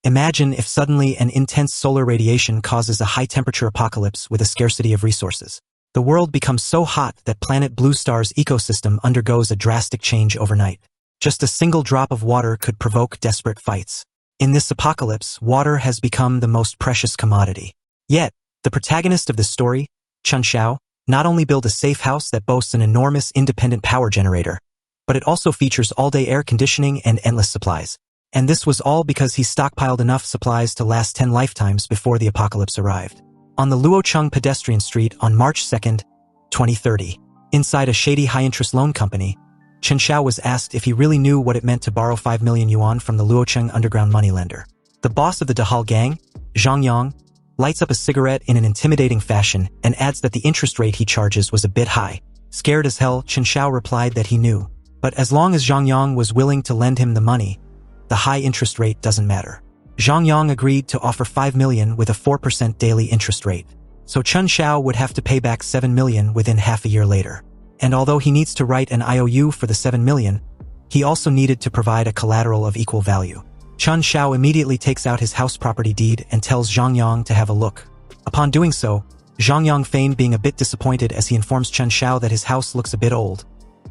Imagine if suddenly an intense solar radiation causes a high-temperature apocalypse with a scarcity of resources. The world becomes so hot that planet Blue Star's ecosystem undergoes a drastic change overnight. Just a single drop of water could provoke desperate fights. In this apocalypse, water has become the most precious commodity. Yet, the protagonist of this story, Chun Xiao, not only built a safe house that boasts an enormous independent power generator, but it also features all-day air conditioning and endless supplies. And this was all because he stockpiled enough supplies to last 10 lifetimes before the apocalypse arrived. On the Luocheng pedestrian street on March 2, 2030, inside a shady high-interest loan company, Chen Xiao was asked if he really knew what it meant to borrow 5 million yuan from the Luocheng underground moneylender. The boss of the Dahal gang, Zhang Yang, lights up a cigarette in an intimidating fashion and adds that the interest rate he charges was a bit high. Scared as hell, Chen Xiao replied that he knew. But as long as Zhang Yang was willing to lend him the money, the high interest rate doesn't matter. Zhang Yang agreed to offer 5 million with a 4% daily interest rate. So Chen Xiao would have to pay back 7 million within half a year later. And although he needs to write an IOU for the 7 million, he also needed to provide a collateral of equal value. Chen Xiao immediately takes out his house property deed and tells Zhang Yang to have a look. Upon doing so, Zhang Yang feigned being a bit disappointed as he informs Chen Xiao that his house looks a bit old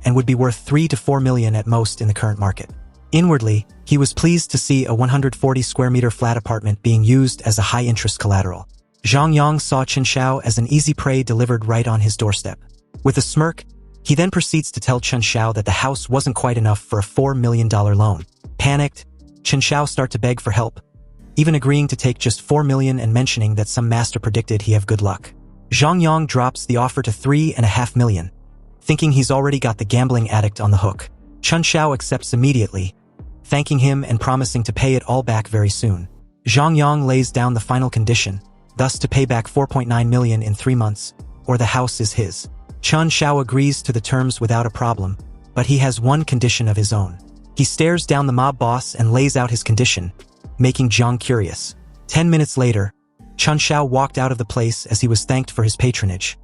and would be worth 3 to 4 million at most in the current market. Inwardly, he was pleased to see a 140 square meter flat apartment being used as a high-interest collateral. Zhang Yang saw Chen Xiao as an easy prey delivered right on his doorstep. With a smirk, he then proceeds to tell Chen Xiao that the house wasn't quite enough for a $4 million loan. Panicked, Chen Xiao started to beg for help, even agreeing to take just 4 million and mentioning that some master predicted he have good luck. Zhang Yang drops the offer to 3.5 million, thinking he's already got the gambling addict on the hook. Chen Xiao accepts immediately, thanking him and promising to pay it all back very soon. Zhang Yang lays down the final condition, thus to pay back 4.9 million in 3 months, or the house is his. Chen Xiao agrees to the terms without a problem, but he has one condition of his own. He stares down the mob boss and lays out his condition, making Zhang curious. 10 minutes later, Chen Xiao walked out of the place as he was thanked for his patronage,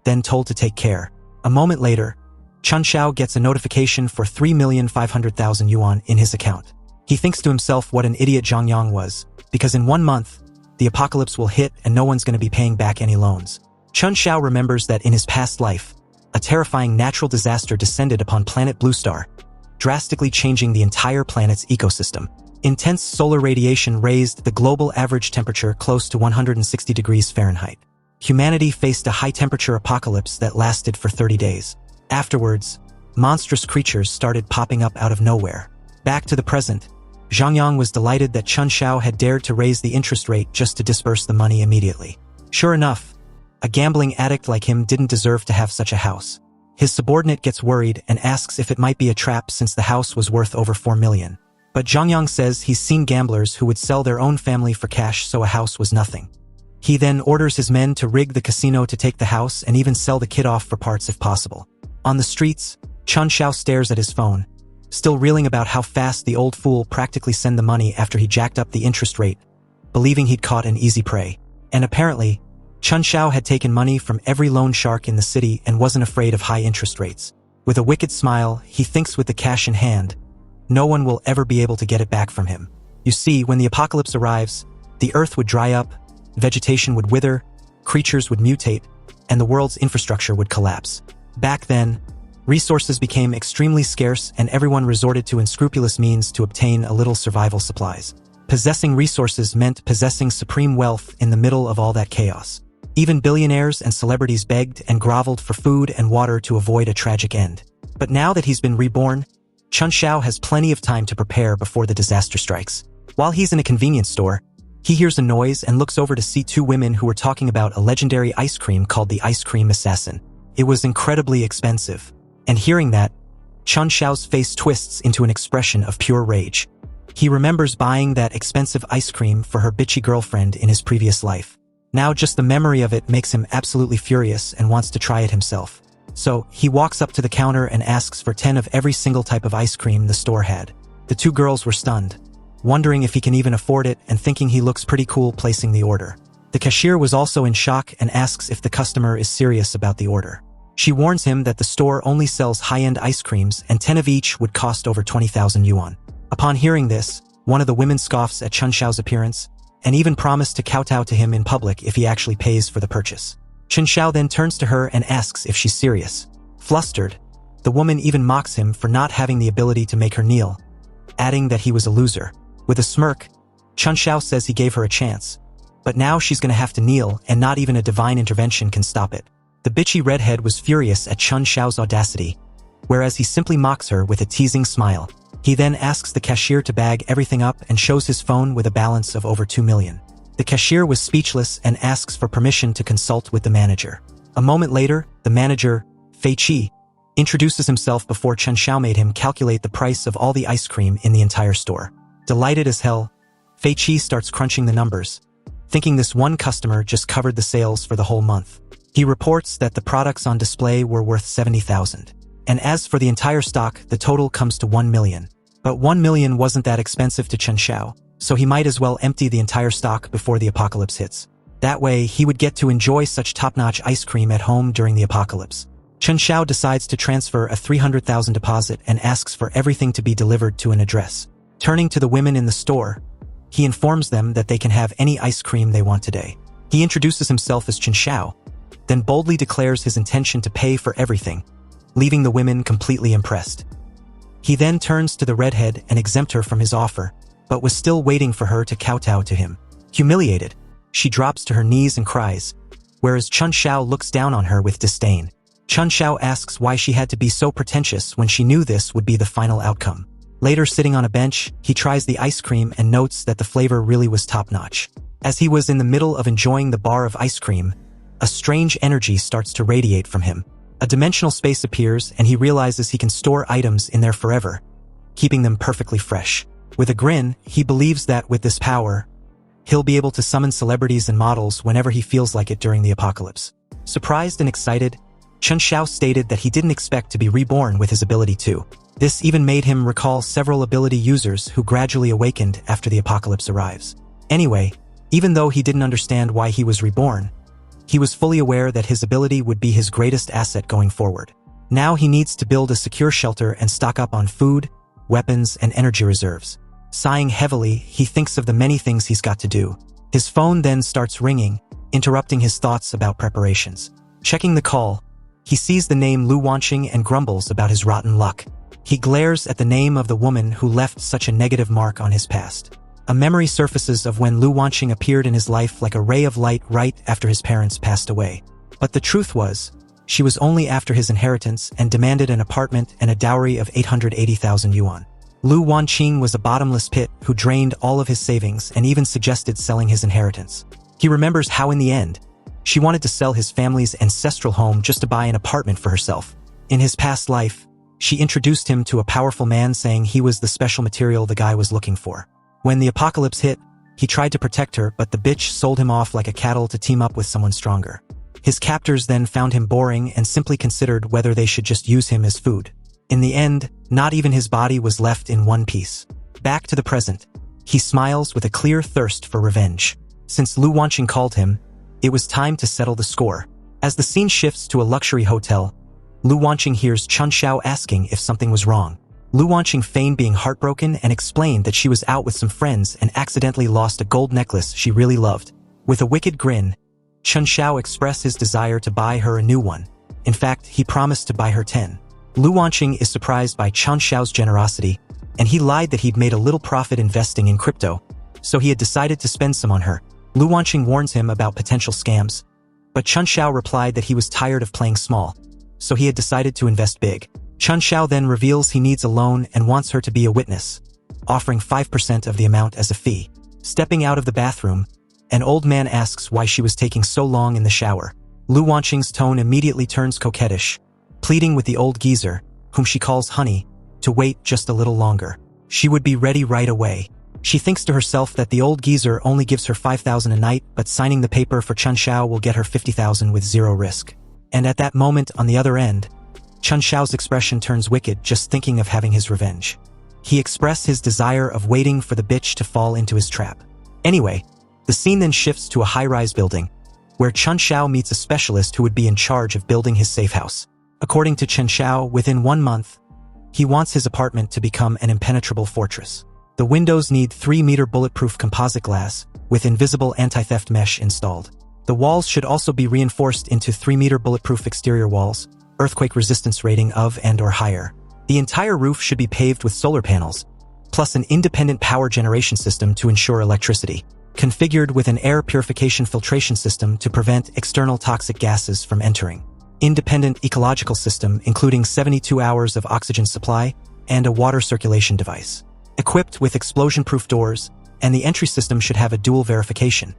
then told to take care. A moment later, Chen Xiao gets a notification for 3,500,000 yuan in his account. He thinks to himself what an idiot Zhang Yang was, because in 1 month, the apocalypse will hit and no one's going to be paying back any loans. Chen Xiao remembers that in his past life, a terrifying natural disaster descended upon planet Blue Star, drastically changing the entire planet's ecosystem. Intense solar radiation raised the global average temperature close to 160 degrees Fahrenheit. Humanity faced a high-temperature apocalypse that lasted for 30 days. Afterwards, monstrous creatures started popping up out of nowhere. Back to the present, Zhang Yang was delighted that Chen Xiao had dared to raise the interest rate just to disperse the money immediately. Sure enough, a gambling addict like him didn't deserve to have such a house. His subordinate gets worried and asks if it might be a trap since the house was worth over 4 million. But Zhang Yang says he's seen gamblers who would sell their own family for cash, so a house was nothing. He then orders his men to rig the casino to take the house and even sell the kid off for parts if possible. On the streets, Chen Xiao stares at his phone, still reeling about how fast the old fool practically sent the money after he jacked up the interest rate, believing he'd caught an easy prey. And apparently, Chen Xiao had taken money from every loan shark in the city and wasn't afraid of high interest rates. With a wicked smile, he thinks with the cash in hand, no one will ever be able to get it back from him. You see, when the apocalypse arrives, the earth would dry up, vegetation would wither, creatures would mutate, and the world's infrastructure would collapse. Back then, resources became extremely scarce and everyone resorted to unscrupulous means to obtain a little survival supplies. Possessing resources meant possessing supreme wealth in the middle of all that chaos. Even billionaires and celebrities begged and groveled for food and water to avoid a tragic end. But now that he's been reborn, Chen Xiao has plenty of time to prepare before the disaster strikes. While he's in a convenience store, he hears a noise and looks over to see 2 women who were talking about a legendary ice cream called the Ice Cream Assassin. It was incredibly expensive. And hearing that, Chen Xiao's face twists into an expression of pure rage. He remembers buying that expensive ice cream for her bitchy girlfriend in his previous life. Now just the memory of it makes him absolutely furious and wants to try it himself. So, he walks up to the counter and asks for 10 of every single type of ice cream the store had. The 2 girls were stunned, wondering if he can even afford it and thinking he looks pretty cool placing the order. The cashier was also in shock and asks if the customer is serious about the order. She warns him that the store only sells high-end ice creams and 10 of each would cost over 20,000 yuan. Upon hearing this, One of the women scoffs at Chun Xiao's appearance, and even promised to kowtow to him in public if he actually pays for the purchase. Chun Xiao then turns to her and asks if she's serious. Flustered, the woman even mocks him for not having the ability to make her kneel, adding that he was a loser. With a smirk, Chun Xiao says he gave her a chance, but now she's gonna have to kneel and not even a divine intervention can stop it. The bitchy redhead was furious at Chun Xiao's audacity, whereas he simply mocks her with a teasing smile. He then asks the cashier to bag everything up and shows his phone with a balance of over 2 million. The cashier was speechless and asks for permission to consult with the manager. A moment later, the manager, Fei Qi, introduces himself before Chun Xiao made him calculate the price of all the ice cream in the entire store. Delighted as hell, Fei Qi starts crunching the numbers, thinking this one customer just covered the sales for the whole month. He reports that the products on display were worth 70,000. And as for the entire stock, the total comes to 1 million. But 1 million wasn't that expensive to Chun Xiao, so he might as well empty the entire stock before the apocalypse hits. That way, he would get to enjoy such top-notch ice cream at home during the apocalypse. Chun Xiao decides to transfer a 300,000 deposit and asks for everything to be delivered to an address. Turning to the women in the store, he informs them that they can have any ice cream they want today. He introduces himself as Chun Xiao, then boldly declares his intention to pay for everything, leaving the women completely impressed. He then turns to the redhead and exempts her from his offer, but was still waiting for her to kowtow to him. Humiliated, she drops to her knees and cries, whereas Chun Xiao looks down on her with disdain. Chun Xiao asks why she had to be so pretentious when she knew this would be the final outcome. Later, sitting on a bench, he tries the ice cream and notes that the flavor really was top-notch. As he was in the middle of enjoying the bar of ice cream, a strange energy starts to radiate from him. A dimensional space appears and he realizes he can store items in there forever, keeping them perfectly fresh. With a grin, he believes that with this power, he'll be able to summon celebrities and models whenever he feels like it during the apocalypse. Surprised and excited, Chun Xiao stated that he didn't expect to be reborn with his ability too. This even made him recall several ability users who gradually awakened after the apocalypse arrives. Anyway, even though he didn't understand why he was reborn, he was fully aware that his ability would be his greatest asset going forward. Now he needs to build a secure shelter and stock up on food, weapons, and energy reserves. Sighing heavily, he thinks of the many things he's got to do. His phone then starts ringing, interrupting his thoughts about preparations. Checking the call, he sees the name Lu Wanqing and grumbles about his rotten luck. He glares at the name of the woman who left such a negative mark on his past. A memory surfaces of when Lu Wanqing appeared in his life like a ray of light right after his parents passed away. But the truth was, she was only after his inheritance and demanded an apartment and a dowry of 880,000 yuan. Lu Wanqing was a bottomless pit who drained all of his savings and even suggested selling his inheritance. He remembers how in the end, she wanted to sell his family's ancestral home just to buy an apartment for herself. In his past life, she introduced him to a powerful man saying he was the special material the guy was looking for. When the apocalypse hit, he tried to protect her, but the bitch sold him off like a cattle to team up with someone stronger. His captors then found him boring and simply considered whether they should just use him as food. In the end, not even his body was left in one piece. Back to the present, he smiles with a clear thirst for revenge. Since Lu Wanqing called him, it was time to settle the score. As the scene shifts to a luxury hotel, Lu Wanqing hears Chun Xiao asking if something was wrong. Lu Wanqing feigned being heartbroken and explained that she was out with some friends and accidentally lost a gold necklace she really loved. With a wicked grin, Chun Xiao expressed his desire to buy her a new one. In fact, he promised to buy her 10. Lu Wanqing is surprised by Chun Xiao's generosity, and he lied that he'd made a little profit investing in crypto, so he had decided to spend some on her. Lu Wanqing warns him about potential scams, but Chun Xiao replied that he was tired of playing small, so he had decided to invest big. Chun Xiao then reveals he needs a loan and wants her to be a witness, offering 5% of the amount as a fee. Stepping out of the bathroom, an old man asks why she was taking so long in the shower. Lu Wanqing's tone immediately turns coquettish, pleading with the old geezer, whom she calls Honey, to wait just a little longer. She would be ready right away. She thinks to herself that the old geezer only gives her 5,000 a night, but signing the paper for Chun Xiao will get her 50,000 with zero risk. And at that moment on the other end, Chun Xiao's expression turns wicked just thinking of having his revenge. He expressed his desire of waiting for the bitch to fall into his trap. Anyway, the scene then shifts to a high-rise building, where Chun Xiao meets a specialist who would be in charge of building his safe house. According to Chun Xiao, within 1 month, he wants his apartment to become an impenetrable fortress. The windows need 3-meter bulletproof composite glass with invisible anti-theft mesh installed. The walls should also be reinforced into 3-meter bulletproof exterior walls, earthquake resistance rating of and/or higher. The entire roof should be paved with solar panels, plus an independent power generation system to ensure electricity, configured with an air purification filtration system to prevent external toxic gases from entering. Independent ecological system including 72 hours of oxygen supply and a water circulation device. Equipped with explosion-proof doors, and the entry system should have a dual verification,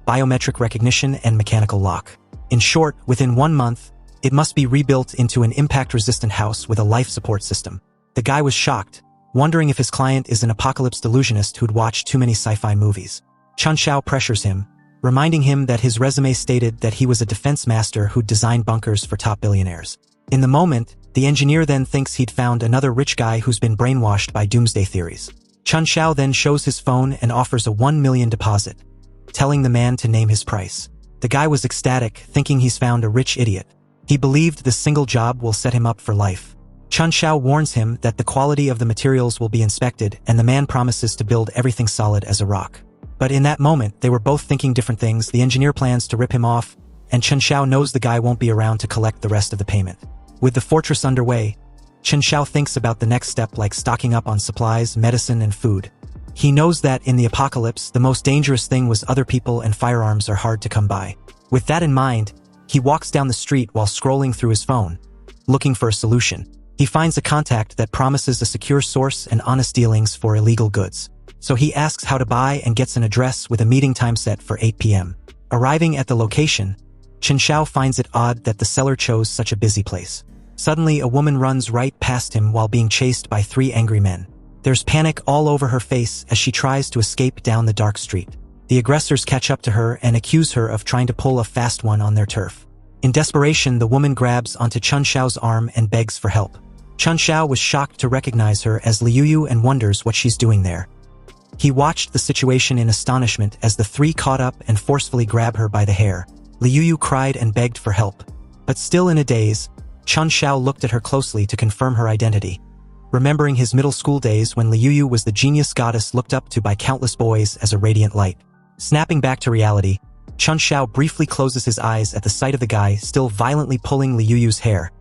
biometric recognition and mechanical lock. In short, within 1 month, it must be rebuilt into an impact-resistant house with a life support system. The guy was shocked, wondering if his client is an apocalypse delusionist who'd watched too many sci-fi movies. Chun Xiao pressures him, reminding him that his resume stated that he was a defense master who'd designed bunkers for top billionaires. In the moment, the engineer then thinks he'd found another rich guy who's been brainwashed by doomsday theories. Chun Xiao then shows his phone and offers a 1 million deposit, telling the man to name his price. The guy was ecstatic, thinking he's found a rich idiot. He believed this single job will set him up for life. Chun Xiao warns him that the quality of the materials will be inspected, and the man promises to build everything solid as a rock. But in that moment, they were both thinking different things. The engineer plans to rip him off, and Chun Xiao knows the guy won't be around to collect the rest of the payment. With the fortress underway, Chun Xiao thinks about the next step, like stocking up on supplies, medicine, and food. He knows that in the apocalypse, the most dangerous thing was other people, and firearms are hard to come by. With that in mind, he walks down the street while scrolling through his phone, looking for a solution. He finds a contact that promises a secure source and honest dealings for illegal goods. So he asks how to buy and gets an address with a meeting time set for 8 p.m. Arriving at the location, Chun Xiao finds it odd that the seller chose such a busy place. Suddenly, a woman runs right past him while being chased by 3 angry men. There's panic all over her face as she tries to escape down the dark street. The aggressors catch up to her and accuse her of trying to pull a fast one on their turf. In desperation, the woman grabs onto Chun Xiao's arm and begs for help. Chun Xiao was shocked to recognize her as Liu and wonders what she's doing there. He watched the situation in astonishment as the 3 caught up and forcefully grab her by the hair. Liu cried and begged for help. But still in a daze, Chun Xiao looked at her closely to confirm her identity, remembering his middle school days when Liu was the genius goddess looked up to by countless boys as a radiant light. Snapping back to reality, Chun Xiao briefly closes his eyes at the sight of the guy still violently pulling Liu's hair,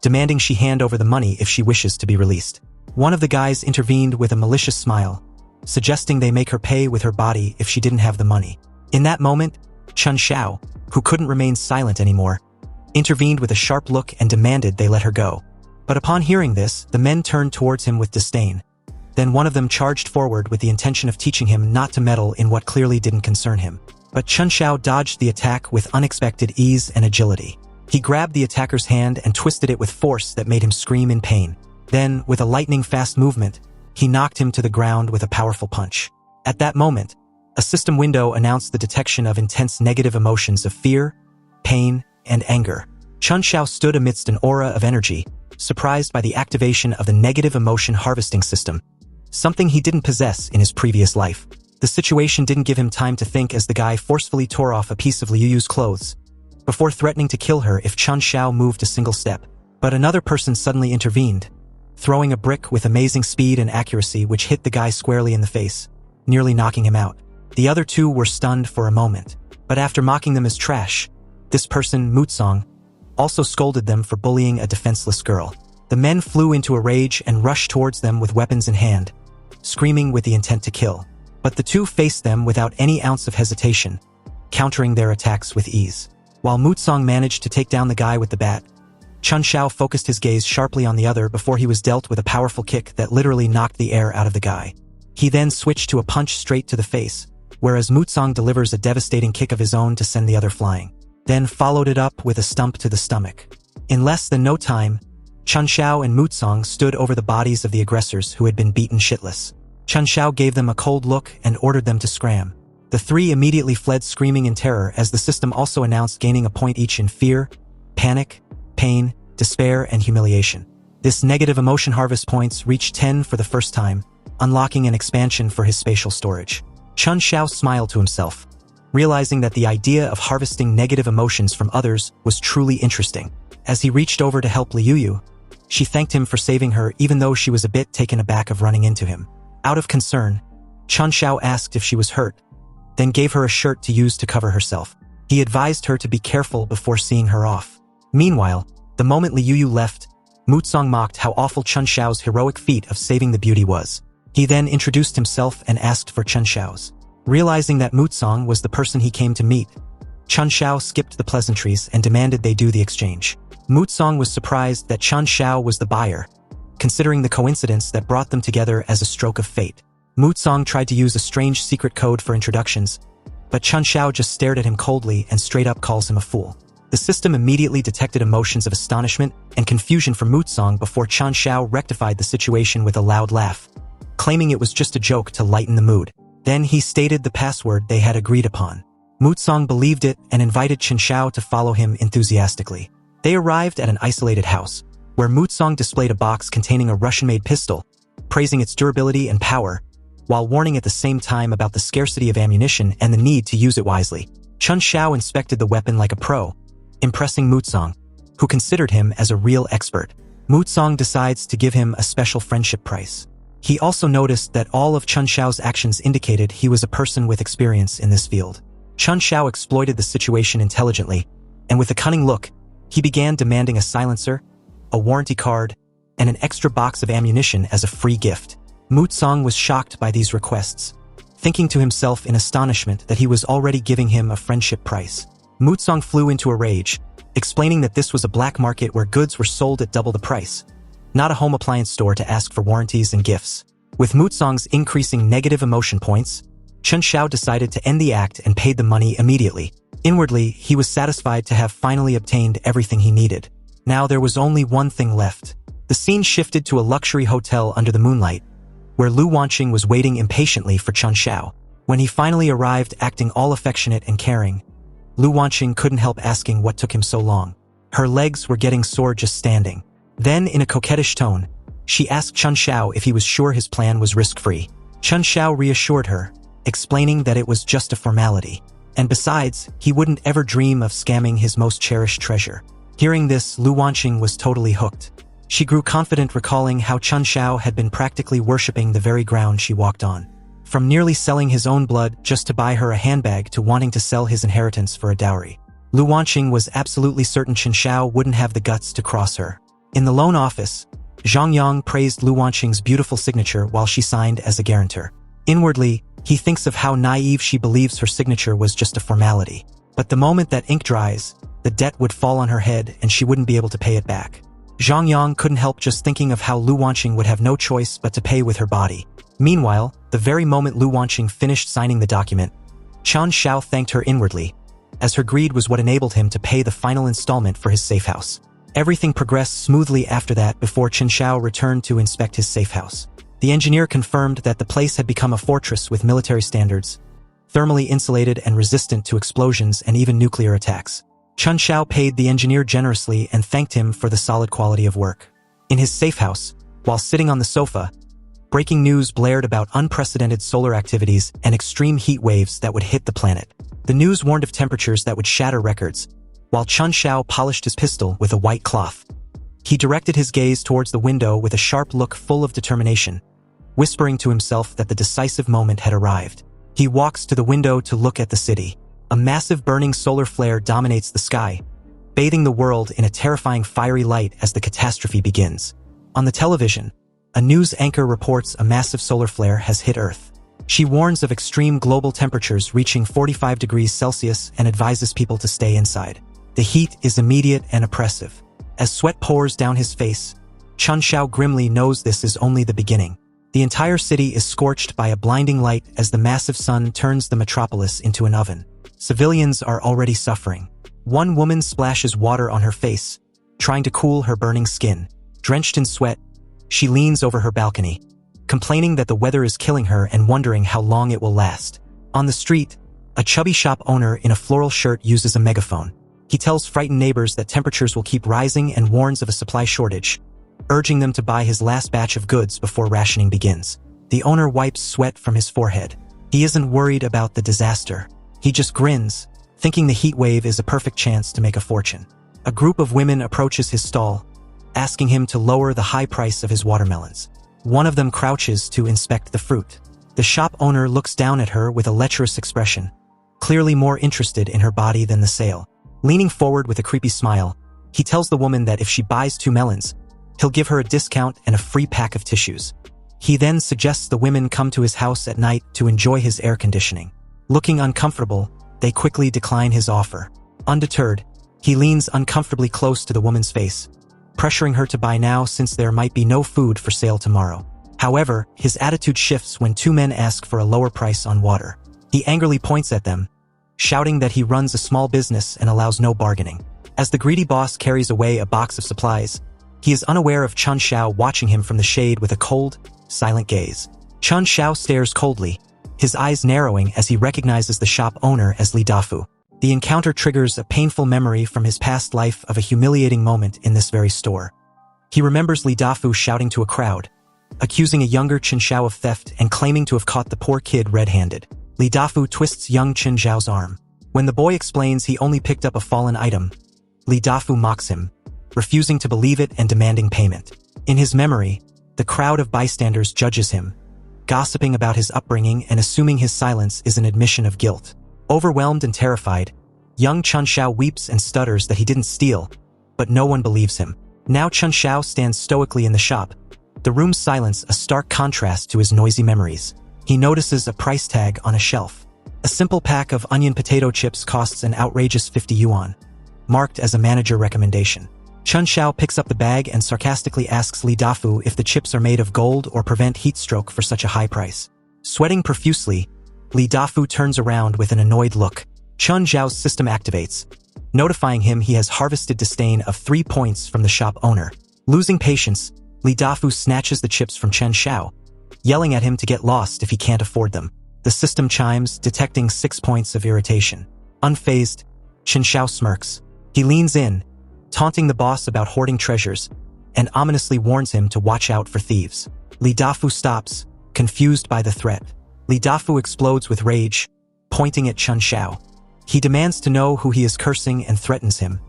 demanding she hand over the money if she wishes to be released. One of the guys intervened with a malicious smile, suggesting they make her pay with her body if she didn't have the money. In that moment, Chun Xiao, who couldn't remain silent anymore, intervened with a sharp look and demanded they let her go. But upon hearing this, the men turned towards him with disdain. Then one of them charged forward with the intention of teaching him not to meddle in what clearly didn't concern him. But Chun Xiao dodged the attack with unexpected ease and agility. He grabbed the attacker's hand and twisted it with force that made him scream in pain. Then, with a lightning-fast movement, he knocked him to the ground with a powerful punch. At that moment, a system window announced the detection of intense negative emotions of fear, pain, and anger. Chun Xiao stood amidst an aura of energy, surprised by the activation of the negative emotion harvesting system, something he didn't possess in his previous life. The situation didn't give him time to think as the guy forcefully tore off a piece of Liu's clothes, before threatening to kill her if Chun Xiao moved a single step. But another person suddenly intervened, throwing a brick with amazing speed and accuracy which hit the guy squarely in the face, nearly knocking him out. The other 2 were stunned for a moment, but after mocking them as trash, this person, Mutsong, also scolded them for bullying a defenseless girl. The men flew into a rage and rushed towards them with weapons in hand, screaming with the intent to kill. But the 2 faced them without any ounce of hesitation, countering their attacks with ease. While Mutsong managed to take down the guy with the bat, Chun Xiao focused his gaze sharply on the other before he was dealt with a powerful kick that literally knocked the air out of the guy. He then switched to a punch straight to the face, whereas Mutsong delivers a devastating kick of his own to send the other flying, then followed it up with a stump to the stomach. In less than no time, Chun Xiao and Mutsong stood over the bodies of the aggressors who had been beaten shitless. Chun Xiao gave them a cold look and ordered them to scram. The 3 immediately fled screaming in terror as the system also announced gaining a point each in fear, panic, pain, despair, and humiliation. This negative emotion harvest points reached 10 for the first time, unlocking an expansion for his spatial storage. Chun Xiao smiled to himself, realizing that the idea of harvesting negative emotions from others was truly interesting. As he reached over to help Liu, she thanked him for saving her even though she was a bit taken aback of running into him. Out of concern, Chun Xiao asked if she was hurt, then gave her a shirt to use to cover herself. He advised her to be careful before seeing her off. Meanwhile, the moment Liu Yu left, Mutsong mocked how awful Chun Xiao's heroic feat of saving the beauty was. He then introduced himself and asked for Chun Xiao's. Realizing that Mutsong was the person he came to meet, Chun Xiao skipped the pleasantries and demanded they do the exchange. Mutsong was surprised that Chun Xiao was the buyer, considering the coincidence that brought them together as a stroke of fate. Mutsong tried to use a strange secret code for introductions, but Chun Xiao just stared at him coldly and straight up calls him a fool. The system immediately detected emotions of astonishment and confusion from Mutsong before Chun Xiao rectified the situation with a loud laugh, claiming it was just a joke to lighten the mood. Then he stated the password they had agreed upon. Mutsong believed it and invited Chun Xiao to follow him enthusiastically. They arrived at an isolated house, where Mutsong displayed a box containing a Russian-made pistol, praising its durability and power, while warning at the same time about the scarcity of ammunition and the need to use it wisely. Chun Xiao inspected the weapon like a pro, impressing Mutsong, who considered him as a real expert. Mutsong decides to give him a special friendship price. He also noticed that all of Chun Xiao's actions indicated he was a person with experience in this field. Chun Xiao exploited the situation intelligently, and with a cunning look, he began demanding a silencer, a warranty card, and an extra box of ammunition as a free gift. Mutsong was shocked by these requests, thinking to himself in astonishment that he was already giving him a friendship price. Mutsong flew into a rage, explaining that this was a black market where goods were sold at double the price, not a home appliance store to ask for warranties and gifts. With Mutsong's increasing negative emotion points, Chun Xiao decided to end the act and paid the money immediately. Inwardly, he was satisfied to have finally obtained everything he needed. Now there was only one thing left. The scene shifted to a luxury hotel under the moonlight, where Lu Wanqing was waiting impatiently for Chun Xiao. When he finally arrived acting all affectionate and caring, Lu Wanqing couldn't help asking what took him so long. Her legs were getting sore just standing. Then, in a coquettish tone, she asked Chun Xiao if he was sure his plan was risk-free. Chun Xiao reassured her, explaining that it was just a formality. And besides, he wouldn't ever dream of scamming his most cherished treasure. Hearing this, Lu Wanqing was totally hooked. She grew confident, recalling how Chun Xiao had been practically worshipping the very ground she walked on. From nearly selling his own blood just to buy her a handbag to wanting to sell his inheritance for a dowry. Lu Wanqing was absolutely certain Chun Xiao wouldn't have the guts to cross her. In the loan office, Zhang Yang praised Lu Wanqing's beautiful signature while she signed as a guarantor. Inwardly, he thinks of how naive she believes her signature was just a formality. But the moment that ink dries, the debt would fall on her head and she wouldn't be able to pay it back. Zhang Yang couldn't help just thinking of how Lu Wanqing would have no choice but to pay with her body. Meanwhile, the very moment Lu Wanqing finished signing the document, Chun Xiao thanked her inwardly, as her greed was what enabled him to pay the final installment for his safe house. Everything progressed smoothly after that before Chun Xiao returned to inspect his safe house. The engineer confirmed that the place had become a fortress with military standards, thermally insulated and resistant to explosions and even nuclear attacks. Chun Xiao paid the engineer generously and thanked him for the solid quality of work. In his safe house, while sitting on the sofa, breaking news blared about unprecedented solar activities and extreme heat waves that would hit the planet. The news warned of temperatures that would shatter records, while Chun Xiao polished his pistol with a white cloth. He directed his gaze towards the window with a sharp look full of determination, whispering to himself that the decisive moment had arrived. He walks to the window to look at the city. A massive burning solar flare dominates the sky, bathing the world in a terrifying fiery light as the catastrophe begins. On the television, a news anchor reports a massive solar flare has hit Earth. She warns of extreme global temperatures reaching 45 degrees Celsius and advises people to stay inside. The heat is immediate and oppressive. As sweat pours down his face, Chun Xiao grimly knows this is only the beginning. The entire city is scorched by a blinding light as the massive sun turns the metropolis into an oven. Civilians are already suffering. One woman splashes water on her face, trying to cool her burning skin. Drenched in sweat, she leans over her balcony, complaining that the weather is killing her and wondering how long it will last. On the street, a chubby shop owner in a floral shirt uses a megaphone. He tells frightened neighbors that temperatures will keep rising and warns of a supply shortage, urging them to buy his last batch of goods before rationing begins. The owner wipes sweat from his forehead. He isn't worried about the disaster. He just grins, thinking the heat wave is a perfect chance to make a fortune. A group of women approaches his stall, asking him to lower the high price of his watermelons. One of them crouches to inspect the fruit. The shop owner looks down at her with a lecherous expression, clearly more interested in her body than the sale. Leaning forward with a creepy smile, he tells the woman that if she buys 2 melons, he'll give her a discount and a free pack of tissues. He then suggests the women come to his house at night to enjoy his air conditioning. Looking uncomfortable, they quickly decline his offer. Undeterred, he leans uncomfortably close to the woman's face, pressuring her to buy now since there might be no food for sale tomorrow. However, his attitude shifts when 2 men ask for a lower price on water. He angrily points at them, shouting that he runs a small business and allows no bargaining. As the greedy boss carries away a box of supplies, he is unaware of Chun Xiao watching him from the shade with a cold, silent gaze. Chun Xiao stares coldly, his eyes narrowing as he recognizes the shop owner as Li Dafu. The encounter triggers a painful memory from his past life of a humiliating moment in this very store. He remembers Li Dafu shouting to a crowd, accusing a younger Chun Xiao of theft and claiming to have caught the poor kid red-handed. Li Dafu twists young Chun Xiao's arm. When the boy explains he only picked up a fallen item, Li Dafu mocks him, refusing to believe it and demanding payment. In his memory, the crowd of bystanders judges him, gossiping about his upbringing and assuming his silence is an admission of guilt. Overwhelmed and terrified, young Chun Xiao weeps and stutters that he didn't steal, but no one believes him. Now Chun Xiao stands stoically in the shop, the room's silence a stark contrast to his noisy memories. He notices a price tag on a shelf. A simple pack of onion potato chips costs an outrageous 50 yuan, marked as a manager recommendation. Chun Xiao picks up the bag and sarcastically asks Li Dafu if the chips are made of gold or prevent heat stroke for such a high price. Sweating profusely, Li Dafu turns around with an annoyed look. Chun Xiao's system activates, notifying him he has harvested disdain of 3 points from the shop owner. Losing patience, Li Dafu snatches the chips from Chun Xiao, yelling at him to get lost if he can't afford them. The system chimes, detecting 6 points of irritation. Unfazed, Chun Xiao smirks. He leans in, taunting the boss about hoarding treasures, and ominously warns him to watch out for thieves. Li Dafu stops, confused by the threat. Li Dafu explodes with rage, pointing at Chun Xiao. He demands to know who he is cursing and threatens him,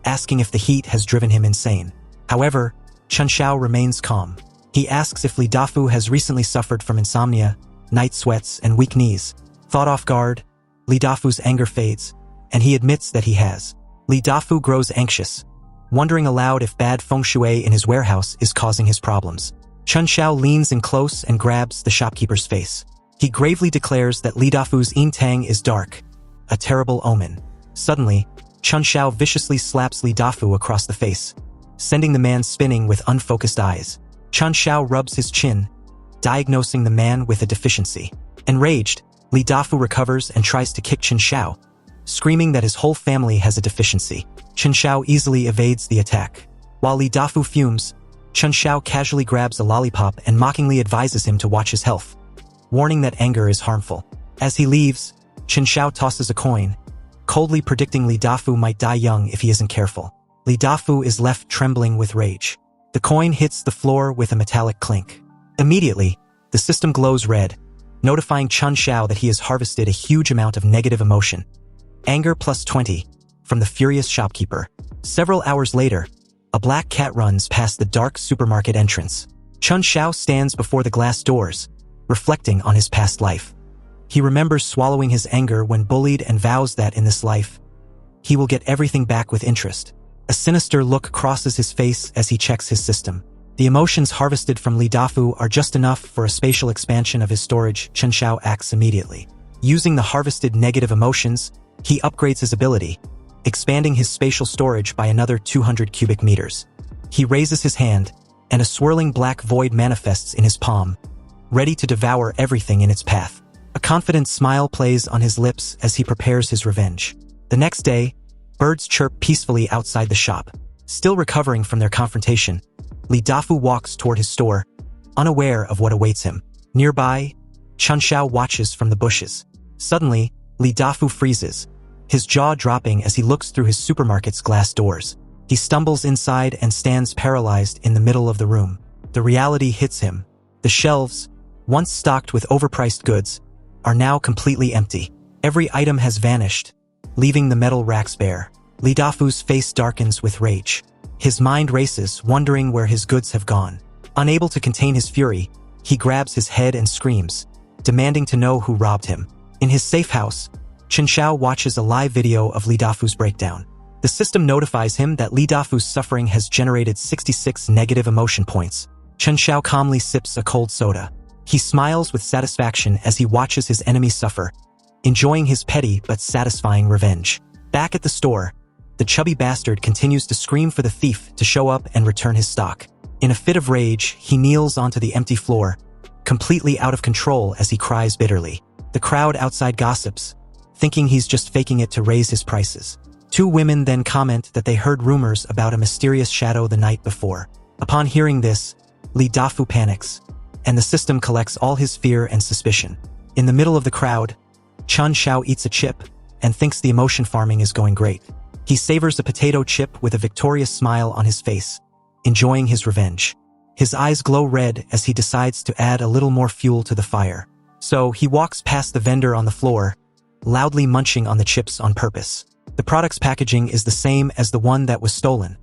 asking if the heat has driven him insane. However, Chun Xiao remains calm. He asks if Li Dafu has recently suffered from insomnia, night sweats, and weak knees. Caught off guard, Li Dafu's anger fades, and he admits that he has. Li Dafu grows anxious, wondering aloud if bad feng shui in his warehouse is causing his problems. Chun Xiao leans in close and grabs the shopkeeper's face. He gravely declares that Li Dafu's yin tang is dark, a terrible omen. Suddenly, Chun Xiao viciously slaps Li Dafu across the face, sending the man spinning with unfocused eyes. Chun Xiao rubs his chin, diagnosing the man with a deficiency. Enraged, Li Dafu recovers and tries to kick Chun Xiao, screaming that his whole family has a deficiency. Chun Xiao easily evades the attack. While Li Dafu fumes, Chun Xiao casually grabs a lollipop and mockingly advises him to watch his health, warning that anger is harmful. As he leaves, Chun Xiao tosses a coin, coldly predicting Li Dafu might die young if he isn't careful. Li Dafu is left trembling with rage. The coin hits the floor with a metallic clink. Immediately, the system glows red, notifying Chun Xiao that he has harvested a huge amount of negative emotion. Anger plus 20, from the furious shopkeeper. Several hours later, a black cat runs past the dark supermarket entrance. Chun Xiao stands before the glass doors, reflecting on his past life. He remembers swallowing his anger when bullied and vows that in this life, he will get everything back with interest. A sinister look crosses his face as he checks his system. The emotions harvested from Li Dafu are just enough for a spatial expansion of his storage. Chun Xiao acts immediately. Using the harvested negative emotions, he upgrades his ability, expanding his spatial storage by another 200 cubic meters. He raises his hand, and a swirling black void manifests in his palm, ready to devour everything in its path. A confident smile plays on his lips as he prepares his revenge. The next day, birds chirp peacefully outside the shop. Still recovering from their confrontation, Li Dafu walks toward his store, unaware of what awaits him. Nearby, Chun Xiao watches from the bushes. Suddenly, Li Dafu freezes, his jaw dropping as he looks through his supermarket's glass doors. He stumbles inside and stands paralyzed in the middle of the room. The reality hits him. The shelves, once stocked with overpriced goods, are now completely empty. Every item has vanished, leaving the metal racks bare. Li Dafu's face darkens with rage. His mind races, wondering where his goods have gone. Unable to contain his fury, he grabs his head and screams, demanding to know who robbed him. In his safe house, Chen Xiao watches a live video of Li Dafu's breakdown. The system notifies him that Li Dafu's suffering has generated 66 negative emotion points. Chen Xiao calmly sips a cold soda. He smiles with satisfaction as he watches his enemy suffer, enjoying his petty but satisfying revenge. Back at the store, the chubby bastard continues to scream for the thief to show up and return his stock. In a fit of rage, he kneels onto the empty floor, completely out of control as he cries bitterly. The crowd outside gossips, thinking he's just faking it to raise his prices. Two women then comment that they heard rumors about a mysterious shadow the night before. Upon hearing this, Li Dafu panics, and the system collects all his fear and suspicion. In the middle of the crowd, Chen Xiao eats a chip and thinks the emotion farming is going great. He savors a potato chip with a victorious smile on his face, enjoying his revenge. His eyes glow red as he decides to add a little more fuel to the fire. So he walks past the vendor on the floor, loudly munching on the chips on purpose. The product's packaging is the same as the one that was stolen,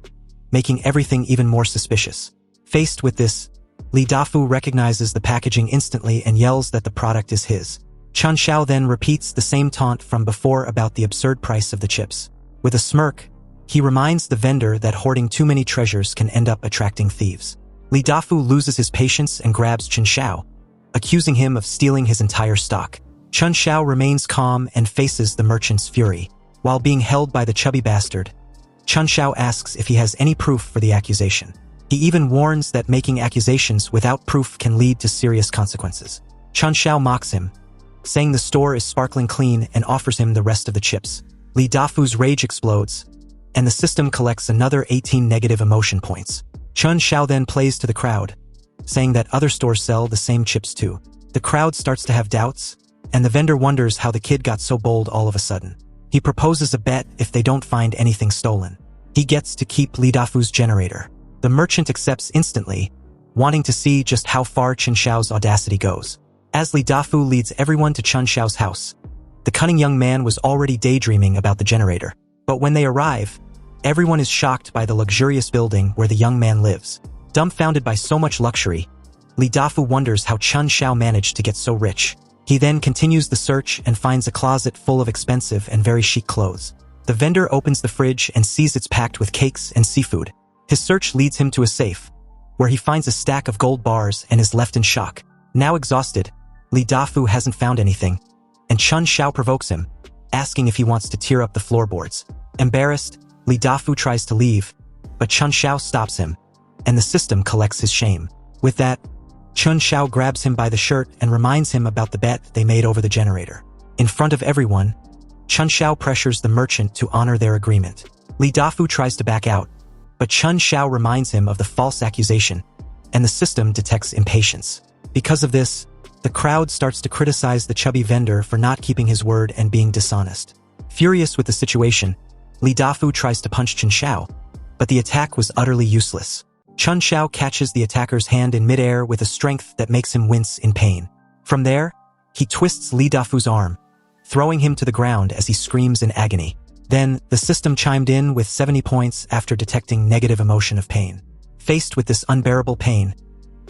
making everything even more suspicious. Faced with this, Li Dafu recognizes the packaging instantly and yells that the product is his. Chen Xiao then repeats the same taunt from before about the absurd price of the chips. With a smirk, he reminds the vendor that hoarding too many treasures can end up attracting thieves. Li Dafu loses his patience and grabs Chen Xiao, accusing him of stealing his entire stock. Chen Xiao remains calm and faces the merchant's fury. While being held by the chubby bastard, Chen Xiao asks if he has any proof for the accusation. He even warns that making accusations without proof can lead to serious consequences. Chen Xiao mocks him, saying the store is sparkling clean and offers him the rest of the chips. Li Dafu's rage explodes, and the system collects another 18 negative emotion points. Chen Xiao then plays to the crowd, saying that other stores sell the same chips too. The crowd starts to have doubts, and the vendor wonders how the kid got so bold all of a sudden. He proposes a bet if they don't find anything stolen. He gets to keep Li Dafu's generator. The merchant accepts instantly, wanting to see just how far Chen Xiao's audacity goes. As Li Dafu leads everyone to Chen Xiao's house, the cunning young man was already daydreaming about the generator. But when they arrive, everyone is shocked by the luxurious building where the young man lives. Dumbfounded by so much luxury, Li Dafu wonders how Chen Xiao managed to get so rich. He then continues the search and finds a closet full of expensive and very chic clothes. The vendor opens the fridge and sees it's packed with cakes and seafood. His search leads him to a safe, where he finds a stack of gold bars and is left in shock. Now exhausted, Li Dafu hasn't found anything, and Chen Xiao provokes him, asking if he wants to tear up the floorboards. Embarrassed, Li Dafu tries to leave, but Chen Xiao stops him, and the system collects his shame. With that, Chen Xiao grabs him by the shirt and reminds him about the bet they made over the generator. In front of everyone, Chen Xiao pressures the merchant to honor their agreement. Li Dafu tries to back out, but Chen Xiao reminds him of the false accusation, and the system detects impatience. Because of this, the crowd starts to criticize the chubby vendor for not keeping his word and being dishonest. Furious with the situation, Li Dafu tries to punch Chen Xiao, but the attack was utterly useless. Chen Xiao catches the attacker's hand in midair with a strength that makes him wince in pain. From there, he twists Li Dafu's arm, throwing him to the ground as he screams in agony. Then, the system chimed in with 70 points after detecting negative emotion of pain. Faced with this unbearable pain,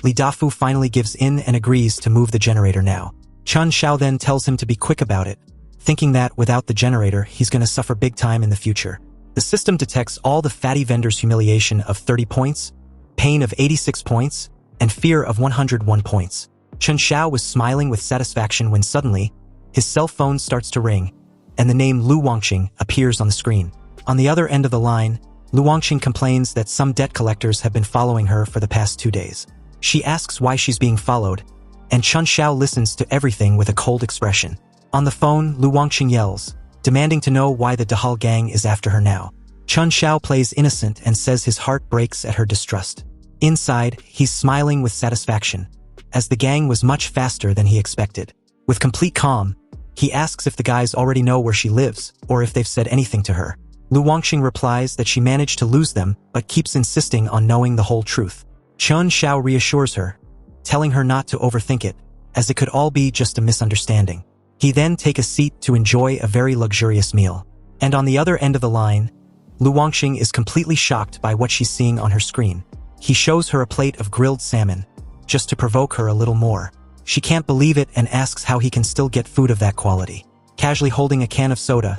Li Dafu finally gives in and agrees to move the generator now. Chen Xiao then tells him to be quick about it, thinking that without the generator, he's gonna suffer big time in the future. The system detects all the fatty vendor's humiliation of 30 points, pain of 86 points, and fear of 101 points. Chen Xiao was smiling with satisfaction when suddenly, his cell phone starts to ring, and the name Lu Wangqing appears on the screen. On the other end of the line, Lu Wangqing complains that some debt collectors have been following her for the past 2 days. She asks why she's being followed, and Chen Xiao listens to everything with a cold expression. On the phone, Lu Wangqing yells, demanding to know why the Dahal gang is after her now. Chen Xiao plays innocent and says his heart breaks at her distrust. Inside, he's smiling with satisfaction, as the gang was much faster than he expected. With complete calm, he asks if the guys already know where she lives, or if they've said anything to her. Lu Wangqing replies that she managed to lose them, but keeps insisting on knowing the whole truth. Chen Xiao reassures her, telling her not to overthink it, as it could all be just a misunderstanding. He then takes a seat to enjoy a very luxurious meal. And on the other end of the line, Lu Wangqing is completely shocked by what she's seeing on her screen. He shows her a plate of grilled salmon, just to provoke her a little more. She can't believe it and asks how he can still get food of that quality. Casually holding a can of soda,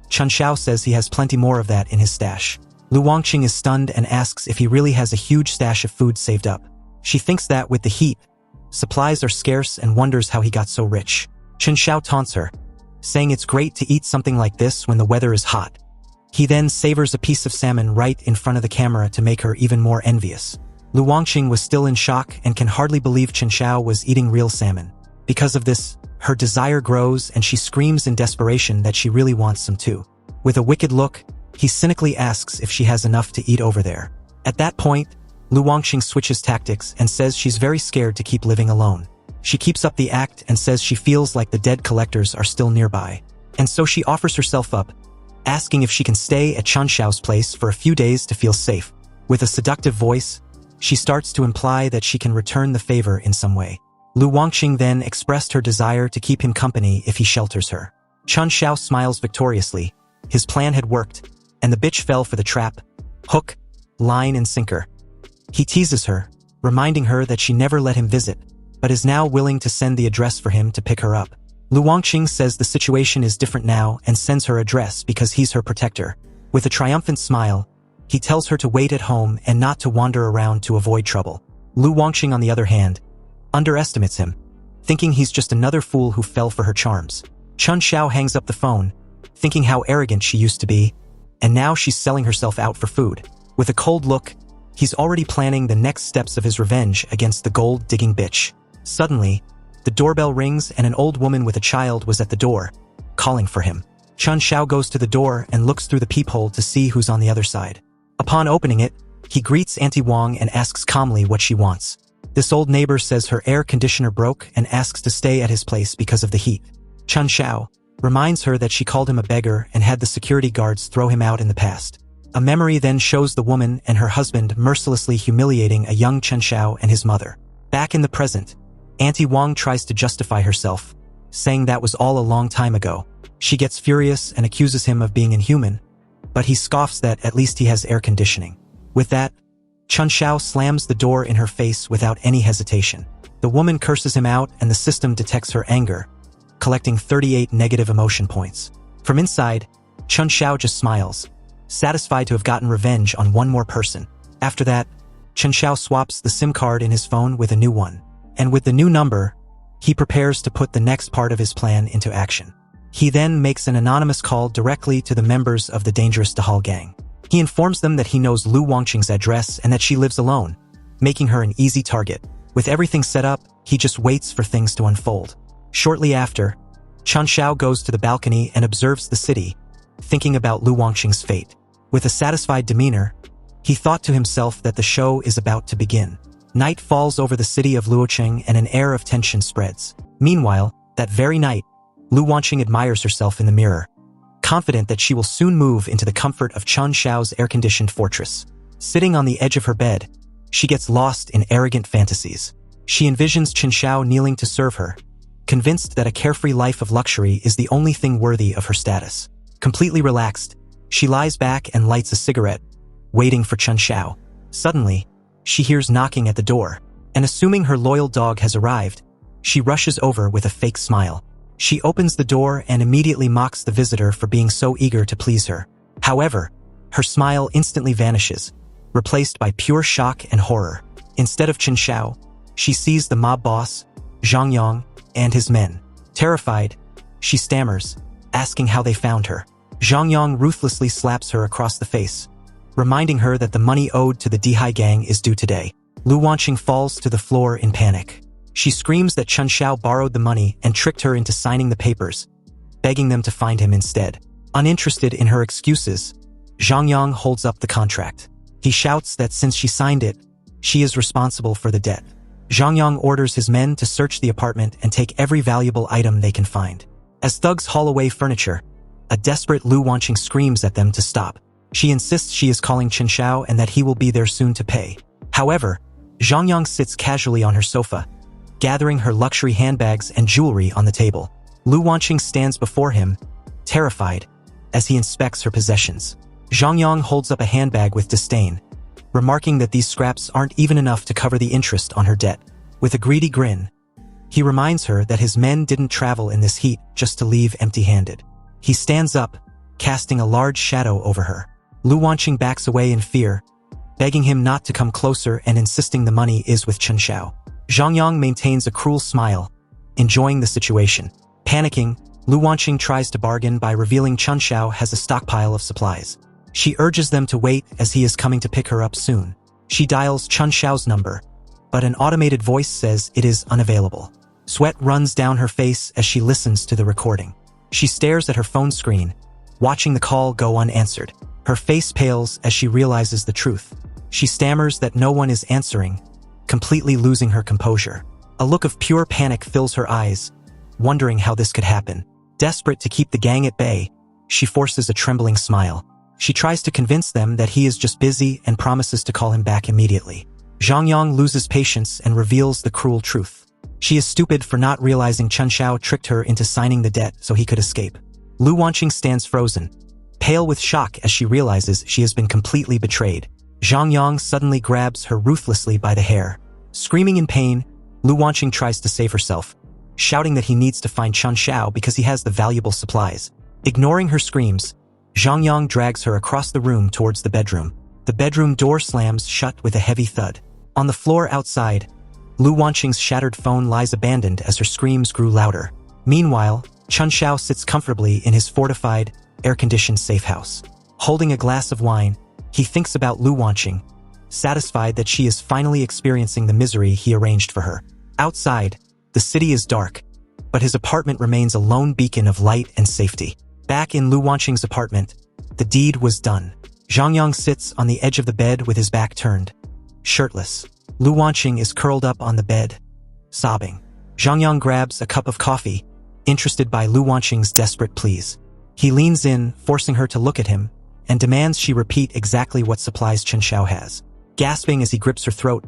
Chun Xiao says he has plenty more of that in his stash. Lu Wangqing is stunned and asks if he really has a huge stash of food saved up. She thinks that with the heat, supplies are scarce and wonders how he got so rich. Chun Xiao taunts her, saying it's great to eat something like this when the weather is hot. He then savors a piece of salmon right in front of the camera to make her even more envious. Lu Wangqing was still in shock and can hardly believe Chun Xiao was eating real salmon. Because of this, her desire grows and she screams in desperation that she really wants some too. With a wicked look, he cynically asks if she has enough to eat over there. At that point, Lu Wangqing switches tactics and says she's very scared to keep living alone. She keeps up the act and says she feels like the dead collectors are still nearby. And so she offers herself up, asking if she can stay at Chun Xiao's place for a few days to feel safe. With a seductive voice, she starts to imply that she can return the favor in some way. Lu Wangqing then expressed her desire to keep him company if he shelters her. Chun Xiao smiles victoriously. His plan had worked, and the bitch fell for the trap, hook, line and sinker. He teases her, reminding her that she never let him visit, but is now willing to send the address for him to pick her up. Lu Wangqing says the situation is different now and sends her address because he's her protector. With a triumphant smile, he tells her to wait at home and not to wander around to avoid trouble. Lu Wangqing, on the other hand, underestimates him, thinking he's just another fool who fell for her charms. Chun Xiao hangs up the phone, thinking how arrogant she used to be, and now she's selling herself out for food. With a cold look, he's already planning the next steps of his revenge against the gold-digging bitch. Suddenly, the doorbell rings and an old woman with a child was at the door, calling for him. Chun Xiao goes to the door and looks through the peephole to see who's on the other side. Upon opening it, he greets Auntie Wang and asks calmly what she wants. This old neighbor says her air conditioner broke and asks to stay at his place because of the heat. Chun Xiao reminds her that she called him a beggar and had the security guards throw him out in the past. A memory then shows the woman and her husband mercilessly humiliating a young Chun Xiao and his mother. Back in the present, Auntie Wang tries to justify herself, saying that was all a long time ago. She gets furious and accuses him of being inhuman, but he scoffs that at least he has air conditioning. With that, Chun Xiao slams the door in her face without any hesitation. The woman curses him out and the system detects her anger, collecting 38 negative emotion points. From inside, Chun Xiao just smiles, satisfied to have gotten revenge on one more person. After that, Chun Xiao swaps the SIM card in his phone with a new one. And with the new number, he prepares to put the next part of his plan into action. He then makes an anonymous call directly to the members of the dangerous Dahal gang. He informs them that he knows Lu Wangqing's address and that she lives alone, making her an easy target. With everything set up, he just waits for things to unfold. Shortly after, Chun Xiao goes to the balcony and observes the city, thinking about Lu Wangqing's fate. With a satisfied demeanor, he thought to himself that the show is about to begin. Night falls over the city of Luocheng and an air of tension spreads. Meanwhile, that very night, Lu Wangqing admires herself in the mirror, confident that she will soon move into the comfort of Chun Xiao's air-conditioned fortress. Sitting on the edge of her bed, she gets lost in arrogant fantasies. She envisions Chun Xiao kneeling to serve her, convinced that a carefree life of luxury is the only thing worthy of her status. Completely relaxed, she lies back and lights a cigarette, waiting for Chun Xiao. Suddenly, she hears knocking at the door, and assuming her loyal dog has arrived, she rushes over with a fake smile. She opens the door and immediately mocks the visitor for being so eager to please her. However, her smile instantly vanishes, replaced by pure shock and horror. Instead of Chun Xiao, she sees the mob boss, Zhang Yang, and his men. Terrified, she stammers, asking how they found her. Zhang Yang ruthlessly slaps her across the face, reminding her that the money owed to the Dihai gang is due today. Lu Wangqing falls to the floor in panic. She screams that Chun Xiao borrowed the money and tricked her into signing the papers, begging them to find him instead. Uninterested in her excuses, Zhang Yang holds up the contract. He shouts that since she signed it, she is responsible for the debt. Zhang Yang orders his men to search the apartment and take every valuable item they can find. As thugs haul away furniture, a desperate Lu Wangqing screams at them to stop. She insists she is calling Chun Xiao and that he will be there soon to pay. However, Zhang Yang sits casually on her sofa, gathering her luxury handbags and jewelry on the table. Lu Wangqing stands before him, terrified, as he inspects her possessions. Zhang Yang holds up a handbag with disdain, remarking that these scraps aren't even enough to cover the interest on her debt. With a greedy grin, he reminds her that his men didn't travel in this heat just to leave empty-handed. He stands up, casting a large shadow over her. Lu Wanqing backs away in fear, begging him not to come closer and insisting the money is with Chen Xiao. Zhang Yang maintains a cruel smile, enjoying the situation. Panicking, Lu Wanqing tries to bargain by revealing Chen Xiao has a stockpile of supplies. She urges them to wait as he is coming to pick her up soon. She dials Chen Xiao's number, but an automated voice says it is unavailable. Sweat runs down her face as she listens to the recording. She stares at her phone screen, watching the call go unanswered. Her face pales as she realizes the truth. She stammers that no one is answering, completely losing her composure. A look of pure panic fills her eyes, wondering how this could happen. Desperate to keep the gang at bay, she forces a trembling smile. She tries to convince them that he is just busy and promises to call him back immediately. Zhang Yang loses patience and reveals the cruel truth. She is stupid for not realizing Chen Xiao tricked her into signing the debt so he could escape. Lu Wanqing stands frozen, pale with shock as she realizes she has been completely betrayed. Zhang Yang suddenly grabs her ruthlessly by the hair. Screaming in pain, Lu Wanqing tries to save herself, shouting that he needs to find Chen Xiao because he has the valuable supplies. Ignoring her screams, Zhang Yang drags her across the room towards the bedroom. The bedroom door slams shut with a heavy thud. On the floor outside, Lu Wanqing's shattered phone lies abandoned as her screams grew louder. Meanwhile, Chen Xiao sits comfortably in his fortified, air-conditioned safe house. Holding a glass of wine, he thinks about Lu Wanqing, satisfied that she is finally experiencing the misery he arranged for her. Outside, the city is dark, but his apartment remains a lone beacon of light and safety. Back in Lu Wanqing's apartment, the deed was done. Zhang Yang sits on the edge of the bed with his back turned, shirtless. Lu Wanqing is curled up on the bed, sobbing. Zhang Yang grabs a cup of coffee, interested by Lu Wanqing's desperate pleas. He leans in, forcing her to look at him, and demands she repeat exactly what supplies Chen Xiao has. Gasping as he grips her throat,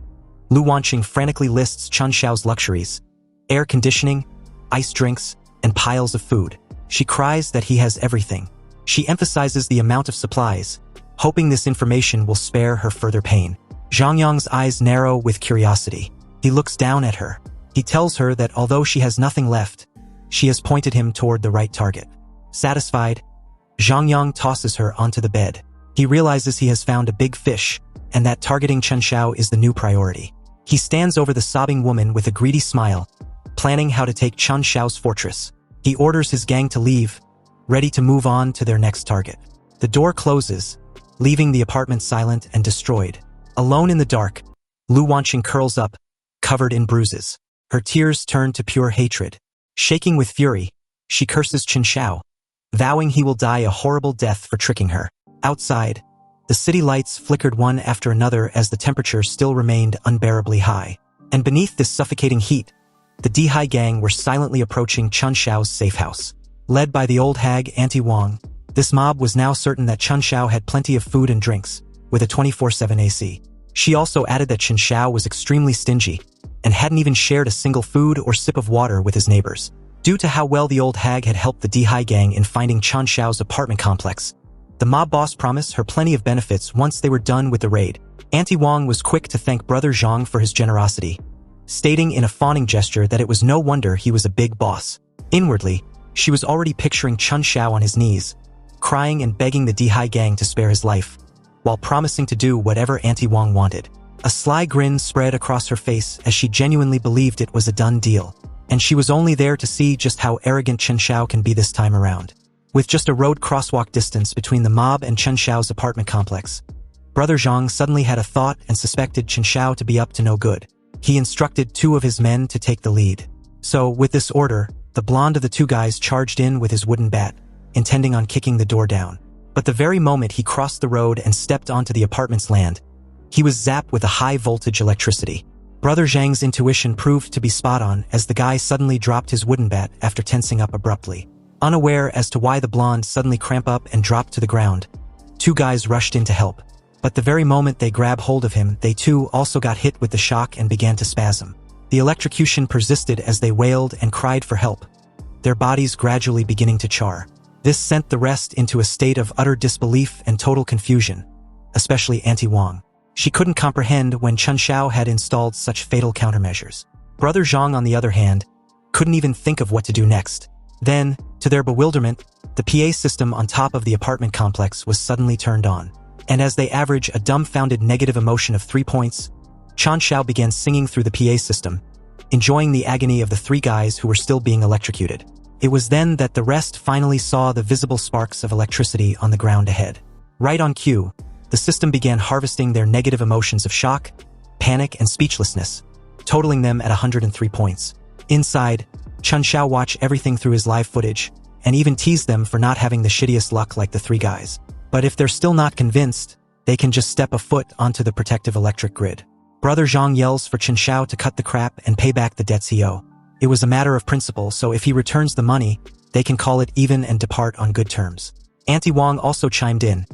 Lu Wanqing frantically lists Chen Xiao's luxuries: air conditioning, ice drinks, and piles of food. She cries that he has everything. She emphasizes the amount of supplies, hoping this information will spare her further pain. Zhang Yang's eyes narrow with curiosity. He looks down at her. He tells her that although she has nothing left, she has pointed him toward the right target. Satisfied, Zhang Yang tosses her onto the bed. He realizes he has found a big fish, and that targeting Chen Xiao is the new priority. He stands over the sobbing woman with a greedy smile, planning how to take Chen Xiao's fortress. He orders his gang to leave, ready to move on to their next target. The door closes, leaving the apartment silent and destroyed. Alone in the dark, Lu Wanqing curls up, covered in bruises. Her tears turn to pure hatred. Shaking with fury, she curses Chen Xiao, vowing he will die a horrible death for tricking her. Outside, the city lights flickered one after another as the temperature still remained unbearably high. And beneath this suffocating heat, the Dihai gang were silently approaching Chen Xiao's safe house. Led by the old hag Auntie Wang, this mob was now certain that Chen Xiao had plenty of food and drinks, with a 24/7 AC. She also added that Chen Xiao was extremely stingy, and hadn't even shared a single food or sip of water with his neighbors. Due to how well the old hag had helped the Dihai gang in finding Chen Xiao's apartment complex, the mob boss promised her plenty of benefits once they were done with the raid. Auntie Wang was quick to thank Brother Zhang for his generosity, stating in a fawning gesture that it was no wonder he was a big boss. Inwardly, she was already picturing Chen Xiao on his knees, crying and begging the Dihai gang to spare his life, while promising to do whatever Auntie Wang wanted. A sly grin spread across her face as she genuinely believed it was a done deal, and she was only there to see just how arrogant Chen Xiao can be this time around. With just a road crosswalk distance between the mob and Chen Xiao's apartment complex, Brother Zhang suddenly had a thought and suspected Chen Xiao to be up to no good. He instructed 2 of his men to take the lead. So, with this order, the blonde of the 2 guys charged in with his wooden bat, intending on kicking the door down. But the very moment he crossed the road and stepped onto the apartment's land, he was zapped with a high-voltage electricity. Brother Zhang's intuition proved to be spot-on as the guy suddenly dropped his wooden bat after tensing up abruptly. Unaware as to why the blonde suddenly cramped up and dropped to the ground, 2 guys rushed in to help. But the very moment they grabbed hold of him, they too also got hit with the shock and began to spasm. The electrocution persisted as they wailed and cried for help, their bodies gradually beginning to char. This sent the rest into a state of utter disbelief and total confusion, especially Auntie Wang. She couldn't comprehend when Chen Xiao had installed such fatal countermeasures. Brother Zhang, on the other hand, couldn't even think of what to do next. Then, to their bewilderment, the PA system on top of the apartment complex was suddenly turned on. And as they average a dumbfounded negative emotion of 3 points, Chen Xiao began singing through the PA system, enjoying the agony of the 3 guys who were still being electrocuted. It was then that the rest finally saw the visible sparks of electricity on the ground ahead. Right on cue, the system began harvesting their negative emotions of shock, panic, and speechlessness, totaling them at 103 points. Inside, Chen Xiao watched everything through his live footage, and even teased them for not having the shittiest luck like the 3 guys. But if they're still not convinced, they can just step a foot onto the protective electric grid. Brother Zhang yells for Chen Xiao to cut the crap and pay back the debts he owes. It was a matter of principle, so if he returns the money, they can call it even and depart on good terms. Auntie Wang also chimed in,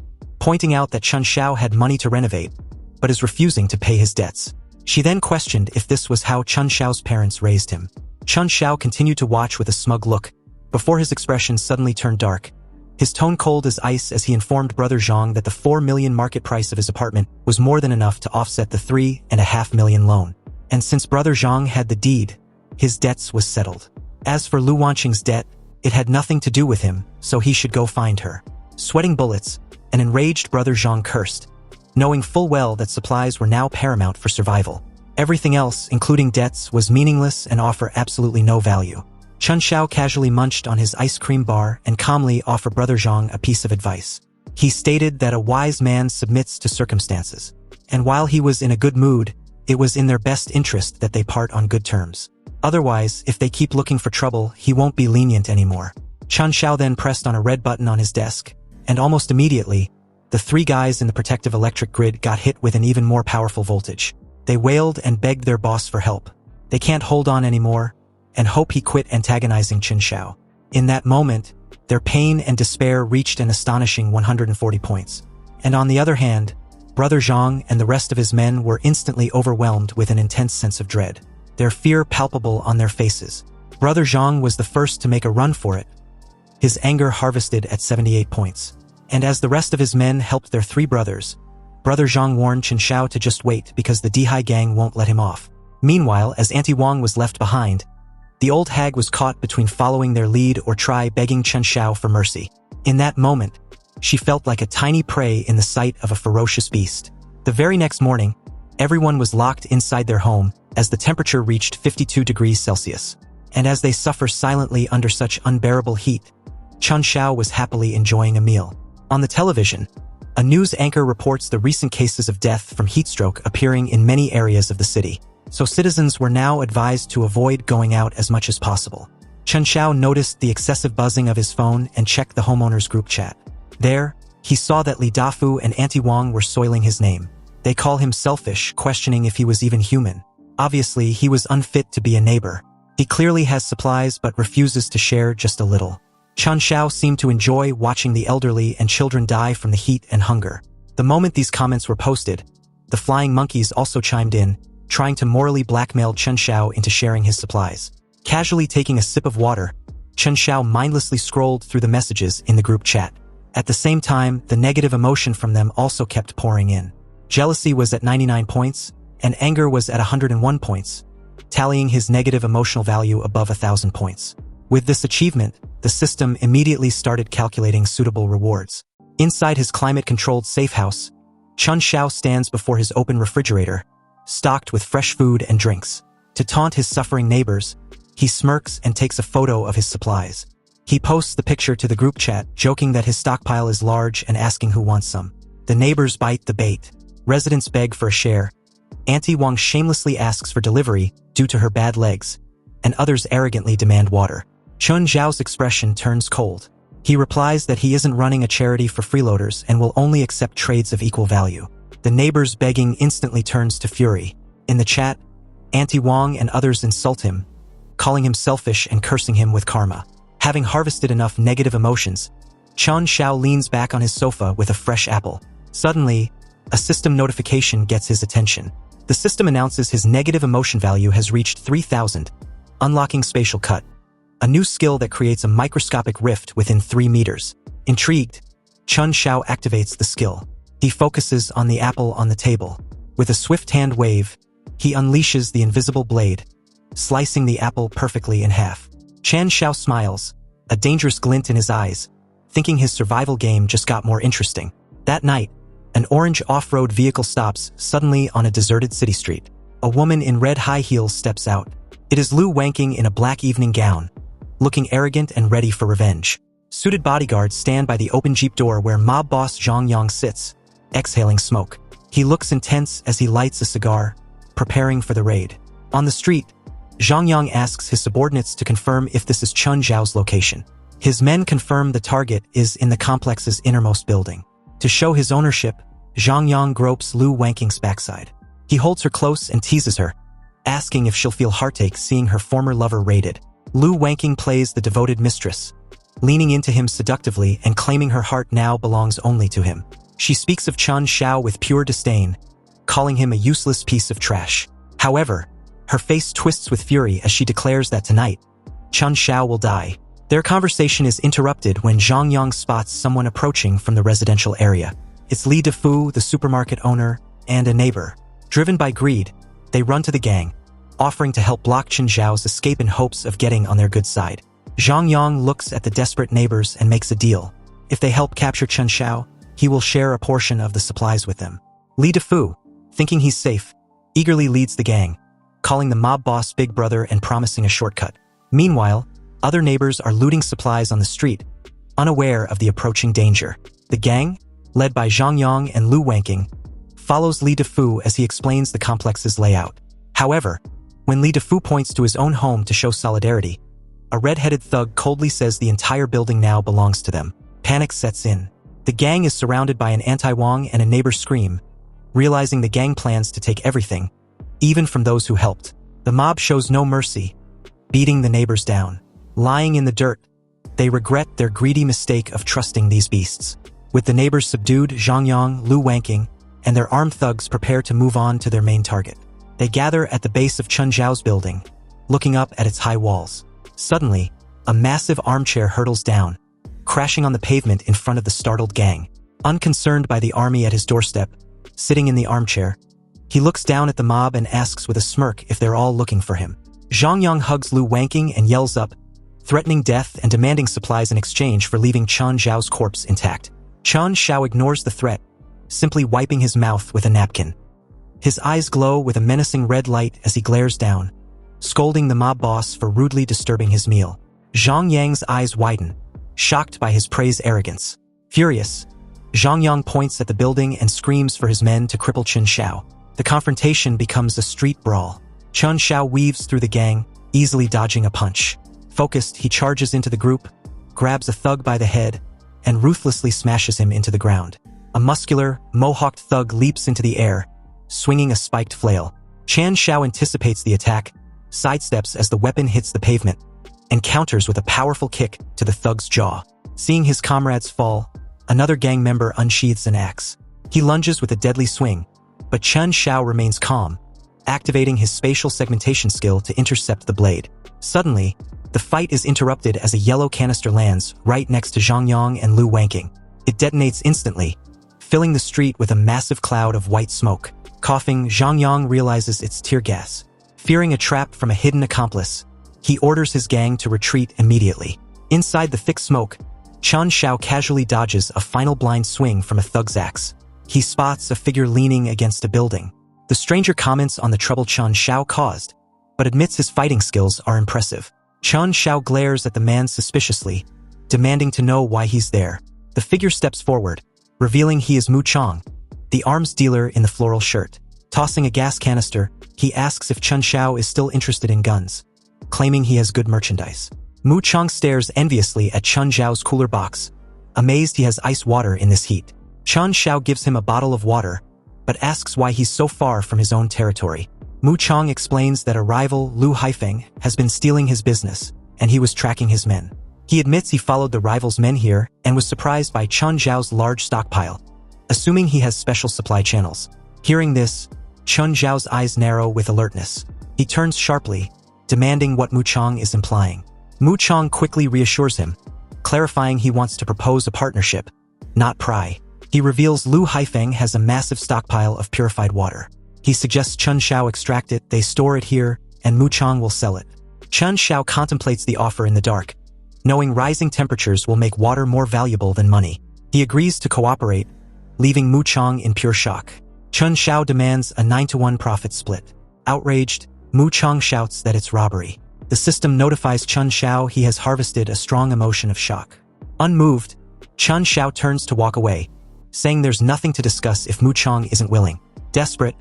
pointing out that Chen Xiao had money to renovate, but is refusing to pay his debts. She then questioned if this was how Chen Xiao's parents raised him. Chen Xiao continued to watch with a smug look, before his expression suddenly turned dark, his tone cold as ice as he informed Brother Zhang that the 4 million market price of his apartment was more than enough to offset the 3.5 million loan. And since Brother Zhang had the deed, his debts was settled. As for Lu Wanqing's debt, it had nothing to do with him, so he should go find her. Sweating bullets, an enraged Brother Zhang cursed, knowing full well that supplies were now paramount for survival. Everything else, including debts, was meaningless and offer absolutely no value. Chen Xiao casually munched on his ice cream bar and calmly offered Brother Zhang a piece of advice. He stated that a wise man submits to circumstances, and while he was in a good mood, it was in their best interest that they part on good terms. Otherwise, if they keep looking for trouble, he won't be lenient anymore. Chen Xiao then pressed on a red button on his desk, and almost immediately, the 3 guys in the protective electric grid got hit with an even more powerful voltage. They wailed and begged their boss for help. They can't hold on anymore, and hope he quit antagonizing Chen Xiao. In that moment, their pain and despair reached an astonishing 140 points. And on the other hand, Brother Zhang and the rest of his men were instantly overwhelmed with an intense sense of dread, their fear palpable on their faces. Brother Zhang was the first to make a run for it, his anger harvested at 78 points. And as the rest of his men helped their 3 brothers, Brother Zhang warned Chen Xiao to just wait because the Dihai gang won't let him off. Meanwhile, as Auntie Wang was left behind, the old hag was caught between following their lead or try begging Chen Xiao for mercy. In that moment, she felt like a tiny prey in the sight of a ferocious beast. The very next morning, everyone was locked inside their home as the temperature reached 52 degrees Celsius. And as they suffer silently under such unbearable heat, Chen Xiao was happily enjoying a meal. On the television, a news anchor reports the recent cases of death from heatstroke appearing in many areas of the city. So citizens were now advised to avoid going out as much as possible. Chen Xiao noticed the excessive buzzing of his phone and checked the homeowners group chat. There, he saw that Li Dafu and Auntie Wang were soiling his name. They call him selfish, questioning if he was even human. Obviously, he was unfit to be a neighbor. He clearly has supplies but refuses to share just a little. Chen Xiao seemed to enjoy watching the elderly and children die from the heat and hunger. The moment these comments were posted, the flying monkeys also chimed in, trying to morally blackmail Chen Xiao into sharing his supplies. Casually taking a sip of water, Chen Xiao mindlessly scrolled through the messages in the group chat. At the same time, the negative emotion from them also kept pouring in. Jealousy was at 99 points, and anger was at 101 points, tallying his negative emotional value above 1,000 points. With this achievement, the system immediately started calculating suitable rewards. Inside his climate-controlled Safehouse, Chen Xiao stands before his open refrigerator, stocked with fresh food and drinks. To taunt his suffering neighbors, he smirks and takes a photo of his supplies. He posts the picture to the group chat, joking that his stockpile is large and asking who wants some. The neighbors bite the bait. Residents beg for a share. Auntie Wang shamelessly asks for delivery due to her bad legs, and others arrogantly demand water. Chen Xiao's expression turns cold. He replies that he isn't running a charity for freeloaders and will only accept trades of equal value. The neighbors' begging instantly turns to fury. In the chat, Auntie Wang and others insult him, calling him selfish and cursing him with karma. Having harvested enough negative emotions, Chen Xiao leans back on his sofa with a fresh apple. Suddenly, a system notification gets his attention. The system announces his negative emotion value has reached 3,000, unlocking spatial cut, a new skill that creates a microscopic rift within 3 meters. Intrigued, Chen Xiao activates the skill. He focuses on the apple on the table. With a swift hand wave, he unleashes the invisible blade, slicing the apple perfectly in half. Chen Xiao smiles, a dangerous glint in his eyes, thinking his survival game just got more interesting. That night, an orange off-road vehicle stops suddenly on a deserted city street. A woman in red high heels steps out. It is Lu Wanking in a black evening gown, looking arrogant and ready for revenge. Suited bodyguards stand by the open jeep door where mob boss Zhang Yang sits, exhaling smoke. He looks intense as he lights a cigar, preparing for the raid. On the street, Zhang Yang asks his subordinates to confirm if this is Chun Zhao's location. His men confirm the target is in the complex's innermost building. To show his ownership, Zhang Yang gropes Lu Wanking's backside. He holds her close and teases her, asking if she'll feel heartache seeing her former lover raided. Lu Wanking plays the devoted mistress, leaning into him seductively and claiming her heart now belongs only to him. She speaks of Chun Xiao with pure disdain, calling him a useless piece of trash. However, her face twists with fury as she declares that tonight, Chun Xiao will die. Their conversation is interrupted when Zhang Yang spots someone approaching from the residential area. It's Li Defu, the supermarket owner, and a neighbor. Driven by greed, they run to the gang, offering to help block Chun Xiao's escape in hopes of getting on their good side. Zhang Yang looks at the desperate neighbors and makes a deal. If they help capture Chun Xiao, he will share a portion of the supplies with them. Li Defu, thinking he's safe, eagerly leads the gang, calling the mob boss Big Brother and promising a shortcut. Meanwhile, other neighbors are looting supplies on the street, unaware of the approaching danger. The gang, led by Zhang Yang and Lu Wanking, follows Li Defu as he explains the complex's layout. However, when Li Defu points to his own home to show solidarity, a red-headed thug coldly says the entire building now belongs to them. Panic sets in. The gang is surrounded by an anti-Wang and a neighbor scream, realizing the gang plans to take everything, even from those who helped. The mob shows no mercy, beating the neighbors down. Lying in the dirt, they regret their greedy mistake of trusting these beasts. With the neighbors subdued, Zhang Yang, Lu Wanking, and their armed thugs prepare to move on to their main target. They gather at the base of Chun Zhao's building, looking up at its high walls. Suddenly, a massive armchair hurtles down, crashing on the pavement in front of the startled gang. Unconcerned by the army at his doorstep, sitting in the armchair, he looks down at the mob and asks with a smirk if they're all looking for him. Zhang Yang hugs Lu Wanking and yells up, threatening death and demanding supplies in exchange for leaving Chun Zhao's corpse intact. Chun Xiao ignores the threat, simply wiping his mouth with a napkin. His eyes glow with a menacing red light as he glares down, scolding the mob boss for rudely disturbing his meal. Zhang Yang's eyes widen, shocked by his prey's arrogance. Furious, Zhang Yang points at the building and screams for his men to cripple Chun Xiao. The confrontation becomes a street brawl. Chun Xiao weaves through the gang, easily dodging a punch. Focused, he charges into the group, grabs a thug by the head, and ruthlessly smashes him into the ground. A muscular, mohawked thug leaps into the air, swinging a spiked flail. Chan Xiao anticipates the attack, sidesteps as the weapon hits the pavement, and counters with a powerful kick to the thug's jaw. Seeing his comrades fall, another gang member unsheathes an axe. He lunges with a deadly swing, but Chun Xiao remains calm, activating his spatial segmentation skill to intercept the blade. Suddenly, the fight is interrupted as a yellow canister lands right next to Zhang Yang and Lu Wanking. It detonates instantly, filling the street with a massive cloud of white smoke. Coughing, Zhang Yang realizes it's tear gas. Fearing a trap from a hidden accomplice, he orders his gang to retreat immediately. Inside the thick smoke, Chun Xiao casually dodges a final blind swing from a thug's axe. He spots a figure leaning against a building. The stranger comments on the trouble Chun Xiao caused, but admits his fighting skills are impressive. Chun Xiao glares at the man suspiciously, demanding to know why he's there. The figure steps forward, revealing he is Mu Chong, the arms dealer in the floral shirt. Tossing a gas canister, he asks if Chun Xiao is still interested in guns, claiming he has good merchandise. Mu Chong stares enviously at Chun Xiao's cooler box, amazed he has ice water in this heat. Chun Xiao gives him a bottle of water, but asks why he's so far from his own territory. Mu Chong explains that a rival, Lu Haifeng, has been stealing his business, and he was tracking his men. He admits he followed the rival's men here and was surprised by Chun Zhao's large stockpile, assuming he has special supply channels. Hearing this, Chun Zhao's eyes narrow with alertness. He turns sharply, demanding what Mu Chong is implying. Mu Chong quickly reassures him, clarifying he wants to propose a partnership, not pry. He reveals Lu Haifeng has a massive stockpile of purified water. He suggests Chun Xiao extract it, they store it here, and Mu Chang will sell it. Chun Xiao contemplates the offer in the dark, knowing rising temperatures will make water more valuable than money. He agrees to cooperate, leaving Mu Chang in pure shock. Chun Xiao demands a 9-to-1 profit split. Outraged, Mu Chang shouts that it's robbery. The system notifies Chun Xiao he has harvested a strong emotion of shock. Unmoved, Chun Xiao turns to walk away, saying there's nothing to discuss if Mu Chang isn't willing. Desperate,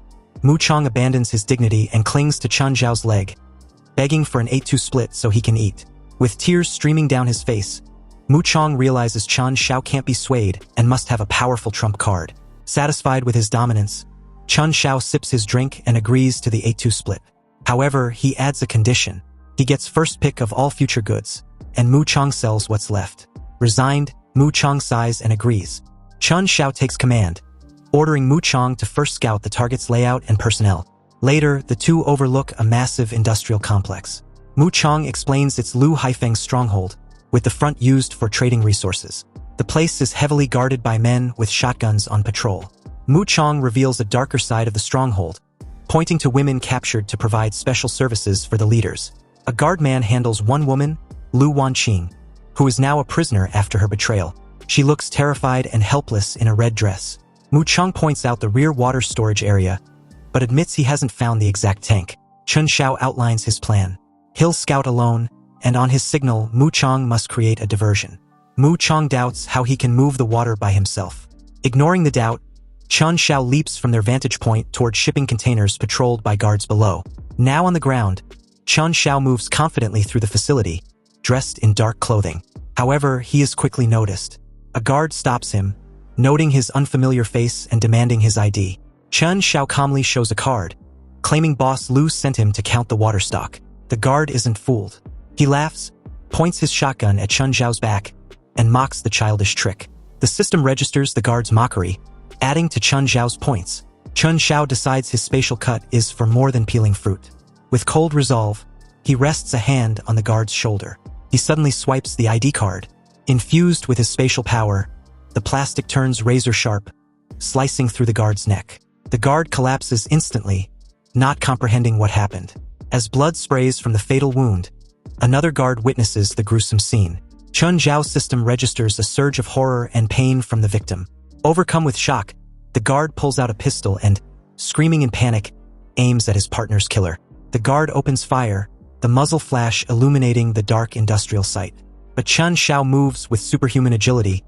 Mu Chang abandons his dignity and clings to Chun Xiao's leg, begging for an 8-2 split so he can eat. With tears streaming down his face, Mu Chang realizes Chun Xiao can't be swayed and must have a powerful trump card. Satisfied with his dominance, Chun Xiao sips his drink and agrees to the 8-2 split. However, he adds a condition. He gets first pick of all future goods, and Mu Chang sells what's left. Resigned, Mu Chang sighs and agrees. Chun Xiao takes command, ordering Mu Chang to first scout the target's layout and personnel. Later, the two overlook a massive industrial complex. Mu Chang explains it's Lu Haifeng's stronghold, with the front used for trading resources. The place is heavily guarded by men with shotguns on patrol. Mu Chang reveals a darker side of the stronghold, pointing to women captured to provide special services for the leaders. A guardman handles one woman, Lu Wanqing, who is now a prisoner after her betrayal. She looks terrified and helpless in a red dress. Mu Chang points out the rear water storage area, but admits he hasn't found the exact tank. Chun Xiao outlines his plan. He'll scout alone, and on his signal, Mu Chang must create a diversion. Mu Chang doubts how he can move the water by himself. Ignoring the doubt, Chun Xiao leaps from their vantage point toward shipping containers patrolled by guards below. Now on the ground, Chun Xiao moves confidently through the facility, dressed in dark clothing. However, he is quickly noticed. A guard stops him, noting his unfamiliar face and demanding his ID. Chun Xiao calmly shows a card, claiming Boss Lu sent him to count the water stock. The guard isn't fooled. He laughs, points his shotgun at Chun Xiao's back, and mocks the childish trick. The system registers the guard's mockery, adding to Chun Xiao's points. Chun Xiao decides his spatial cut is for more than peeling fruit. With cold resolve, he rests a hand on the guard's shoulder. He suddenly swipes the ID card. Infused with his spatial power, the plastic turns razor-sharp, slicing through the guard's neck. The guard collapses instantly, not comprehending what happened. As blood sprays from the fatal wound, another guard witnesses the gruesome scene. Chun Xiao's system registers a surge of horror and pain from the victim. Overcome with shock, the guard pulls out a pistol and, screaming in panic, aims at his partner's killer. The guard opens fire, the muzzle flash illuminating the dark industrial site. But Chun Xiao moves with superhuman agility,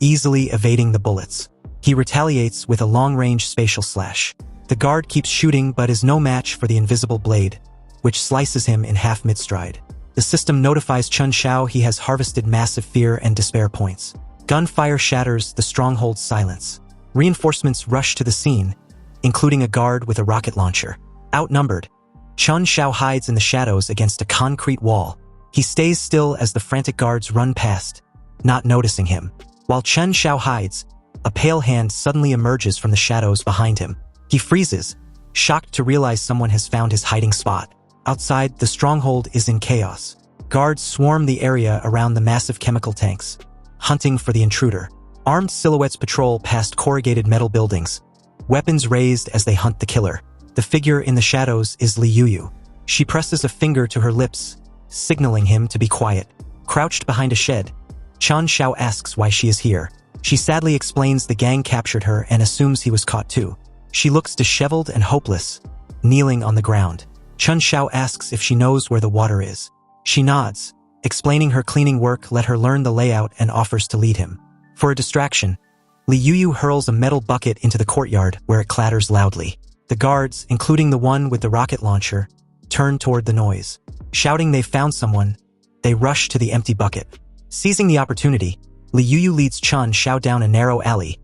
easily evading the bullets. He retaliates with a long-range spatial slash. The guard keeps shooting but is no match for the invisible blade, which slices him in half mid-stride. The system notifies Chun Xiao he has harvested massive fear and despair points. Gunfire shatters the stronghold's silence. Reinforcements rush to the scene, including a guard with a rocket launcher. Outnumbered, Chun Xiao hides in the shadows against a concrete wall. He stays still as the frantic guards run past, not noticing him. While Chun Xiao hides, a pale hand suddenly emerges from the shadows behind him. He freezes, shocked to realize someone has found his hiding spot. Outside, the stronghold is in chaos. Guards swarm the area around the massive chemical tanks, hunting for the intruder. Armed silhouettes patrol past corrugated metal buildings, weapons raised as they hunt the killer. The figure in the shadows is Li Yuyu. She presses a finger to her lips, signaling him to be quiet. Crouched behind a shed, Chun Xiao asks why she is here. She sadly explains the gang captured her and assumes he was caught too. She looks disheveled and hopeless, kneeling on the ground. Chun Xiao asks if she knows where the water is. She nods, explaining her cleaning work let her learn the layout and offers to lead him. For a distraction, Li Yuyu hurls a metal bucket into the courtyard where it clatters loudly. The guards, including the one with the rocket launcher, turn toward the noise. Shouting they've found someone, they rush to the empty bucket. Seizing the opportunity, Li Yuyu leads Chun Xiao down a narrow alley,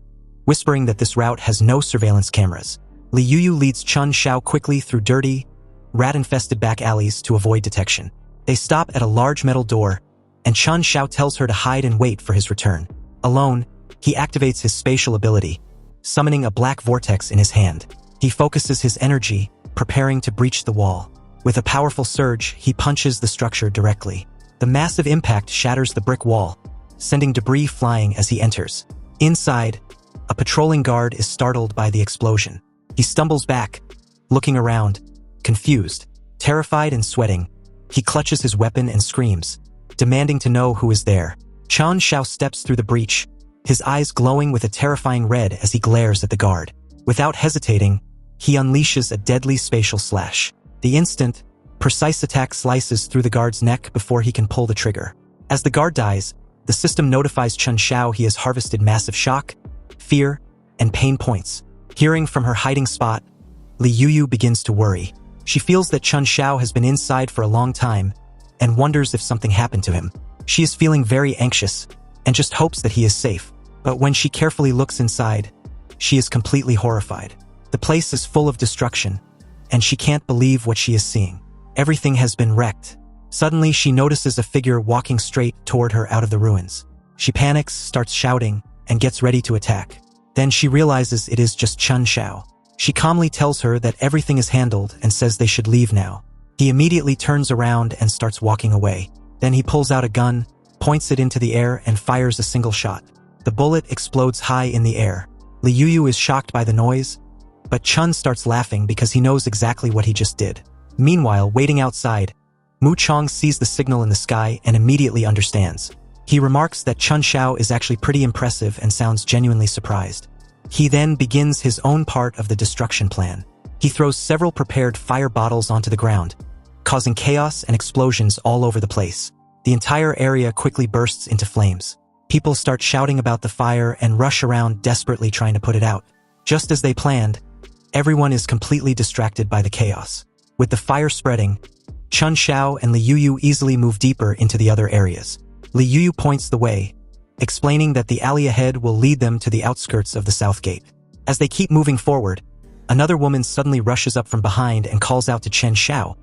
whispering that this route has no surveillance cameras. Li Yuyu leads Chun Xiao quickly through dirty, rat-infested back alleys to avoid detection. They stop at a large metal door, and Chun Xiao tells her to hide and wait for his return. Alone, he activates his spatial ability, summoning a black vortex in his hand. He focuses his energy, preparing to breach the wall. With a powerful surge, he punches the structure directly. The massive impact shatters the brick wall, sending debris flying as he enters. Inside, a patrolling guard is startled by the explosion. He stumbles back, looking around, confused, terrified and sweating. He clutches his weapon and screams, demanding to know who is there. Chen Xiao steps through the breach, his eyes glowing with a terrifying red as he glares at the guard. Without hesitating, he unleashes a deadly spatial slash. The instant, precise attack slices through the guard's neck before he can pull the trigger. As the guard dies, the system notifies Chen Xiao he has harvested massive shock, fear, and pain points. Hearing from her hiding spot, Li Yuyu begins to worry. She feels that Chen Xiao has been inside for a long time and wonders if something happened to him. She is feeling very anxious and just hopes that he is safe. But when she carefully looks inside, she is completely horrified. The place is full of destruction, and she can't believe what she is seeing. Everything has been wrecked. Suddenly, she notices a figure walking straight toward her out of the ruins. She panics, starts shouting, and gets ready to attack. Then she realizes it is just Chen Xiao. She calmly tells her that everything is handled and says they should leave now. He immediately turns around and starts walking away. Then he pulls out a gun, points it into the air, and fires a single shot. The bullet explodes high in the air. Li Yuyu is shocked by the noise, but Chun starts laughing because he knows exactly what he just did. Meanwhile, waiting outside, Mu Chong sees the signal in the sky and immediately understands. He remarks that Chen Xiao is actually pretty impressive and sounds genuinely surprised. He then begins his own part of the destruction plan. He throws several prepared fire bottles onto the ground, causing chaos and explosions all over the place. The entire area quickly bursts into flames. People start shouting about the fire and rush around desperately trying to put it out. Just as they planned, everyone is completely distracted by the chaos. With the fire spreading, Chen Xiao and Li Yuyu easily move deeper into the other areas. Li Yuyu points the way, explaining that the alley ahead will lead them to the outskirts of the south gate. As they keep moving forward, another woman suddenly rushes up from behind and calls out to Chen Xiao,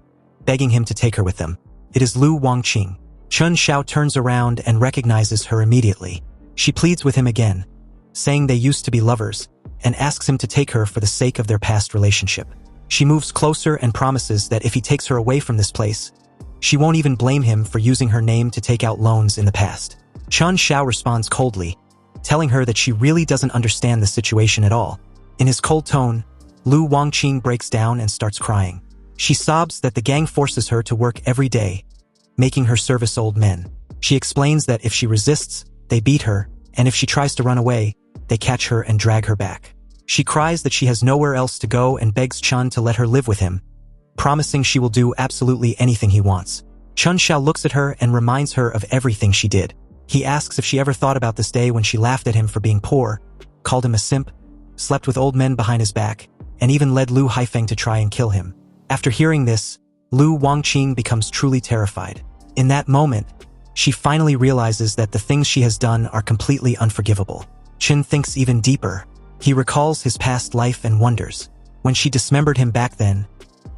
begging him to take her with them. It is Lu Wangqing. Chen Xiao turns around and recognizes her immediately. She pleads with him again, saying they used to be lovers, and asks him to take her for the sake of their past relationship. She moves closer and promises that if he takes her away from this place, she won't even blame him for using her name to take out loans in the past. Chen Xiao responds coldly, telling her that she really doesn't understand the situation at all. In his cold tone, Lu Wangqing breaks down and starts crying. She sobs that the gang forces her to work every day, making her service old men. She explains that if she resists, they beat her, and if she tries to run away, they catch her and drag her back. She cries that she has nowhere else to go and begs Chun to let her live with him, promising she will do absolutely anything he wants. Chen Xiao looks at her and reminds her of everything she did. He asks if she ever thought about this day when she laughed at him for being poor, called him a simp, slept with old men behind his back, and even led Lu Haifeng to try and kill him. After hearing this, Lu Wangqing becomes truly terrified. In that moment, she finally realizes that the things she has done are completely unforgivable. Chen thinks even deeper. He recalls his past life and wonders. When she dismembered him back then,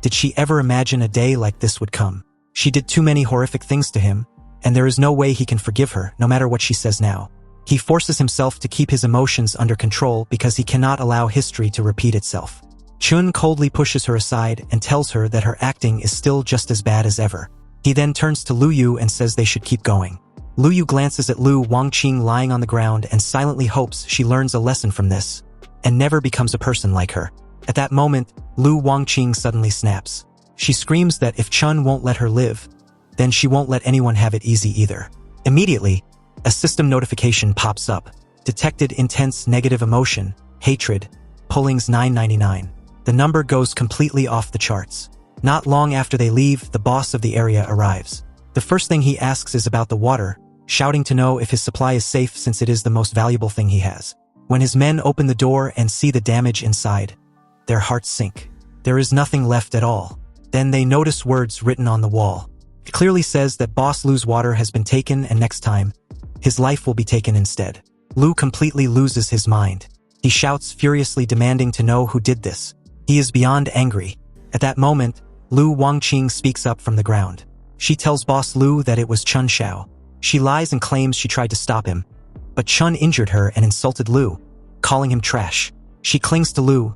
did she ever imagine a day like this would come? She did too many horrific things to him, and there is no way he can forgive her, no matter what she says now. He forces himself to keep his emotions under control because he cannot allow history to repeat itself. Chun coldly pushes her aside and tells her that her acting is still just as bad as ever. He then turns to Lu Yu and says they should keep going. Lu Yu glances at Lu Wangqing lying on the ground and silently hopes she learns a lesson from this, and never becomes a person like her. At that moment, Lu Wangqing suddenly snaps. She screams that if Chun won't let her live, then she won't let anyone have it easy either. Immediately, a system notification pops up. Detected intense negative emotion, hatred, pullings 999. The number goes completely off the charts. Not long after they leave, the boss of the area arrives. The first thing he asks is about the water, shouting to know if his supply is safe since it is the most valuable thing he has. When his men open the door and see the damage inside, their hearts sink. There is nothing left at all. Then they notice words written on the wall. It clearly says that Boss Lu's water has been taken and next time, his life will be taken instead. Lu completely loses his mind. He shouts furiously demanding to know who did this. He is beyond angry. At that moment, Lu Wangqing speaks up from the ground. She tells Boss Lu that it was Chen Xiao. She lies and claims she tried to stop him, but Chun injured her and insulted Lu, calling him trash. She clings to Lu,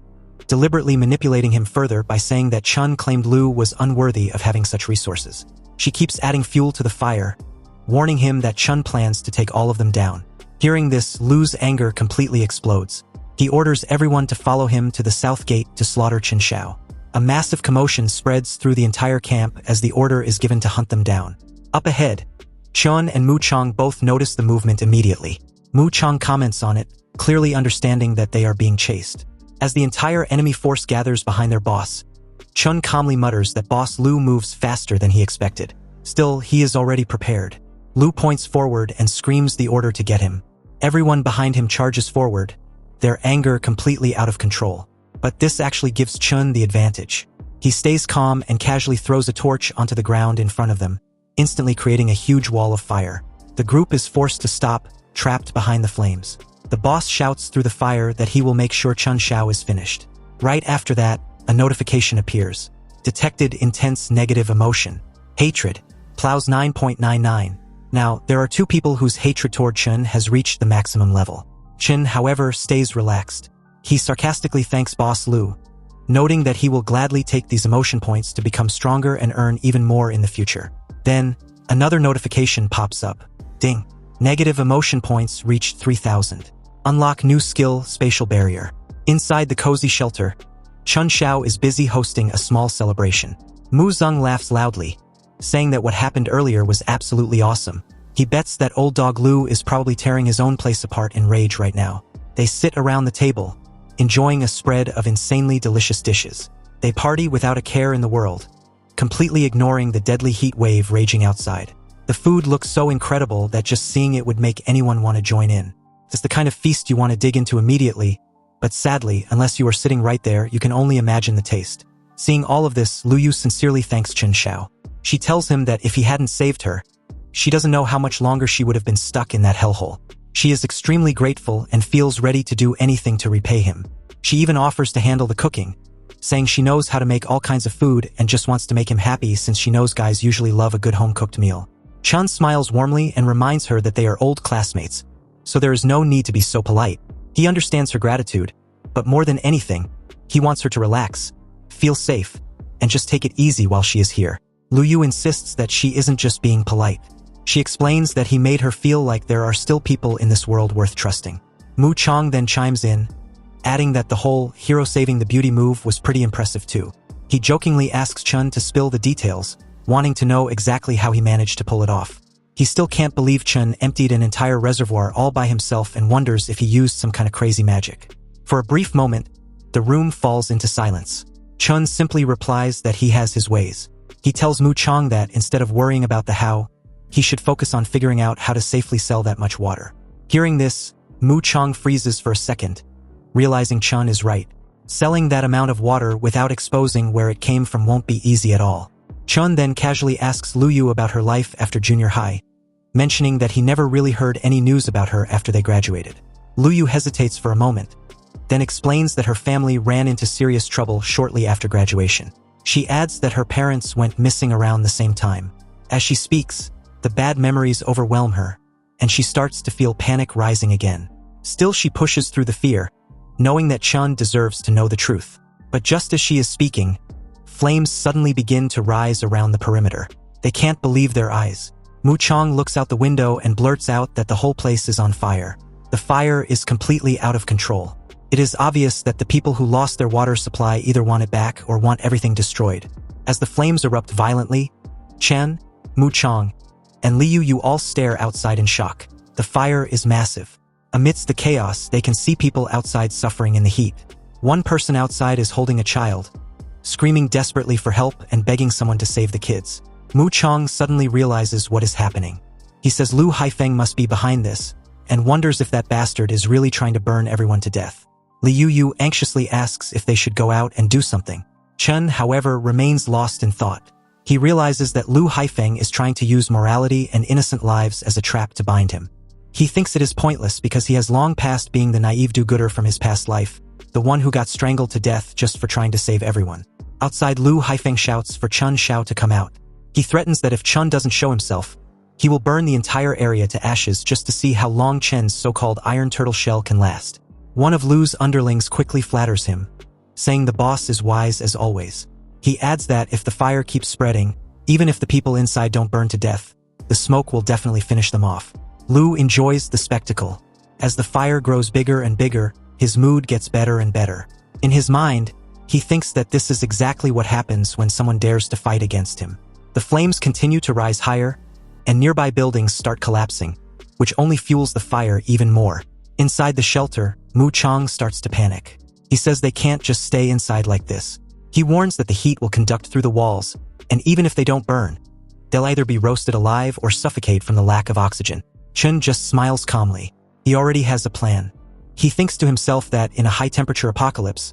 deliberately manipulating him further by saying that Chun claimed Lu was unworthy of having such resources. She keeps adding fuel to the fire, warning him that Chun plans to take all of them down. Hearing this, Lu's anger completely explodes. He orders everyone to follow him to the south gate to slaughter Chen Xiao. A massive commotion spreads through the entire camp as the order is given to hunt them down. Up ahead, Chun and Mu Chong both notice the movement immediately. Mu Chong comments on it, clearly understanding that they are being chased. As the entire enemy force gathers behind their boss, Chun calmly mutters that Boss Lu moves faster than he expected. Still, he is already prepared. Lu points forward and screams the order to get him. Everyone behind him charges forward, their anger completely out of control. But this actually gives Chun the advantage. He stays calm and casually throws a torch onto the ground in front of them, instantly creating a huge wall of fire. The group is forced to stop, trapped behind the flames. The boss shouts through the fire that he will make sure Chun Xiao is finished. Right after that, a notification appears. Detected intense negative emotion. Hatred. Plows 9.99. Now, there are two people whose hatred toward Chun has reached the maximum level. Chun, however, stays relaxed. He sarcastically thanks Boss Lu, noting that he will gladly take these emotion points to become stronger and earn even more in the future. Then, another notification pops up. Ding. Negative emotion points reached 3,000. Unlock new skill, Spatial Barrier. Inside the cozy shelter, Chun Xiao is busy hosting a small celebration. Mu Zeng laughs loudly, saying that what happened earlier was absolutely awesome. He bets that old dog Lu is probably tearing his own place apart in rage right now. They sit around the table, enjoying a spread of insanely delicious dishes. They party without a care in the world, completely ignoring the deadly heat wave raging outside. The food looks so incredible that just seeing it would make anyone want to join in. It's the kind of feast you want to dig into immediately, but sadly, unless you are sitting right there, you can only imagine the taste. Seeing all of this, Lu Yu sincerely thanks Chun Xiao. She tells him that if he hadn't saved her, she doesn't know how much longer she would have been stuck in that hellhole. She is extremely grateful and feels ready to do anything to repay him. She even offers to handle the cooking, saying she knows how to make all kinds of food and just wants to make him happy since she knows guys usually love a good home-cooked meal. Chun smiles warmly and reminds her that they are old classmates, so there is no need to be so polite. He understands her gratitude, but more than anything, he wants her to relax, feel safe, and just take it easy while she is here. Lu Yu insists that she isn't just being polite. She explains that he made her feel like there are still people in this world worth trusting. Mu Chong then chimes in, adding that the whole hero saving the beauty move was pretty impressive too. He jokingly asks Chun to spill the details, wanting to know exactly how he managed to pull it off. He still can't believe Chun emptied an entire reservoir all by himself and wonders if he used some kind of crazy magic. For a brief moment, the room falls into silence. Chun simply replies that he has his ways. He tells Mu Chong that instead of worrying about the how, he should focus on figuring out how to safely sell that much water. Hearing this, Mu Chong freezes for a second, realizing Chun is right. Selling that amount of water without exposing where it came from won't be easy at all. Chun then casually asks Lu Yu about her life after junior high, mentioning that he never really heard any news about her after they graduated. Lu Yu hesitates for a moment, then explains that her family ran into serious trouble shortly after graduation. She adds that her parents went missing around the same time. As she speaks, the bad memories overwhelm her, and she starts to feel panic rising again. Still, she pushes through the fear, knowing that Chun deserves to know the truth. But just as she is speaking, flames suddenly begin to rise around the perimeter. They can't believe their eyes. Mu Chong looks out the window and blurts out that the whole place is on fire. The fire is completely out of control. It is obvious that the people who lost their water supply either want it back or want everything destroyed. As the flames erupt violently, Chen, Mu Chong, and Liu Yu all stare outside in shock. The fire is massive. Amidst the chaos, they can see people outside suffering in the heat. One person outside is holding a child, screaming desperately for help and begging someone to save the kids. Mu Chong suddenly realizes what is happening. He says Lu Haifeng must be behind this, and wonders if that bastard is really trying to burn everyone to death. Liu Yu anxiously asks if they should go out and do something. Chen, however, remains lost in thought. He realizes that Lu Haifeng is trying to use morality and innocent lives as a trap to bind him. He thinks it is pointless because he has long passed being the naive do-gooder from his past life, the one who got strangled to death just for trying to save everyone. Outside, Lu Haifeng shouts for Chun Xiao to come out. He threatens that if Chun doesn't show himself, he will burn the entire area to ashes just to see how long Chen's so-called iron turtle shell can last. One of Lu's underlings quickly flatters him, saying the boss is wise as always. He adds that if the fire keeps spreading, even if the people inside don't burn to death, the smoke will definitely finish them off. Lu enjoys the spectacle. As the fire grows bigger and bigger, his mood gets better and better. In his mind, He thinks that this is exactly what happens when someone dares to fight against him. The flames continue to rise higher, and nearby buildings start collapsing, which only fuels the fire even more. Inside the shelter, Mu Chang starts to panic. He says they can't just stay inside like this. He warns that the heat will conduct through the walls, and even if they don't burn, they'll either be roasted alive or suffocate from the lack of oxygen. Chun just smiles calmly. He already has a plan. He thinks to himself that in a high-temperature apocalypse,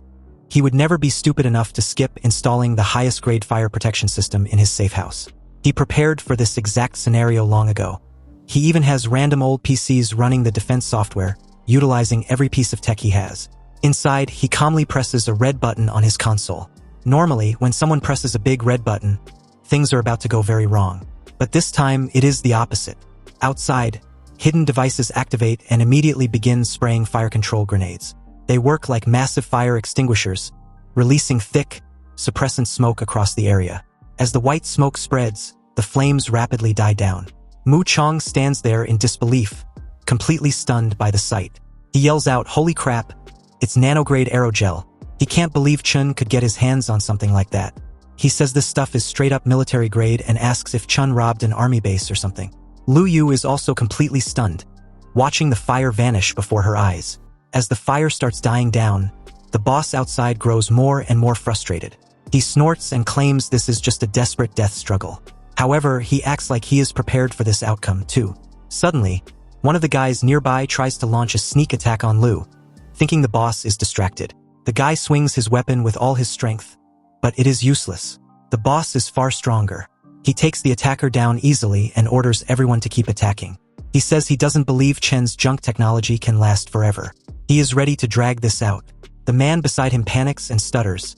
he would never be stupid enough to skip installing the highest-grade fire protection system in his safe house. He prepared for this exact scenario long ago. He even has random old PCs running the defense software, utilizing every piece of tech he has. Inside, he calmly presses a red button on his console. Normally, when someone presses a big red button, things are about to go very wrong. But this time, it is the opposite. Outside, hidden devices activate and immediately begin spraying fire control grenades. They work like massive fire extinguishers, releasing thick, suppressant smoke across the area. As the white smoke spreads, the flames rapidly die down. Mu Chang stands there in disbelief, completely stunned by the sight. He yells out, "Holy crap, it's nanograde aerogel." He can't believe Chun could get his hands on something like that. He says this stuff is straight up military grade and asks if Chun robbed an army base or something. Lu Yu is also completely stunned, watching the fire vanish before her eyes. As the fire starts dying down, the boss outside grows more and more frustrated. He snorts and claims this is just a desperate death struggle. However, he acts like he is prepared for this outcome too. Suddenly, one of the guys nearby tries to launch a sneak attack on Lu, thinking the boss is distracted. The guy swings his weapon with all his strength, but it is useless. The boss is far stronger. He takes the attacker down easily and orders everyone to keep attacking. He says he doesn't believe Chen's junk technology can last forever. He is ready to drag this out. The man beside him panics and stutters,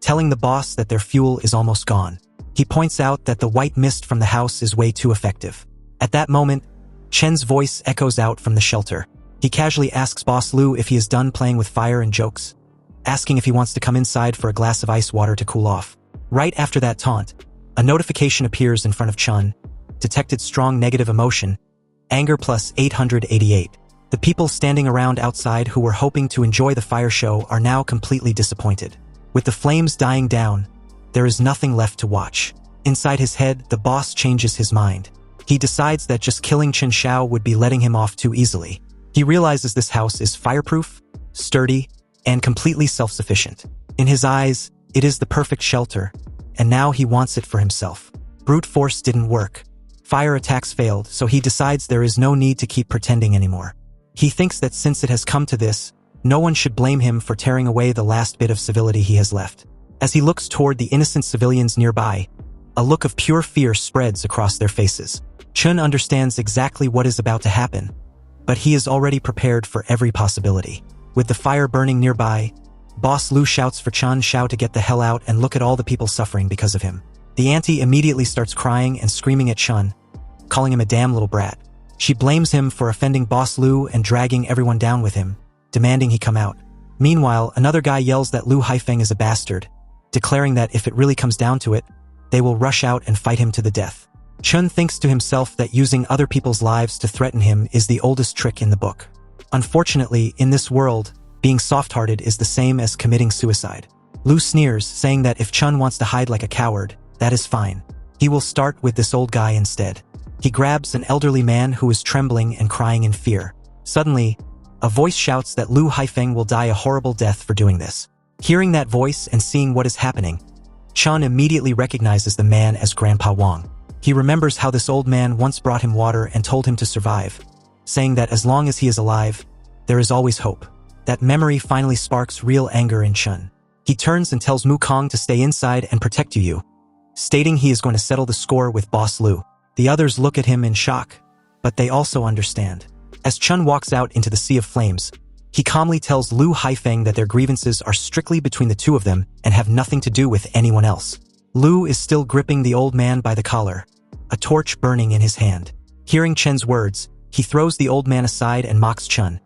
telling the boss that their fuel is almost gone. He points out that the white mist from the house is way too effective. At that moment, Chen's voice echoes out from the shelter. He casually asks Boss Lu if he is done playing with fire and jokes, asking if he wants to come inside for a glass of ice water to cool off. Right after that taunt, a notification appears in front of Chun. Detected strong negative emotion, anger plus 888. The people standing around outside who were hoping to enjoy the fire show are now completely disappointed. With the flames dying down, there is nothing left to watch. Inside his head, the boss changes his mind. He decides that just killing Chen Xiao would be letting him off too easily. He realizes this house is fireproof, sturdy, and completely self-sufficient. In his eyes, it is the perfect shelter, and now he wants it for himself. Brute force didn't work. Fire attacks failed, so he decides there is no need to keep pretending anymore. He thinks that since it has come to this, no one should blame him for tearing away the last bit of civility he has left. As he looks toward the innocent civilians nearby, a look of pure fear spreads across their faces. Chun understands exactly what is about to happen, but he is already prepared for every possibility. With the fire burning nearby, Boss Lu shouts for Chun Xiao to get the hell out and look at all the people suffering because of him. The auntie immediately starts crying and screaming at Chun, calling him a damn little brat. She blames him for offending Boss Lu and dragging everyone down with him, demanding he come out. Meanwhile, another guy yells that Lu Haifeng is a bastard, declaring that if it really comes down to it, they will rush out and fight him to the death. Chun thinks to himself that using other people's lives to threaten him is the oldest trick in the book. Unfortunately, in this world, being soft-hearted is the same as committing suicide. Lu sneers, saying that if Chun wants to hide like a coward, that is fine. He will start with this old guy instead. He grabs an elderly man who is trembling and crying in fear. Suddenly, a voice shouts that Lu Haifeng will die a horrible death for doing this. Hearing that voice and seeing what is happening, Chun immediately recognizes the man as Grandpa Wang. He remembers how this old man once brought him water and told him to survive, saying that as long as he is alive, there is always hope. That memory finally sparks real anger in Chun. He turns and tells Mu Kong to stay inside and protect Yu, stating he is going to settle the score with Boss Lu. The others look at him in shock, but they also understand. As Chun walks out into the sea of flames, he calmly tells Lu Haifeng that their grievances are strictly between the two of them and have nothing to do with anyone else. Lu is still gripping the old man by the collar, a torch burning in his hand. Hearing Chen's words, he throws the old man aside and mocks Chun,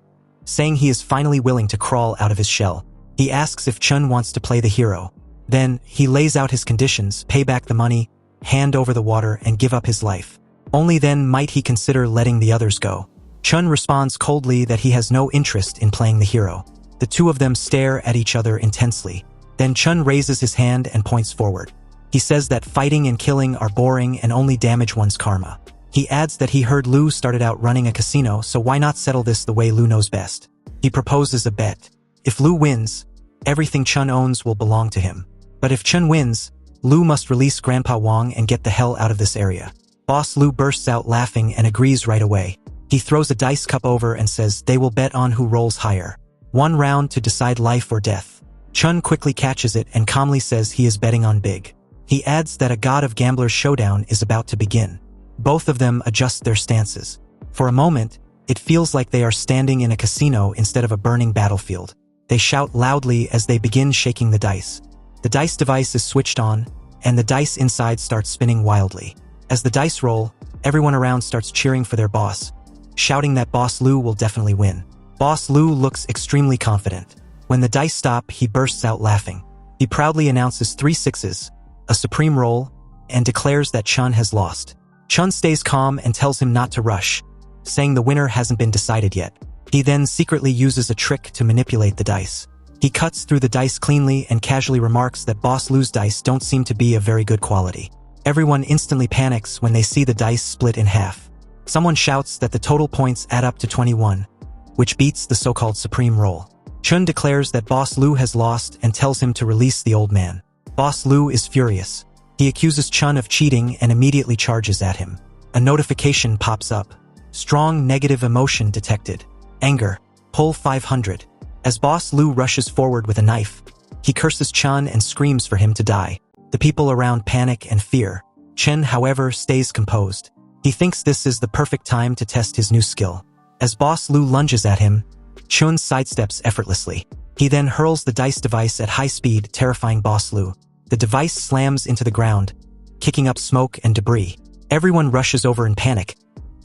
saying he is finally willing to crawl out of his shell. He asks if Chun wants to play the hero. Then, he lays out his conditions: pay back the money, hand over the water, and give up his life. Only then might he consider letting the others go. Chun responds coldly that he has no interest in playing the hero. The two of them stare at each other intensely. Then Chun raises his hand and points forward. He says that fighting and killing are boring and only damage one's karma. He adds that he heard Lu started out running a casino, so why not settle this the way Lu knows best? He proposes a bet. If Lu wins, everything Chun owns will belong to him. But if Chun wins, Lu must release Grandpa Wang and get the hell out of this area. Boss Lu bursts out laughing and agrees right away. He throws a dice cup over and says they will bet on who rolls higher. 1 round to decide life or death. Chun quickly catches it and calmly says he is betting on big. He adds that a God of Gamblers showdown is about to begin. Both of them adjust their stances. For a moment, it feels like they are standing in a casino instead of a burning battlefield. They shout loudly as they begin shaking the dice. The dice device is switched on, and the dice inside starts spinning wildly. As the dice roll, everyone around starts cheering for their boss, shouting that Boss Lu will definitely win. Boss Lu looks extremely confident. When the dice stop, he bursts out laughing. He proudly announces 3 sixes, a supreme roll, and declares that Chun has lost. Chun stays calm and tells him not to rush, saying the winner hasn't been decided yet. He then secretly uses a trick to manipulate the dice. He cuts through the dice cleanly and casually remarks that Boss Lu's dice don't seem to be of very good quality. Everyone instantly panics when they see the dice split in half. Someone shouts that the total points add up to 21, which beats the so-called supreme roll. Chun declares that Boss Lu has lost and tells him to release the old man. Boss Lu is furious. He accuses Chun of cheating and immediately charges at him. A notification pops up. Strong negative emotion detected. Anger. Pull 500. As Boss Lu rushes forward with a knife, he curses Chun and screams for him to die. The people around panic and fear. Chen, however, stays composed. He thinks this is the perfect time to test his new skill. As Boss Lu lunges at him, Chun sidesteps effortlessly. He then hurls the dice device at high speed, terrifying Boss Lu. The device slams into the ground, kicking up smoke and debris. Everyone rushes over in panic,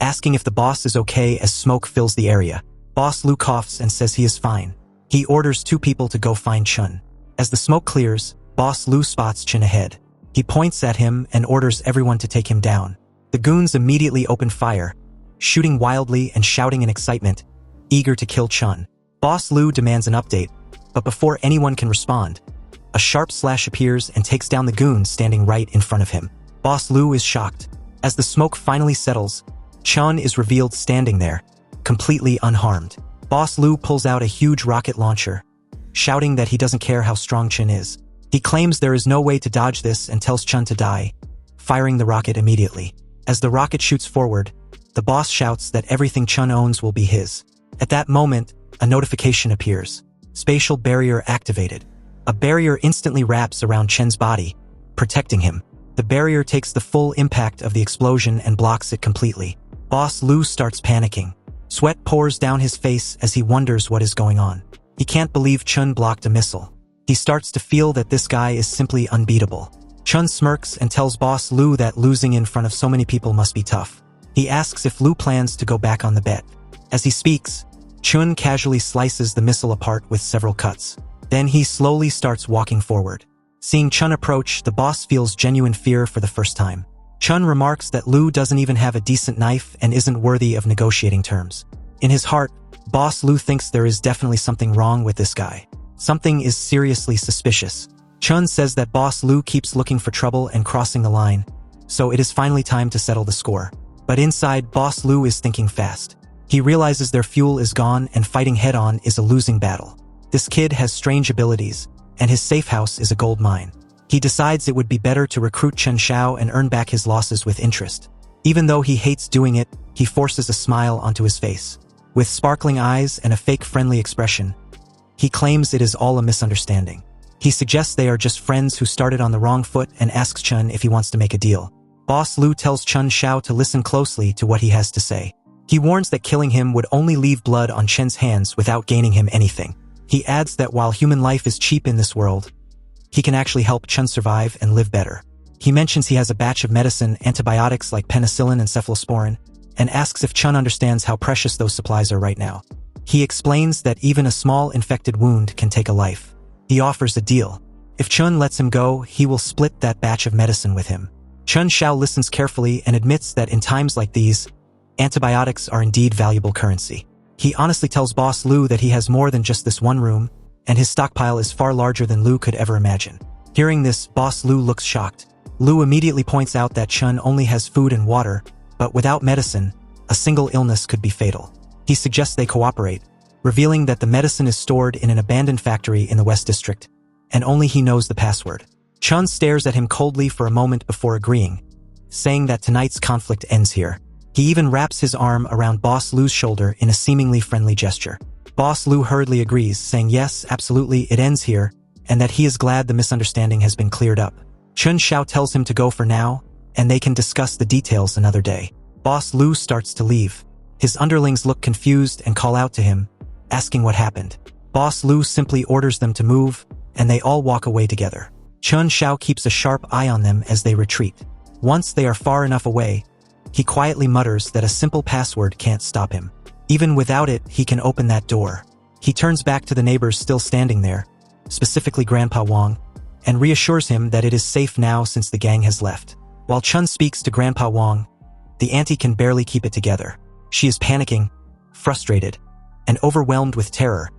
asking if the boss is okay as smoke fills the area. Boss Lu coughs and says he is fine. He orders 2 people to go find Chun. As the smoke clears, Boss Lu spots Chun ahead. He points at him and orders everyone to take him down. The goons immediately open fire, shooting wildly and shouting in excitement, eager to kill Chun. Boss Lu demands an update, but before anyone can respond, a sharp slash appears and takes down the goons standing right in front of him. Boss Lu is shocked. As the smoke finally settles, Chun is revealed standing there, completely unharmed. Boss Lu pulls out a huge rocket launcher, shouting that he doesn't care how strong Chun is. He claims there is no way to dodge this and tells Chun to die, firing the rocket immediately. As the rocket shoots forward, the boss shouts that everything Chun owns will be his. At that moment, a notification appears. Spatial barrier activated. A barrier instantly wraps around Chen's body, protecting him. The barrier takes the full impact of the explosion and blocks it completely. Boss Lu starts panicking. Sweat pours down his face as he wonders what is going on. He can't believe Chun blocked a missile. He starts to feel that this guy is simply unbeatable. Chun smirks and tells Boss Lu that losing in front of so many people must be tough. He asks if Lu plans to go back on the bet. As he speaks, Chun casually slices the missile apart with several cuts. Then he slowly starts walking forward. Seeing Chun approach, the boss feels genuine fear for the first time. Chun remarks that Lu doesn't even have a decent knife and isn't worthy of negotiating terms. In his heart, Boss Lu thinks there is definitely something wrong with this guy. Something is seriously suspicious. Chun says that Boss Lu keeps looking for trouble and crossing the line, so it is finally time to settle the score. But inside, Boss Lu is thinking fast. He realizes their fuel is gone and fighting head-on is a losing battle. This kid has strange abilities, and his safe house is a gold mine. He decides it would be better to recruit Chen Xiao and earn back his losses with interest. Even though he hates doing it, he forces a smile onto his face. With sparkling eyes and a fake friendly expression, he claims it is all a misunderstanding. He suggests they are just friends who started on the wrong foot and asks Chun if he wants to make a deal. Boss Lu tells Chen Xiao to listen closely to what he has to say. He warns that killing him would only leave blood on Chen's hands without gaining him anything. He adds that while human life is cheap in this world, he can actually help Chun survive and live better. He mentions he has a batch of medicine, antibiotics like penicillin and cephalosporin, and asks if Chun understands how precious those supplies are right now. He explains that even a small infected wound can take a life. He offers a deal. If Chun lets him go, he will split that batch of medicine with him. Chen Xiao listens carefully and admits that in times like these, antibiotics are indeed valuable currency. He honestly tells Boss Lu that he has more than just this one room, and his stockpile is far larger than Lu could ever imagine. Hearing this, Boss Lu looks shocked. Lu immediately points out that Chun only has food and water, but without medicine, a single illness could be fatal. He suggests they cooperate, revealing that the medicine is stored in an abandoned factory in the West District, and only he knows the password. Chun stares at him coldly for a moment before agreeing, saying that tonight's conflict ends here. He even wraps his arm around Boss Lu's shoulder in a seemingly friendly gesture. Boss Lu hurriedly agrees, saying yes, absolutely, it ends here, and that he is glad the misunderstanding has been cleared up. Chun Xiao tells him to go for now, and they can discuss the details another day. Boss Lu starts to leave. His underlings look confused and call out to him, asking what happened. Boss Lu simply orders them to move, and they all walk away together. Chun Xiao keeps a sharp eye on them as they retreat. Once they are far enough away, he quietly mutters that a simple password can't stop him. Even without it, he can open that door. He turns back to the neighbors still standing there, specifically Grandpa Wang, and reassures him that it is safe now since the gang has left. While Chun speaks to Grandpa Wang, the auntie can barely keep it together. She is panicking, frustrated, and overwhelmed with terror,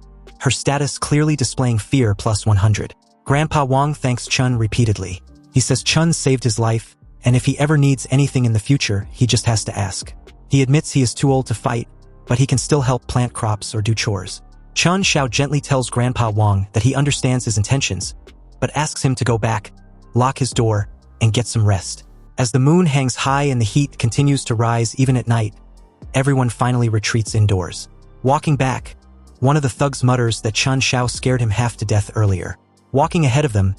her status clearly displaying fear plus 100. Grandpa Wang thanks Chun repeatedly. He says Chun saved his life, and if he ever needs anything in the future, he just has to ask. He admits he is too old to fight, but he can still help plant crops or do chores. Chun Xiao gently tells Grandpa Wang that he understands his intentions, but asks him to go back, lock his door, and get some rest. As the moon hangs high and the heat continues to rise even at night, everyone finally retreats indoors. Walking back, one of the thugs mutters that Chun Xiao scared him half to death earlier. Walking ahead of them,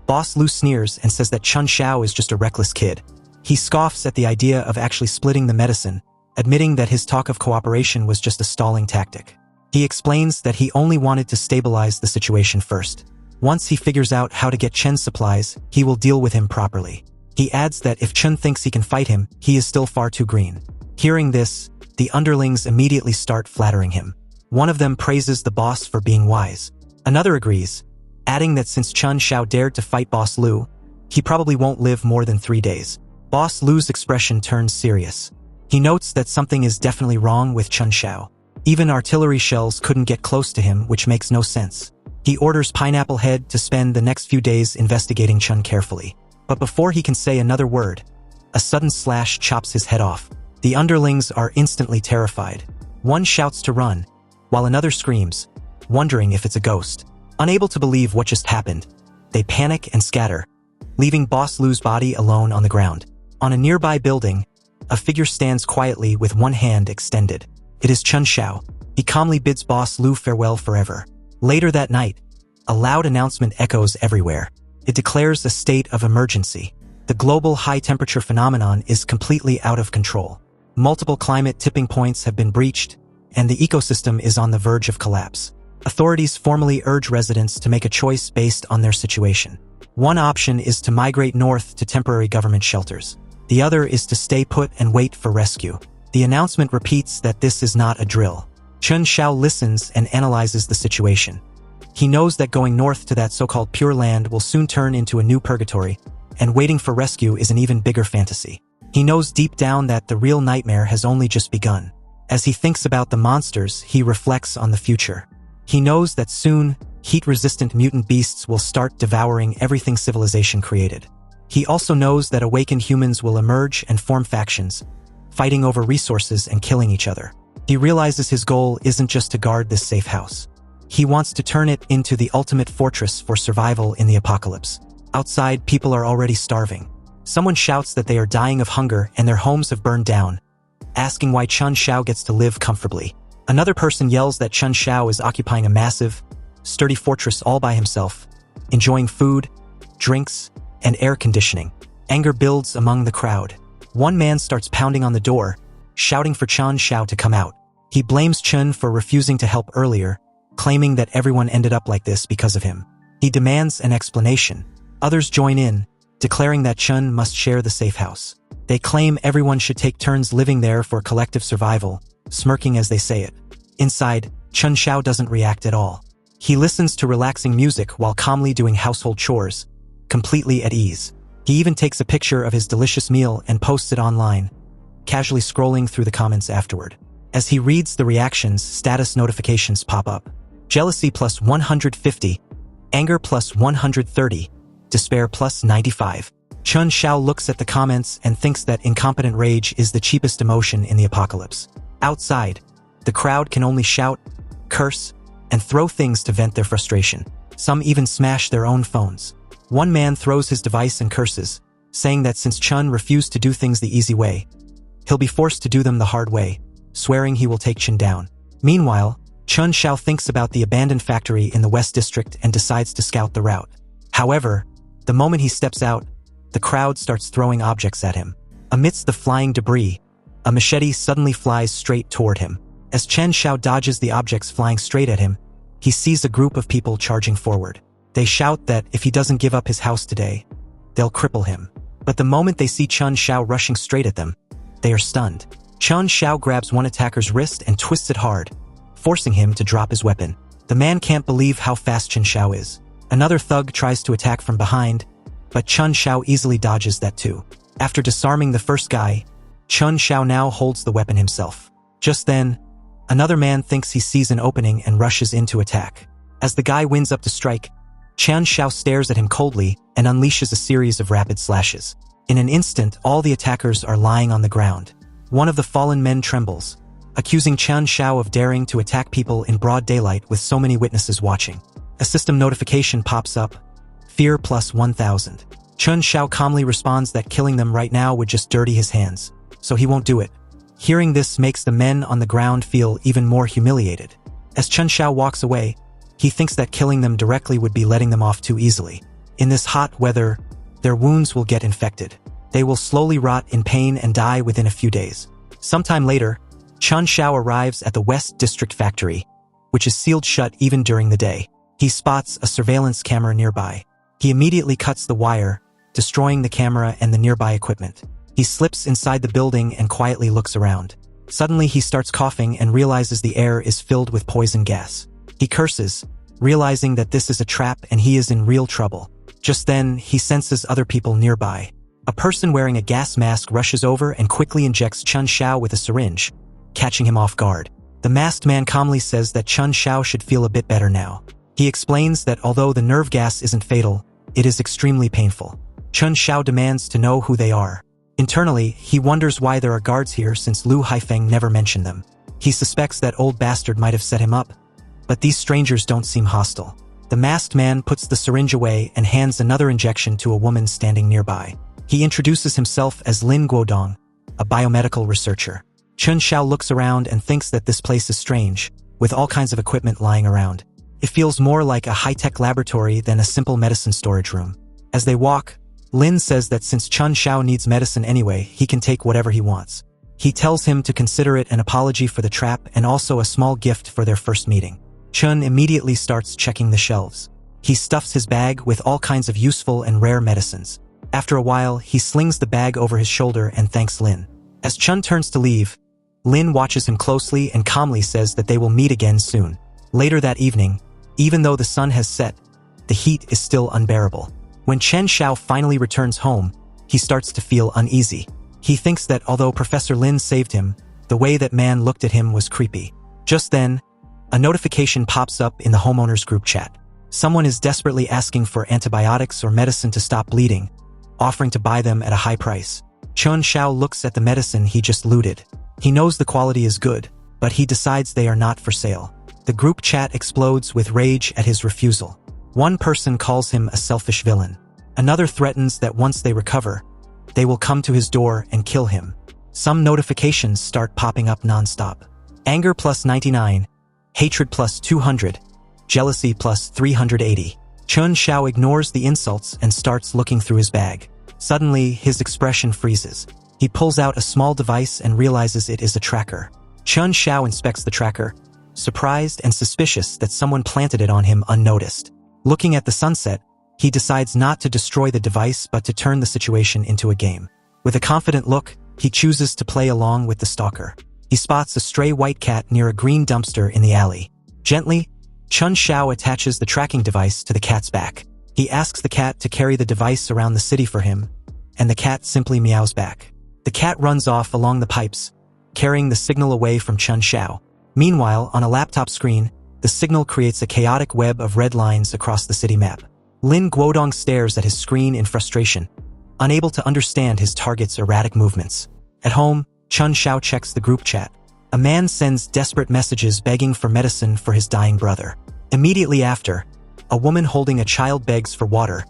Boss Lu sneers and says that Chun Xiao is just a reckless kid. He scoffs at the idea of actually splitting the medicine, admitting that his talk of cooperation was just a stalling tactic. He explains that he only wanted to stabilize the situation first. Once he figures out how to get Chen's supplies, he will deal with him properly. He adds that if Chen thinks he can fight him, he is still far too green. Hearing this, the underlings immediately start flattering him. One of them praises the boss for being wise. Another agrees, adding that since Chun Xiao dared to fight Boss Lu, he probably won't live more than 3 days. Boss Lu's expression turns serious. He notes that something is definitely wrong with Chun Xiao. Even artillery shells couldn't get close to him, which makes no sense. He orders Pineapple Head to spend the next few days investigating Chun carefully. But before he can say another word, a sudden slash chops his head off. The underlings are instantly terrified. One shouts to run, while another screams, wondering if it's a ghost. Unable to believe what just happened, they panic and scatter, leaving Boss Lu's body alone on the ground. On a nearby building, a figure stands quietly with one hand extended. It is Chun Xiao. He calmly bids Boss Lu farewell forever. Later that night, a loud announcement echoes everywhere. It declares a state of emergency. The global high-temperature phenomenon is completely out of control. Multiple climate tipping points have been breached, and the ecosystem is on the verge of collapse. Authorities formally urge residents to make a choice based on their situation. One option is to migrate north to temporary government shelters. The other is to stay put and wait for rescue. The announcement repeats that this is not a drill. Chun Xiao listens and analyzes the situation. He knows that going north to that so-called Pure Land will soon turn into a new purgatory, and waiting for rescue is an even bigger fantasy. He knows deep down that the real nightmare has only just begun. As he thinks about the monsters, he reflects on the future. He knows that soon, heat-resistant mutant beasts will start devouring everything civilization created. He also knows that awakened humans will emerge and form factions, fighting over resources and killing each other. He realizes his goal isn't just to guard this safe house. He wants to turn it into the ultimate fortress for survival in the apocalypse. Outside, people are already starving. Someone shouts that they are dying of hunger and their homes have burned down, asking why Chun Xiao gets to live comfortably. Another person yells that Chun Xiao is occupying a massive, sturdy fortress all by himself, enjoying food, drinks, and air conditioning. Anger builds among the crowd. One man starts pounding on the door, shouting for Chun Xiao to come out. He blames Chun for refusing to help earlier, claiming that everyone ended up like this because of him. He demands an explanation. Others join in, declaring that Chun must share the safe house. They claim everyone should take turns living there for collective survival, smirking as they say it. Inside, Chun Xiao doesn't react at all. He listens to relaxing music while calmly doing household chores, completely at ease. He even takes a picture of his delicious meal and posts it online, casually scrolling through the comments afterward. As he reads the reactions, status notifications pop up. jealousy plus 150, anger plus 130, despair plus 95. Chun Xiao looks at the comments and thinks that incompetent rage is the cheapest emotion in the apocalypse. Outside, the crowd can only shout, curse, and throw things to vent their frustration. Some even smash their own phones. One man throws his device and curses, saying that since Chun refused to do things the easy way, he'll be forced to do them the hard way, swearing he will take Chun down. Meanwhile, Chun Xiao thinks about the abandoned factory in the West District and decides to scout the route. However, the moment he steps out, the crowd starts throwing objects at him. Amidst the flying debris, a machete suddenly flies straight toward him. As Chen Xiao dodges the objects flying straight at him, he sees a group of people charging forward. They shout that if he doesn't give up his house today, they'll cripple him. But the moment they see Chun Xiao rushing straight at them, they are stunned. Chun Xiao grabs one attacker's wrist and twists it hard, forcing him to drop his weapon. The man can't believe how fast Chun Xiao is. Another thug tries to attack from behind, but Chun Xiao easily dodges that too. After disarming the first guy, Chun Xiao now holds the weapon himself. Just then, another man thinks he sees an opening and rushes in to attack. As the guy winds up to strike, Chun Xiao stares at him coldly and unleashes a series of rapid slashes. In an instant, all the attackers are lying on the ground. One of the fallen men trembles, accusing Chun Xiao of daring to attack people in broad daylight with so many witnesses watching. A system notification pops up, fear plus 1000. Chun Xiao calmly responds that killing them right now would just dirty his hands, so he won't do it. Hearing this makes the men on the ground feel even more humiliated. As Chun Xiao walks away, he thinks that killing them directly would be letting them off too easily. In this hot weather, their wounds will get infected. They will slowly rot in pain and die within a few days. Sometime later, Chun Xiao arrives at the West District factory, which is sealed shut even during the day. He spots a surveillance camera nearby. He immediately cuts the wire, destroying the camera and the nearby equipment. He slips inside the building and quietly looks around. Suddenly he starts coughing and realizes the air is filled with poison gas. He curses, realizing that this is a trap and he is in real trouble. Just then, he senses other people nearby. A person wearing a gas mask rushes over and quickly injects Chun Xiao with a syringe, catching him off guard. The masked man calmly says that Chun Xiao should feel a bit better now. He explains that although the nerve gas isn't fatal, it is extremely painful. Chun Xiao demands to know who they are. Internally, he wonders why there are guards here since Lu Haifeng never mentioned them. He suspects that old bastard might have set him up, but these strangers don't seem hostile. The masked man puts the syringe away and hands another injection to a woman standing nearby. He introduces himself as Lin Guodong, a biomedical researcher. Chun Xiao looks around and thinks that this place is strange, with all kinds of equipment lying around. It feels more like a high-tech laboratory than a simple medicine storage room. As they walk, Lin says that since Chun Xiao needs medicine anyway, he can take whatever he wants. He tells him to consider it an apology for the trap and also a small gift for their first meeting. Chun immediately starts checking the shelves. He stuffs his bag with all kinds of useful and rare medicines. After a while, he slings the bag over his shoulder and thanks Lin. As Chun turns to leave, Lin watches him closely and calmly says that they will meet again soon. Later that evening, even though the sun has set, the heat is still unbearable. When Chen Xiao finally returns home, he starts to feel uneasy. He thinks that although Professor Lin saved him, the way that man looked at him was creepy. Just then, a notification pops up in the homeowners group chat. Someone is desperately asking for antibiotics or medicine to stop bleeding, offering to buy them at a high price. Chun Xiao looks at the medicine he just looted. He knows the quality is good, but he decides they are not for sale. The group chat explodes with rage at his refusal. One person calls him a selfish villain. Another threatens that once they recover, they will come to his door and kill him. Some notifications start popping up non-stop. Anger plus 99, hatred plus 200, jealousy plus 380. Chun Xiao ignores the insults and starts looking through his bag. Suddenly, his expression freezes. He pulls out a small device and realizes it is a tracker. Chun Xiao inspects the tracker, surprised and suspicious that someone planted it on him unnoticed. Looking at the sunset, he decides not to destroy the device but to turn the situation into a game. With a confident look, he chooses to play along with the stalker. He spots a stray white cat near a green dumpster in the alley. Gently, Chun Xiao attaches the tracking device to the cat's back. He asks the cat to carry the device around the city for him, and the cat simply meows back. The cat runs off along the pipes, carrying the signal away from Chun Xiao. Meanwhile, on a laptop screen, The signal creates a chaotic web of red lines across the city map. Lin Guodong stares at his screen in frustration, unable to understand his target's erratic movements. At home, Chun Xiao checks the group chat. A man sends desperate messages begging for medicine for his dying brother. Immediately after, a woman holding a child begs for water,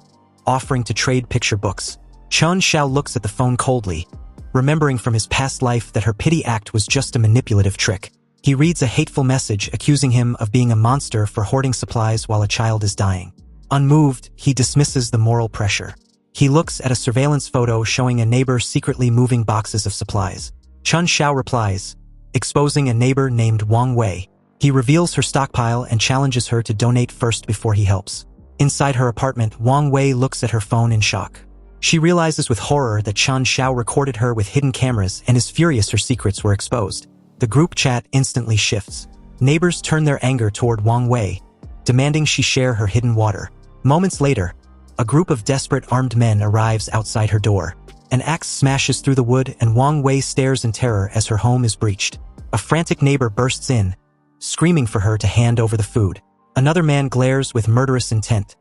offering to trade picture books. Chun Xiao looks at the phone coldly, remembering from his past life that her pity act was just a manipulative trick. He reads a hateful message accusing him of being a monster for hoarding supplies while a child is dying. Unmoved, he dismisses the moral pressure. He looks at a surveillance photo showing a neighbor secretly moving boxes of supplies. Chun Xiao replies, exposing a neighbor named Wang Wei. He reveals her stockpile and challenges her to donate first before he helps. Inside her apartment, Wang Wei looks at her phone in shock. She realizes with horror that Chun Xiao recorded her with hidden cameras and is furious her secrets were exposed. The group chat instantly shifts. Neighbors turn their anger toward Wang Wei, demanding she share her hidden water. Moments later, a group of desperate armed men arrives outside her door. An axe smashes through the wood and Wang Wei stares in terror as her home is breached. A frantic neighbor bursts in, screaming for her to hand over the food. Another man glares with murderous intent,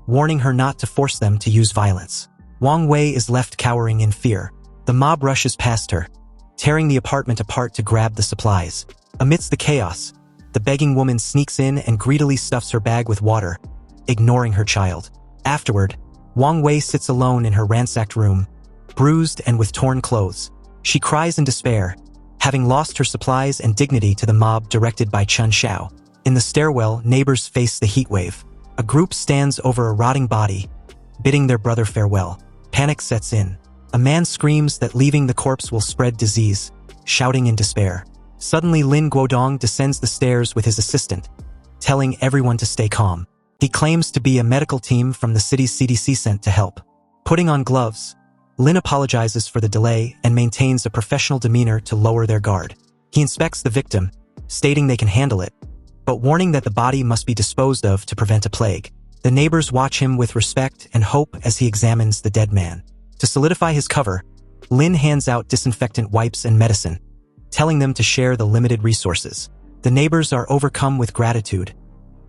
warning her not to force them to use violence. Wang Wei is left cowering in fear. The mob rushes past her, tearing the apartment apart to grab the supplies. Amidst the chaos, the begging woman sneaks in and greedily stuffs her bag with water, ignoring her child. Afterward, Wang Wei sits alone in her ransacked room, bruised and with torn clothes. She cries in despair, having lost her supplies and dignity to the mob directed by Chun Xiao. In the stairwell, neighbors face the heat wave. A group stands over a rotting body, bidding their brother farewell. Panic sets in. A man screams that leaving the corpse will spread disease, shouting in despair. Suddenly, Lin Guodong descends the stairs with his assistant, telling everyone to stay calm. He claims to be a medical team from the city's CDC sent to help. Putting on gloves, Lin apologizes for the delay and maintains a professional demeanor to lower their guard. He inspects the victim, stating they can handle it, but warning that the body must be disposed of to prevent a plague. The neighbors watch him with respect and hope as he examines the dead man. To solidify his cover, Lin hands out disinfectant wipes and medicine, telling them to share the limited resources. The neighbors are overcome with gratitude,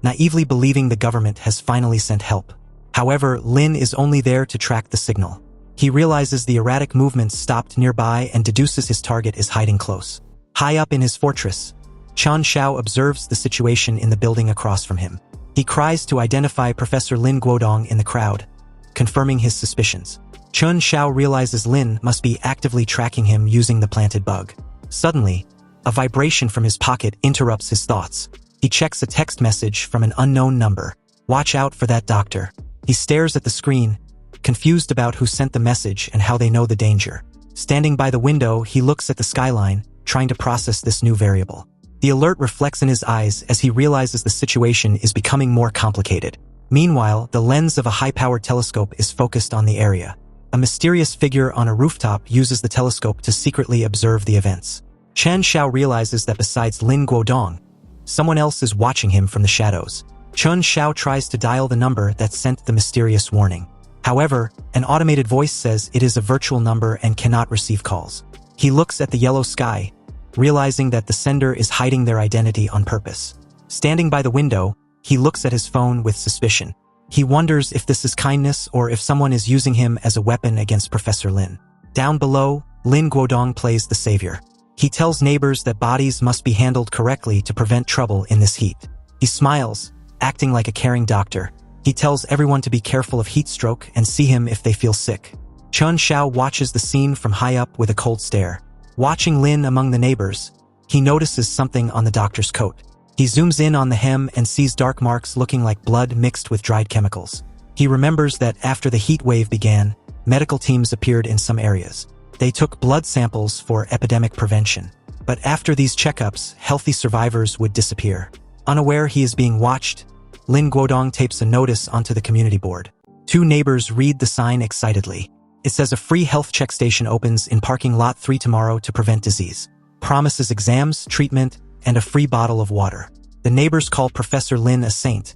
naively believing the government has finally sent help. However, Lin is only there to track the signal. He realizes the erratic movements stopped nearby and deduces his target is hiding close. High up in his fortress, Chun Xiao observes the situation in the building across from him. He cries to identify Professor Lin Guodong in the crowd, confirming his suspicions. Chun Xiao realizes Lin must be actively tracking him using the planted bug. Suddenly, a vibration from his pocket interrupts his thoughts. He checks a text message from an unknown number. Watch out for that doctor. He stares at the screen, confused about who sent the message and how they know the danger. Standing by the window, he looks at the skyline, trying to process this new variable. The alert reflects in his eyes as he realizes the situation is becoming more complicated. Meanwhile, the lens of a high-powered telescope is focused on the area. A mysterious figure on a rooftop uses the telescope to secretly observe the events. Chun Xiao realizes that besides Lin Guodong, someone else is watching him from the shadows. Chun Xiao tries to dial the number that sent the mysterious warning. However, an automated voice says it is a virtual number and cannot receive calls. He looks at the yellow sky, realizing that the sender is hiding their identity on purpose. Standing by the window, he looks at his phone with suspicion. He wonders if this is kindness or if someone is using him as a weapon against Professor Lin. Down below, Lin Guodong plays the savior. He tells neighbors that bodies must be handled correctly to prevent trouble in this heat. He smiles, acting like a caring doctor. He tells everyone to be careful of heat stroke and see him if they feel sick. Chun Xiao watches the scene from high up with a cold stare. Watching Lin among the neighbors, he notices something on the doctor's coat. He zooms in on the hem and sees dark marks looking like blood mixed with dried chemicals. He remembers that after the heat wave began, medical teams appeared in some areas. They took blood samples for epidemic prevention. But after these checkups, healthy survivors would disappear. Unaware he is being watched, Lin Guodong tapes a notice onto the community board. Two neighbors read the sign excitedly. It says a free health check station opens in parking lot 3 tomorrow to prevent disease. Promises exams, treatment, and a free bottle of water. The neighbors call Professor Lin a saint,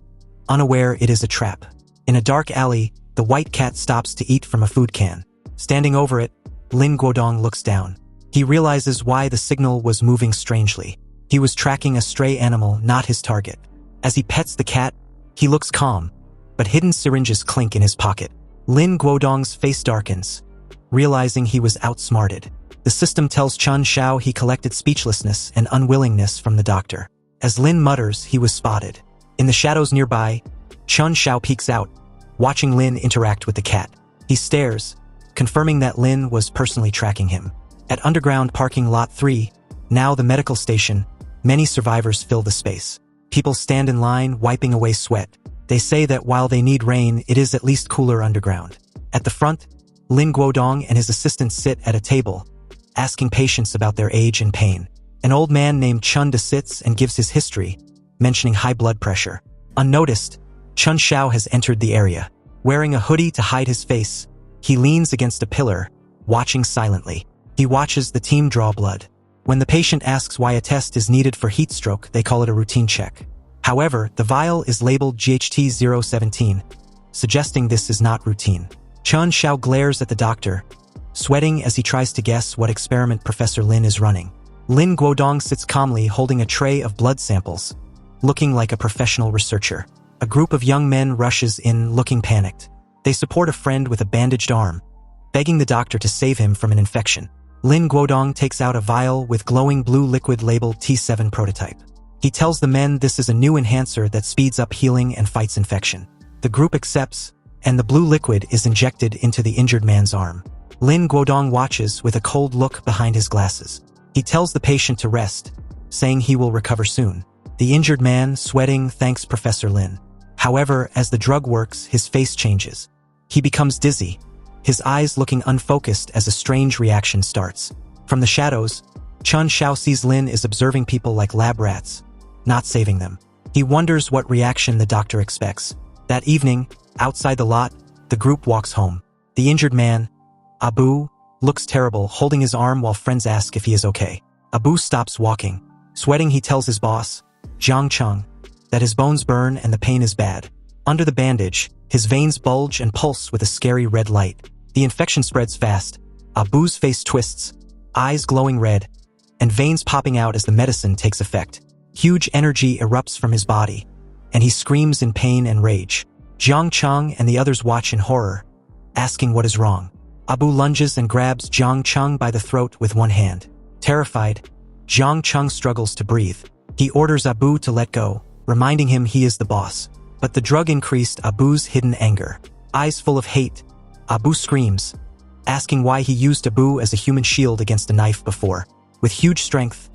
unaware it is a trap. In a dark alley, the white cat stops to eat from a food can. Standing over it, Lin Guodong looks down. He realizes why the signal was moving strangely. He was tracking a stray animal, not his target. As he pets the cat, he looks calm, but hidden syringes clink in his pocket. Lin Guodong's face darkens, realizing he was outsmarted. The system tells Chun Shao he collected speechlessness and unwillingness from the doctor. As Lin mutters, he was spotted. In the shadows nearby, Chun Shao peeks out, watching Lin interact with the cat. He stares, confirming that Lin was personally tracking him. At underground parking lot 3, now the medical station, many survivors fill the space. People stand in line, wiping away sweat. They say that while they need rain, it is at least cooler underground. At the front, Lin Guodong and his assistant sit at a table, asking patients about their age and pain. An old man named Chun Da sits and gives his history, mentioning high blood pressure. Unnoticed, Chun Shao has entered the area. Wearing a hoodie to hide his face, he leans against a pillar, watching silently. He watches the team draw blood. When the patient asks why a test is needed for heat stroke, they call it a routine check. However, the vial is labeled GHT-017, suggesting this is not routine. Chun Shao glares at the doctor, sweating as he tries to guess what experiment Professor Lin is running. Lin Guodong sits calmly holding a tray of blood samples, looking like a professional researcher. A group of young men rushes in, looking panicked. They support a friend with a bandaged arm, begging the doctor to save him from an infection. Lin Guodong takes out a vial with glowing blue liquid labeled T7 prototype. He tells the men this is a new enhancer that speeds up healing and fights infection. The group accepts, and the blue liquid is injected into the injured man's arm. Lin Guodong watches with a cold look behind his glasses. He tells the patient to rest, saying he will recover soon. The injured man, sweating, thanks Professor Lin. However, as the drug works, his face changes. He becomes dizzy, his eyes looking unfocused as a strange reaction starts. From the shadows, Chun Shao sees Lin is observing people like lab rats, not saving them. He wonders what reaction the doctor expects. That evening, outside the lot, the group walks home. The injured man, Abu, looks terrible, holding his arm while friends ask if he is okay. Abu stops walking. Sweating, he tells his boss, Jiang Cheng, that his bones burn and the pain is bad. Under the bandage, his veins bulge and pulse with a scary red light. The infection spreads fast. Abu's face twists, eyes glowing red, and veins popping out as the medicine takes effect. Huge energy erupts from his body, and he screams in pain and rage. Jiang Cheng and the others watch in horror, asking what is wrong. Abu lunges and grabs Jiang Cheng by the throat with one hand. Terrified, Jiang Cheng struggles to breathe. He orders Abu to let go, reminding him he is the boss. But the drug increased Abu's hidden anger. Eyes full of hate, Abu screams, asking why he used Abu as a human shield against a knife before. With huge strength,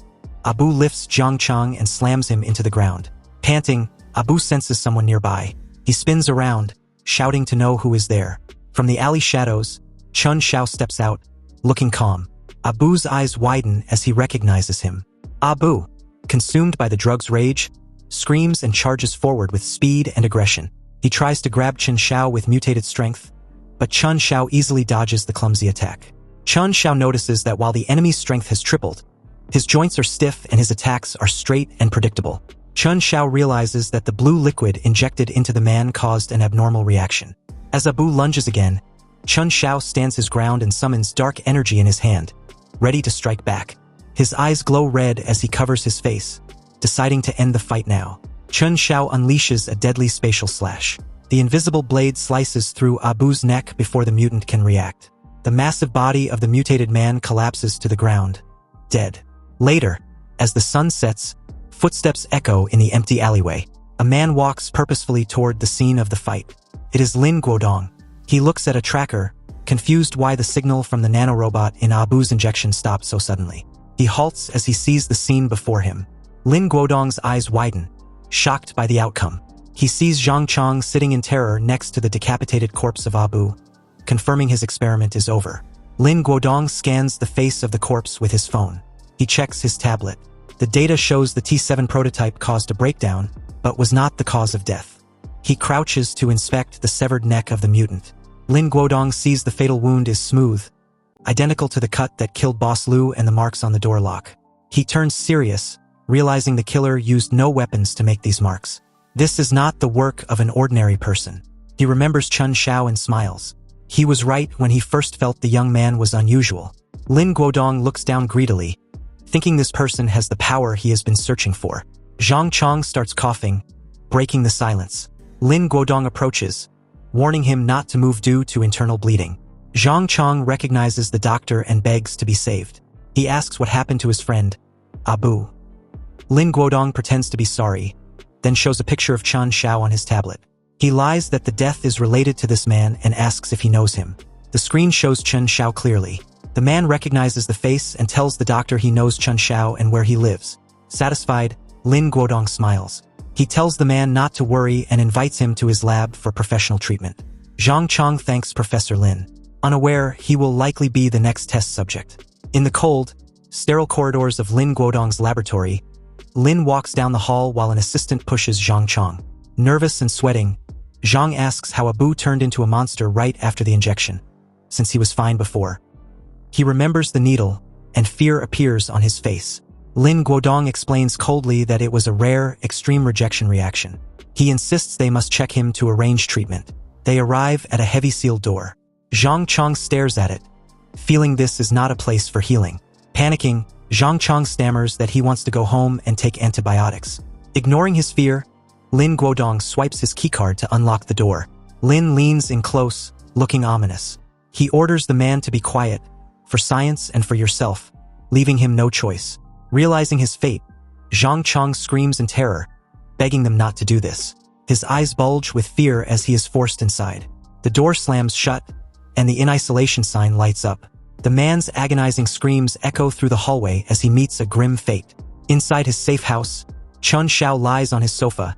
Abu lifts Jiang Cheng and slams him into the ground. Panting, Abu senses someone nearby. He spins around, shouting to know who is there. From the alley shadows, Chun Shao steps out, looking calm. Abu's eyes widen as he recognizes him. Abu, consumed by the drug's rage, screams and charges forward with speed and aggression. He tries to grab Chun Shao with mutated strength, but Chun Shao easily dodges the clumsy attack. Chun Shao notices that while the enemy's strength has tripled, his joints are stiff and his attacks are straight and predictable. Chun Shao realizes that the blue liquid injected into the man caused an abnormal reaction. As Abu lunges again, Chun Shao stands his ground and summons dark energy in his hand, ready to strike back. His eyes glow red as he covers his face, deciding to end the fight now. Chun Shao unleashes a deadly spatial slash. The invisible blade slices through Abu's neck before the mutant can react. The massive body of the mutated man collapses to the ground, dead. Later, as the sun sets, footsteps echo in the empty alleyway. A man walks purposefully toward the scene of the fight. It is Lin Guodong. He looks at a tracker, confused why the signal from the nanorobot in Abu's injection stopped so suddenly. He halts as he sees the scene before him. Lin Guodong's eyes widen, shocked by the outcome. He sees Jiang Cheng sitting in terror next to the decapitated corpse of Abu, confirming his experiment is over. Lin Guodong scans the face of the corpse with his phone. He checks his tablet. The data shows the T7 prototype caused a breakdown, but was not the cause of death. He crouches to inspect the severed neck of the mutant. Lin Guodong sees the fatal wound is smooth, identical to the cut that killed Boss Lu and the marks on the door lock. He turns serious, realizing the killer used no weapons to make these marks. This is not the work of an ordinary person. He remembers Chun Shao and smiles. He was right when he first felt the young man was unusual. Lin Guodong looks down greedily, thinking this person has the power he has been searching for. Jiang Cheng starts coughing, breaking the silence. Lin Guodong approaches, warning him not to move due to internal bleeding. Zhang Chong recognizes the doctor and begs to be saved. He asks what happened to his friend, Abu. Lin Guodong pretends to be sorry, then shows a picture of Chen Xiao on his tablet. He lies that the death is related to this man and asks if he knows him. The screen shows Chen Xiao clearly. The man recognizes the face and tells the doctor he knows Chen Xiao and where he lives. Satisfied, Lin Guodong smiles. He tells the man not to worry and invites him to his lab for professional treatment. Zhang Chong thanks Professor Lin, unaware he will likely be the next test subject. In the cold, sterile corridors of Lin Guodong's laboratory, Lin walks down the hall while an assistant pushes Zhang Chong. Nervous and sweating, Zhang asks how Abu turned into a monster right after the injection, since he was fine before. He remembers the needle, and fear appears on his face. Lin Guodong explains coldly that it was a rare, extreme rejection reaction. He insists they must check him to arrange treatment. They arrive at a heavy sealed door. Zhang Chong stares at it, feeling this is not a place for healing. Panicking, Zhang Chong stammers that he wants to go home and take antibiotics. Ignoring his fear, Lin Guodong swipes his keycard to unlock the door. Lin leans in close, looking ominous. He orders the man to be quiet, for science and for yourself, leaving him no choice. Realizing his fate, Zhang Chong screams in terror, begging them not to do this. His eyes bulge with fear as he is forced inside. The door slams shut, and the in-isolation sign lights up. The man's agonizing screams echo through the hallway as he meets a grim fate. Inside his safe house, Chen Xiao lies on his sofa,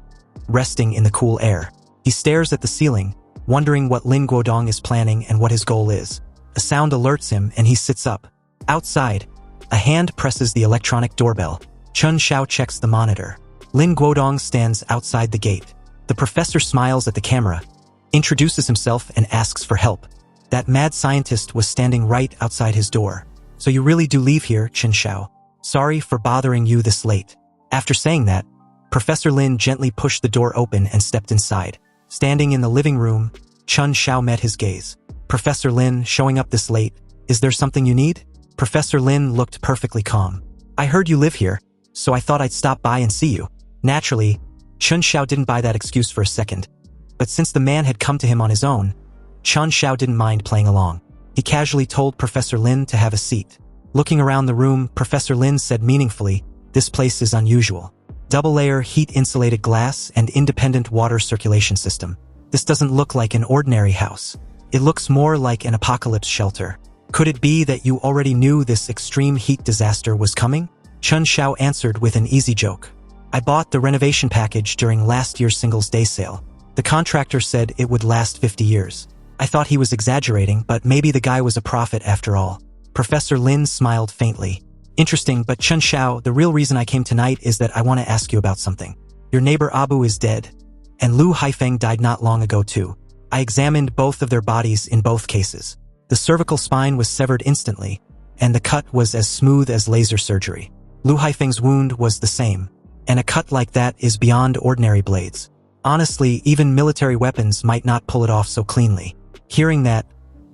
resting in the cool air. He stares at the ceiling, wondering what Lin Guodong is planning and what his goal is. A sound alerts him and he sits up. Outside, a hand presses the electronic doorbell. Chen Xiao checks the monitor. Lin Guodong stands outside the gate. The professor smiles at the camera, introduces himself and asks for help. That mad scientist was standing right outside his door. So you really do leave here, Chen Xiao. Sorry for bothering you this late. After saying that, Professor Lin gently pushed the door open and stepped inside. Standing in the living room, Chen Xiao met his gaze. Professor Lin, showing up this late, is there something you need? Professor Lin looked perfectly calm. I heard you live here, so I thought I'd stop by and see you. Naturally, Chen Xiao didn't buy that excuse for a second. But since the man had come to him on his own, Chen Xiao didn't mind playing along. He casually told Professor Lin to have a seat. Looking around the room, Professor Lin said meaningfully, this place is unusual. Double-layer heat-insulated glass and independent water circulation system. This doesn't look like an ordinary house. It looks more like an apocalypse shelter. Could it be that you already knew this extreme heat disaster was coming? Chen Xiao answered with an easy joke. I bought the renovation package during last year's Singles Day sale. The contractor said it would last 50 years. I thought he was exaggerating, but maybe the guy was a prophet after all. Professor Lin smiled faintly. Interesting, but Chen Xiao, the real reason I came tonight is that I want to ask you about something. Your neighbor Abu is dead, and Lu Haifeng died not long ago too. I examined both of their bodies in both cases. The cervical spine was severed instantly, and the cut was as smooth as laser surgery. Lu Haifeng's wound was the same, and a cut like that is beyond ordinary blades. Honestly, even military weapons might not pull it off so cleanly. Hearing that,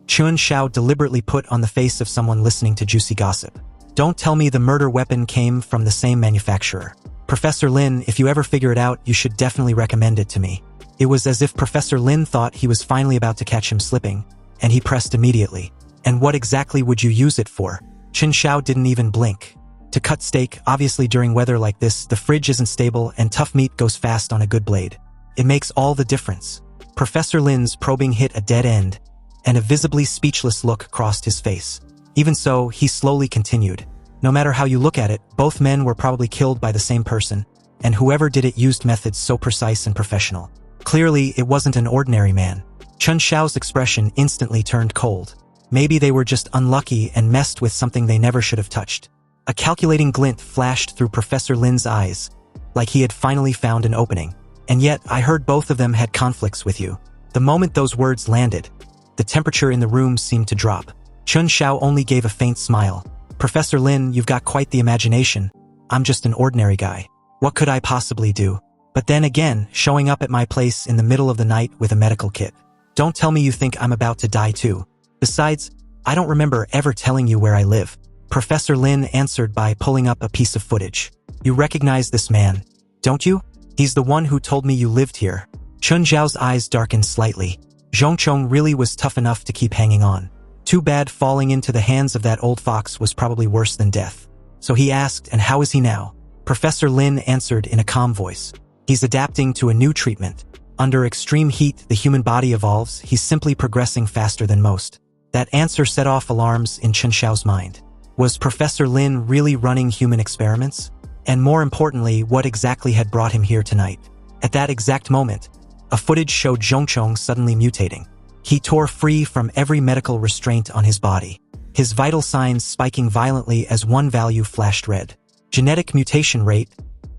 Chen Xiao deliberately put on the face of someone listening to juicy gossip. Don't tell me the murder weapon came from the same manufacturer. Professor Lin, if you ever figure it out, you should definitely recommend it to me. It was as if Professor Lin thought he was finally about to catch him slipping, and he pressed immediately. And what exactly would you use it for? Chen Xiao didn't even blink. To cut steak, obviously during weather like this, the fridge isn't stable and tough meat goes fast on a good blade. It makes all the difference. Professor Lin's probing hit a dead end, and a visibly speechless look crossed his face. Even so, he slowly continued. No matter how you look at it, both men were probably killed by the same person, and whoever did it used methods so precise and professional. Clearly, it wasn't an ordinary man. Chen Xiao's expression instantly turned cold. Maybe they were just unlucky and messed with something they never should have touched. A calculating glint flashed through Professor Lin's eyes, like he had finally found an opening. And yet, I heard both of them had conflicts with you. The moment those words landed, the temperature in the room seemed to drop. Chen Xiao only gave a faint smile. Professor Lin, you've got quite the imagination. I'm just an ordinary guy. What could I possibly do? But then again, showing up at my place in the middle of the night with a medical kit. Don't tell me you think I'm about to die too. Besides, I don't remember ever telling you where I live. Professor Lin answered by pulling up a piece of footage. You recognize this man, don't you? He's the one who told me you lived here. Chun Zhao's eyes darkened slightly. Zhongchong really was tough enough to keep hanging on. Too bad falling into the hands of that old fox was probably worse than death. So he asked, and how is he now? Professor Lin answered in a calm voice. He's adapting to a new treatment. Under extreme heat, the human body evolves. He's simply progressing faster than most. That answer set off alarms in Chun Xiao's mind. Was Professor Lin really running human experiments? And more importantly, what exactly had brought him here tonight? At that exact moment, a footage showed Zhongchong suddenly mutating. He tore free from every medical restraint on his body, his vital signs spiking violently as one value flashed red. Genetic mutation rate,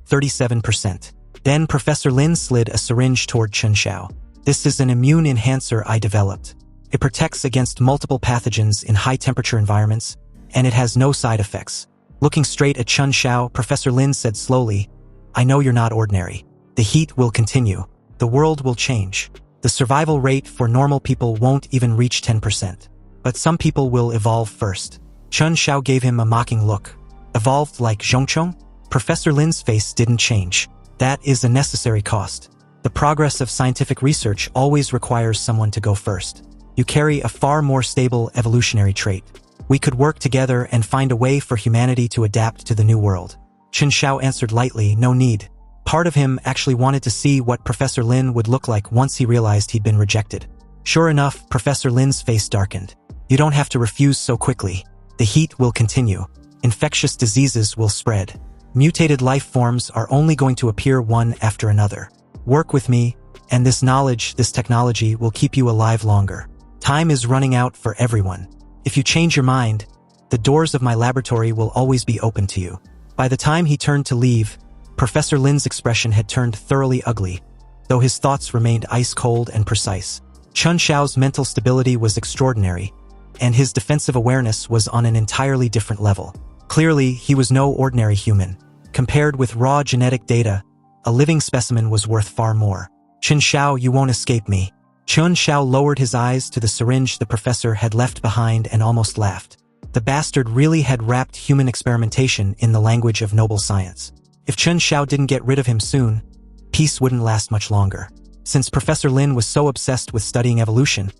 37%. Then Professor Lin slid a syringe toward Chun Xiao. This is an immune enhancer I developed. It protects against multiple pathogens in high-temperature environments, and it has no side effects. Looking straight at Chun Xiao, Professor Lin said slowly, I know you're not ordinary. The heat will continue. The world will change. The survival rate for normal people won't even reach 10%. But some people will evolve first. Chun Xiao gave him a mocking look. Evolved like Zhongchong? Professor Lin's face didn't change. That is a necessary cost. The progress of scientific research always requires someone to go first. You carry a far more stable evolutionary trait. We could work together and find a way for humanity to adapt to the new world. Chun Xiao answered lightly, no need. Part of him actually wanted to see what Professor Lin would look like once he realized he'd been rejected. Sure enough, Professor Lin's face darkened. You don't have to refuse so quickly. The heat will continue. Infectious diseases will spread. Mutated life forms are only going to appear one after another. Work with me, and this knowledge, this technology will keep you alive longer. Time is running out for everyone. If you change your mind, the doors of my laboratory will always be open to you. By the time he turned to leave, Professor Lin's expression had turned thoroughly ugly, though his thoughts remained ice-cold and precise. Chun Xiao's mental stability was extraordinary, and his defensive awareness was on an entirely different level. Clearly, he was no ordinary human. Compared with raw genetic data, a living specimen was worth far more. Chun Xiao, you won't escape me. Chun Xiao lowered his eyes to the syringe the professor had left behind and almost laughed. The bastard really had wrapped human experimentation in the language of noble science. If Chun Xiao didn't get rid of him soon, peace wouldn't last much longer. Since Professor Lin was so obsessed with studying evolution,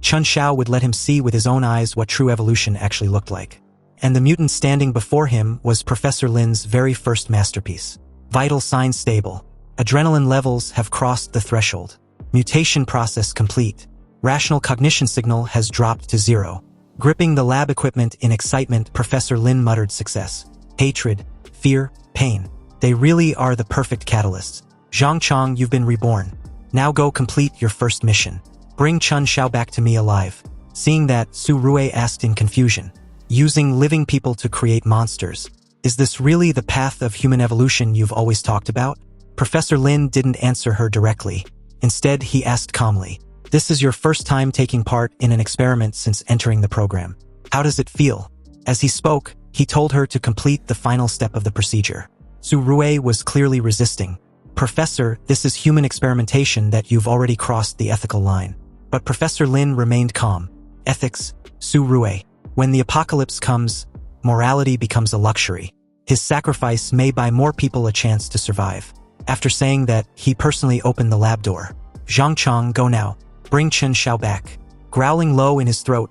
Chun Xiao would let him see with his own eyes what true evolution actually looked like. And the mutant standing before him was Professor Lin's very first masterpiece. Vital signs stable. Adrenaline levels have crossed the threshold. Mutation process complete. Rational cognition signal has dropped to 0. Gripping the lab equipment in excitement, Professor Lin muttered success. Hatred, fear, pain. They really are the perfect catalysts. Zhongchong, you've been reborn. Now go complete your first mission. Bring Chun Xiao back to me alive. Seeing that, Su Rui asked in confusion. Using living people to create monsters. Is this really the path of human evolution you've always talked about? Professor Lin didn't answer her directly. Instead, he asked calmly. This is your first time taking part in an experiment since entering the program. How does it feel? As he spoke, he told her to complete the final step of the procedure. Su Rui was clearly resisting. Professor, this is human experimentation that you've already crossed the ethical line. But Professor Lin remained calm. Ethics, Su Rui. When the apocalypse comes, morality becomes a luxury. His sacrifice may buy more people a chance to survive. After saying that, he personally opened the lab door. Zhongchong, go now. Bring Chun Xiao back. Growling low in his throat,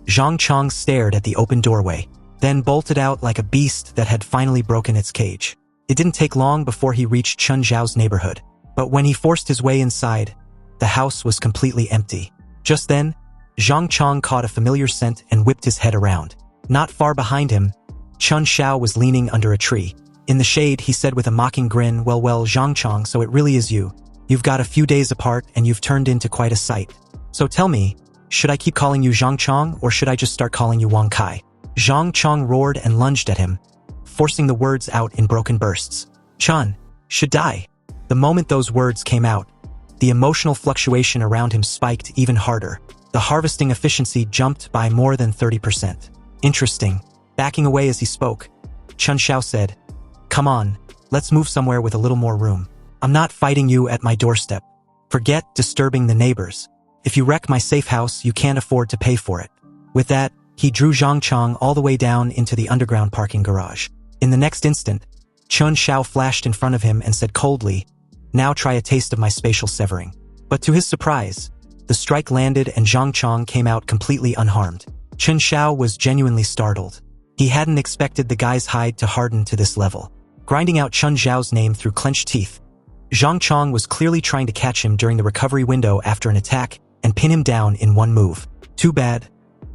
Zhongchong stared at the open doorway, then bolted out like a beast that had finally broken its cage. It didn't take long before he reached Chun Xiao's neighborhood. But when he forced his way inside, the house was completely empty. Just then, Zhongchong caught a familiar scent and whipped his head around. Not far behind him, Chun Xiao was leaning under a tree. In the shade, he said with a mocking grin, well, Zhongchong, so it really is you. You've got a few days apart and you've turned into quite a sight. So tell me, should I keep calling you Zhongchong or should I just start calling you Wang Kai? Zhongchong roared and lunged at him, forcing the words out in broken bursts. Chun should die. The moment those words came out, the emotional fluctuation around him spiked even harder. The harvesting efficiency jumped by more than 30%. Interesting. Backing away as he spoke, Chun Xiao said, come on, let's move somewhere with a little more room. I'm not fighting you at my doorstep. Forget disturbing the neighbors. If you wreck my safe house, you can't afford to pay for it. With that, he drew Zhongchong all the way down into the underground parking garage. In the next instant, Chun Xiao flashed in front of him and said coldly, Now try a taste of my spatial severing. But to his surprise, the strike landed and Zhang Chong came out completely unharmed. Chen Xiao was genuinely startled. He hadn't expected the guy's hide to harden to this level. Grinding out Chen Xiao's name through clenched teeth, Zhang Chong was clearly trying to catch him during the recovery window after an attack and pin him down in one move. Too bad.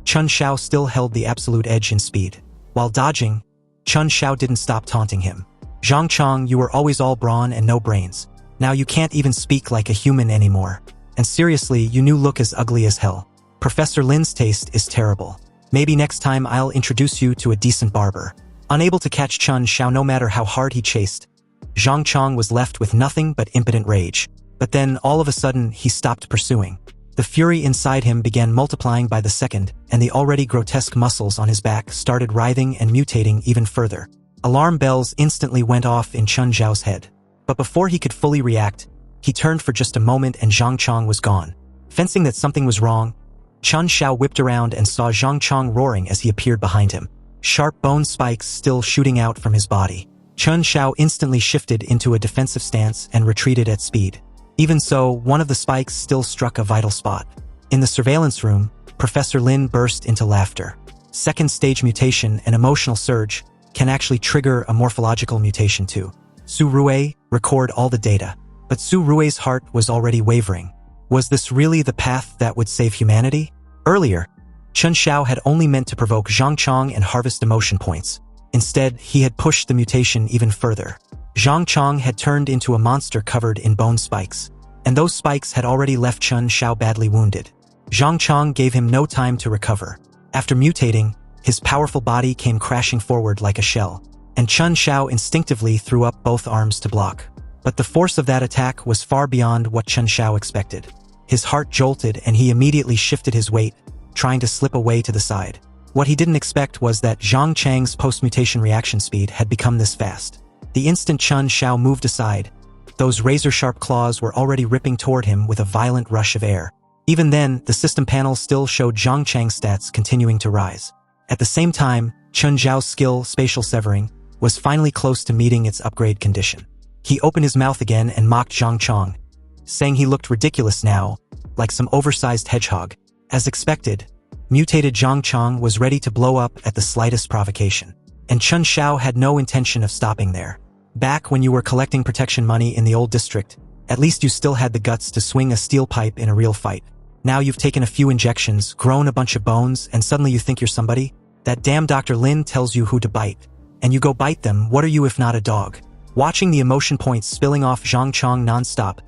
Chen Xiao still held the absolute edge in speed. While dodging, Chen Xiao didn't stop taunting him. Zhang Chong, you were always all brawn and no brains. Now you can't even speak like a human anymore. And seriously, you look as ugly as hell. Professor Lin's taste is terrible. Maybe next time I'll introduce you to a decent barber. Unable to catch Chen Xiao no matter how hard he chased, Zhang Chong was left with nothing but impotent rage. But then, all of a sudden, he stopped pursuing. The fury inside him began multiplying by the second, and the already grotesque muscles on his back started writhing and mutating even further. Alarm bells instantly went off in Chen Xiao's head. But before he could fully react, he turned for just a moment and Zhang Chong was gone. Fencing that something was wrong, Chen Xiao whipped around and saw Zhang Chong roaring as he appeared behind him, sharp bone spikes still shooting out from his body. Chen Xiao instantly shifted into a defensive stance and retreated at speed. Even so, one of the spikes still struck a vital spot. In the surveillance room, Professor Lin burst into laughter. Second stage mutation, an emotional surge, can actually trigger a morphological mutation too. Su Rui, record all the data. But Su Rui's heart was already wavering. Was this really the path that would save humanity? Earlier, Chen Xiao had only meant to provoke Zhang Chong and harvest emotion points. Instead, he had pushed the mutation even further. Zhang Chong had turned into a monster covered in bone spikes, and those spikes had already left Chen Xiao badly wounded. Zhang Chong gave him no time to recover. After mutating, his powerful body came crashing forward like a shell, and Chen Xiao instinctively threw up both arms to block. But the force of that attack was far beyond what Chen Xiao expected. His heart jolted and he immediately shifted his weight, trying to slip away to the side. What he didn't expect was that Zhang Chang's post-mutation reaction speed had become this fast. The instant Chen Xiao moved aside, those razor-sharp claws were already ripping toward him with a violent rush of air. Even then, the system panel still showed Zhang Chang's stats continuing to rise. At the same time, Chen Zhao's skill, spatial severing, was finally close to meeting its upgrade condition. He opened his mouth again and mocked Zhang Chong, saying he looked ridiculous now, like some oversized hedgehog. As expected, mutated Zhang Chong was ready to blow up at the slightest provocation. And Chen Xiao had no intention of stopping there. Back when you were collecting protection money in the old district, at least you still had the guts to swing a steel pipe in a real fight. Now you've taken a few injections, grown a bunch of bones, and suddenly you think you're somebody? That damn Dr. Lin tells you who to bite. And you go bite them, what are you if not a dog? Watching the emotion points spilling off Zhang Chong non-stop,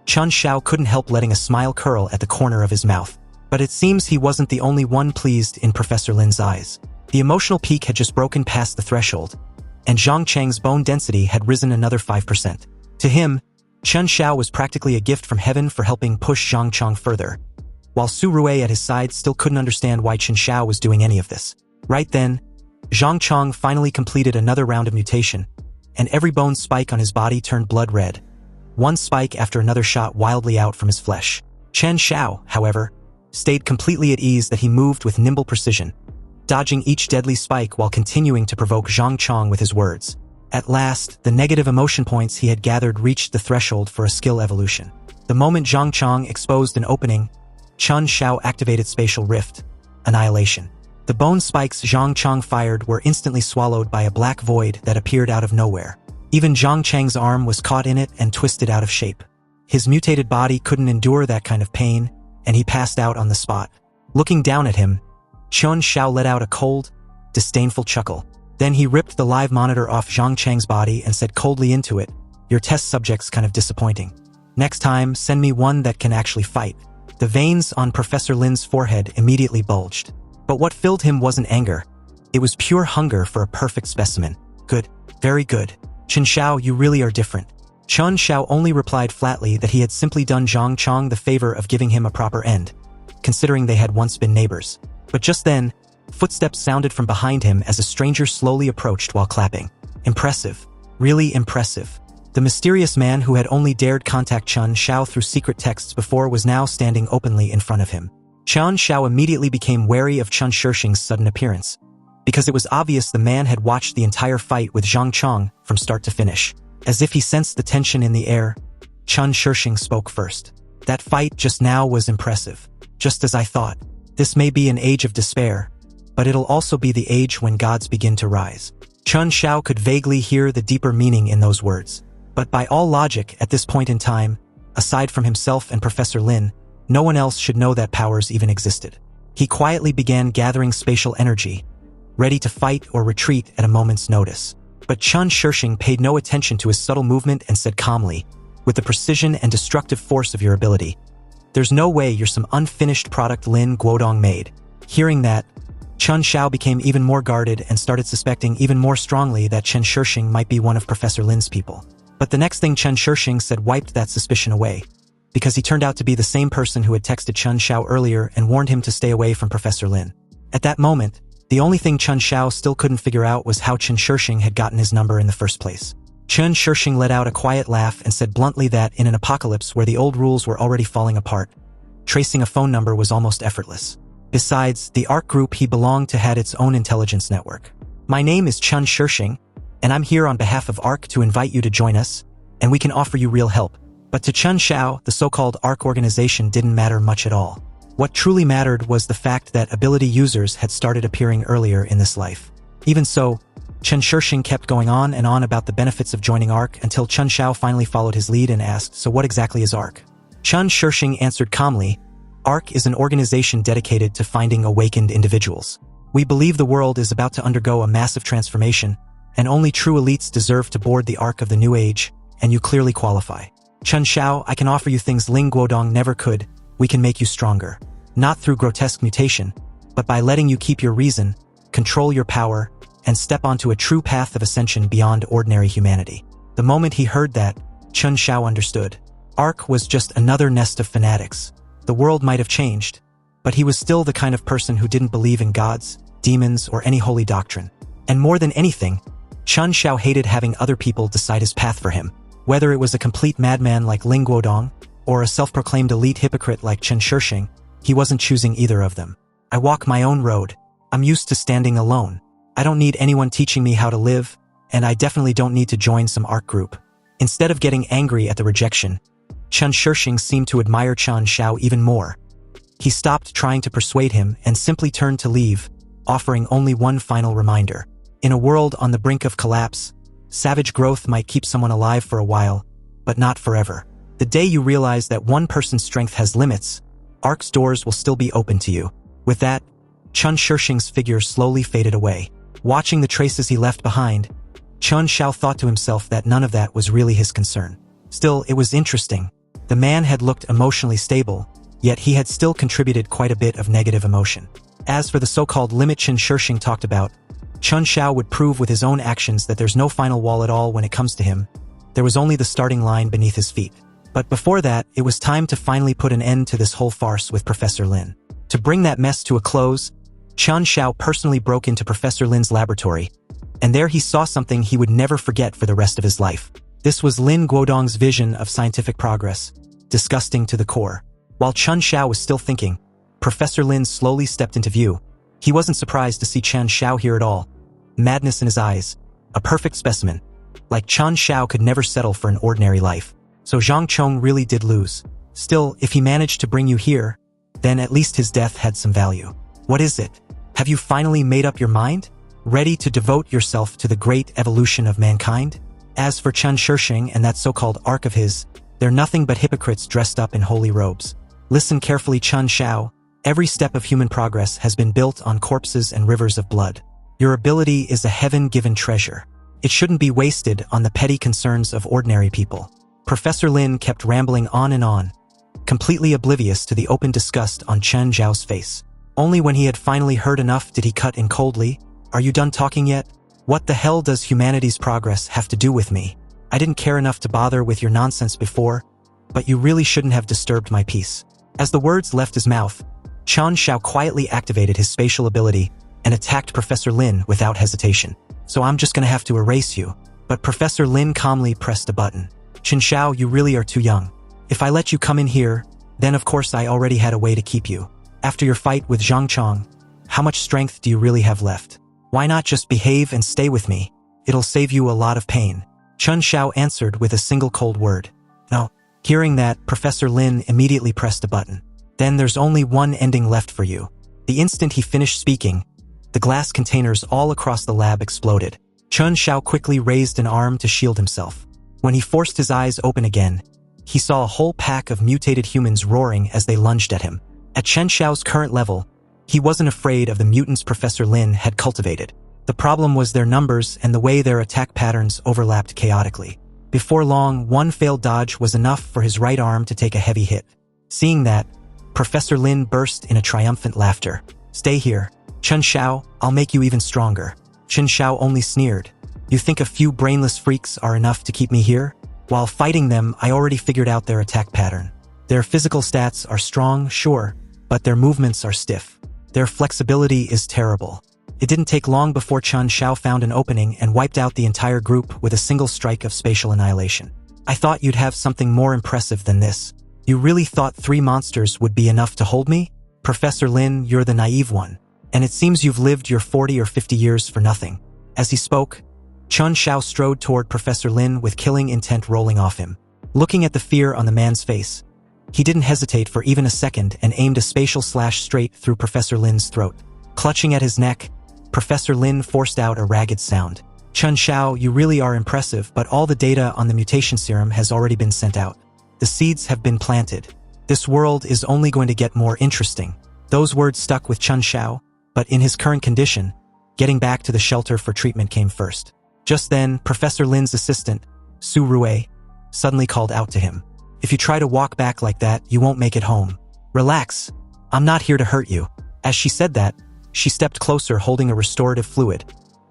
Chen Xiao couldn't help letting a smile curl at the corner of his mouth. But it seems he wasn't the only one pleased in Professor Lin's eyes. The emotional peak had just broken past the threshold, and Zhang Chang's bone density had risen another 5%. To him, Chen Xiao was practically a gift from heaven for helping push Zhang Chong further, while Su Rui at his side still couldn't understand why Chen Xiao was doing any of this. Right then, Zhang Chong finally completed another round of mutation, and every bone spike on his body turned blood red. One spike after another shot wildly out from his flesh. Chen Xiao, however, stayed completely at ease that he moved with nimble precision, dodging each deadly spike while continuing to provoke Zhang Chong with his words. At last, the negative emotion points he had gathered reached the threshold for a skill evolution. The moment Zhang Chong exposed an opening, Chen Xiao activated Spatial Rift, Annihilation. The bone spikes Zhang Chong fired were instantly swallowed by a black void that appeared out of nowhere. Even Zhang Chang's arm was caught in it and twisted out of shape. His mutated body couldn't endure that kind of pain, and he passed out on the spot. Looking down at him, Chen Xiao let out a cold, disdainful chuckle. Then he ripped the live monitor off Zhang Chang's body and said coldly into it, "Your test subject's kind of disappointing. Next time, send me one that can actually fight." The veins on Professor Lin's forehead immediately bulged. But what filled him wasn't anger. It was pure hunger for a perfect specimen. "Good. Very good. Chen Xiao, you really are different." Chen Xiao only replied flatly that he had simply done Zhang Chong the favor of giving him a proper end, considering they had once been neighbors. But just then, footsteps sounded from behind him as a stranger slowly approached while clapping. Impressive. Really impressive. The mysterious man who had only dared contact Chen Xiao through secret texts before was now standing openly in front of him. Chen Xiao immediately became wary of Chen Shixing's sudden appearance, because it was obvious the man had watched the entire fight with Zhang Chong from start to finish. As if he sensed the tension in the air, Chun Shirshing spoke first. That fight just now was impressive. Just as I thought. This may be an age of despair, but it'll also be the age when gods begin to rise. Chun Shao could vaguely hear the deeper meaning in those words. But by all logic, at this point in time, aside from himself and Professor Lin, no one else should know that powers even existed. He quietly began gathering spatial energy, ready to fight or retreat at a moment's notice. But Chun Shirshing paid no attention to his subtle movement and said calmly, with the precision and destructive force of your ability, "There's no way you're some unfinished product Lin Guodong made." Hearing that, Chun Shao became even more guarded and started suspecting even more strongly that Chun Shirshing might be one of Professor Lin's people. But the next thing Chun Shirshing said wiped that suspicion away, because he turned out to be the same person who had texted Chun Shao earlier and warned him to stay away from Professor Lin. At that moment, the only thing Chun Shao still couldn't figure out was how Chun Shirshing had gotten his number in the first place. Chun Shirshing let out a quiet laugh and said bluntly that in an apocalypse where the old rules were already falling apart, tracing a phone number was almost effortless. Besides, the ARC group he belonged to had its own intelligence network. "My name is Chun Shirshing, and I'm here on behalf of ARC to invite you to join us, and we can offer you real help." But to Chun Shao, the so-called ARC organization didn't matter much at all. What truly mattered was the fact that ability users had started appearing earlier in this life. Even so, Chun Shirshing kept going on and on about the benefits of joining ARC until Chun Shao finally followed his lead and asked, "So what exactly is ARC?" Chun Shirshing answered calmly, "ARC is an organization dedicated to finding awakened individuals. We believe the world is about to undergo a massive transformation, and only true elites deserve to board the Ark of the New Age, and you clearly qualify. Chun Shao, I can offer you things Ling Guodong never could. We can make you stronger. Not through grotesque mutation, but by letting you keep your reason, control your power, and step onto a true path of ascension beyond ordinary humanity." The moment he heard that, Chun Shao understood. Ark was just another nest of fanatics. The world might have changed, but he was still the kind of person who didn't believe in gods, demons, or any holy doctrine. And more than anything, Chun Shao hated having other people decide his path for him. Whether it was a complete madman like Ling Guodong, or a self-proclaimed elite hypocrite like Chun Shirshing, he wasn't choosing either of them. "I walk my own road. I'm used to standing alone. I don't need anyone teaching me how to live, and I definitely don't need to join some ARC group." Instead of getting angry at the rejection, Chun Shirshing seemed to admire Chun Shao even more. He stopped trying to persuade him and simply turned to leave, offering only one final reminder. In a world on the brink of collapse, savage growth might keep someone alive for a while, but not forever. The day you realize that one person's strength has limits, ARC's doors will still be open to you. With that, Chun Shirshing's figure slowly faded away. Watching the traces he left behind, Chun Shao thought to himself that none of that was really his concern. Still, it was interesting. The man had looked emotionally stable, yet he had still contributed quite a bit of negative emotion. As for the so-called limit Chun Shirshing talked about, Chun Shao would prove with his own actions that there's no final wall at all when it comes to him. There was only the starting line beneath his feet. But before that, it was time to finally put an end to this whole farce with Professor Lin. To bring that mess to a close, Chun Shao personally broke into Professor Lin's laboratory, and there he saw something he would never forget for the rest of his life. This was Lin Guodong's vision of scientific progress, disgusting to the core. While Chun Shao was still thinking, Professor Lin slowly stepped into view. He wasn't surprised to see Chun Shao here at all. Madness in his eyes, a perfect specimen. Like Chun Shao could never settle for an ordinary life. So Zhang Chong really did lose. Still, if he managed to bring you here, then at least his death had some value. What is it? Have you finally made up your mind? Ready to devote yourself to the great evolution of mankind? As for Chun Shirshing and that so-called arc of his, they're nothing but hypocrites dressed up in holy robes. Listen carefully, Chun Shao. Every step of human progress has been built on corpses and rivers of blood. Your ability is a heaven-given treasure. It shouldn't be wasted on the petty concerns of ordinary people. Professor Lin kept rambling on and on, completely oblivious to the open disgust on Chun Shao's face. Only when he had finally heard enough did he cut in coldly. "Are you done talking yet? What the hell does humanity's progress have to do with me? I didn't care enough to bother with your nonsense before, but you really shouldn't have disturbed my peace." As the words left his mouth, Chun Shao quietly activated his spatial ability and attacked Professor Lin without hesitation. "So I'm just gonna have to erase you." But Professor Lin calmly pressed a button. "Chun Shao, you really are too young. If I let you come in here, then of course I already had a way to keep you. After your fight with Zhang Chong, how much strength do you really have left? Why not just behave and stay with me? It'll save you a lot of pain." Chun Shao answered with a single cold word. "No, Hearing that, Professor Lin immediately pressed a button. Then there's only one ending left for you. The instant he finished speaking, the glass containers all across the lab exploded. Chen Xiao quickly raised an arm to shield himself. When he forced his eyes open again, he saw a whole pack of mutated humans roaring as they lunged at him. At Chen Xiao's current level, he wasn't afraid of the mutants Professor Lin had cultivated. The problem was their numbers and the way their attack patterns overlapped chaotically. Before long, one failed dodge was enough for his right arm to take a heavy hit. Seeing that, Professor Lin burst in a triumphant laughter. "Stay here. Chen Xiao, I'll make you even stronger." Chen Xiao only sneered. "You think a few brainless freaks are enough to keep me here? While fighting them, I already figured out their attack pattern. Their physical stats are strong, sure, but their movements are stiff. Their flexibility is terrible." It didn't take long before Chen Xiao found an opening and wiped out the entire group with a single strike of spatial annihilation. "I thought you'd have something more impressive than this. You really thought 3 monsters would be enough to hold me? Professor Lin, you're the naive one. And it seems you've lived your 40 or 50 years for nothing." As he spoke, Chen Xiao strode toward Professor Lin with killing intent rolling off him. Looking at the fear on the man's face, he didn't hesitate for even a second and aimed a spatial slash straight through Professor Lin's throat. Clutching at his neck, Professor Lin forced out a ragged sound. "Chen Xiao, you really are impressive, but all the data on the mutation serum has already been sent out. The seeds have been planted. This world is only going to get more interesting." Those words stuck with Chen Xiao, but in his current condition, getting back to the shelter for treatment came first. Just then, Professor Lin's assistant, Su Rue, suddenly called out to him. "If you try to walk back like that, you won't make it home. Relax. I'm not here to hurt you." As she said that, she stepped closer holding a restorative fluid,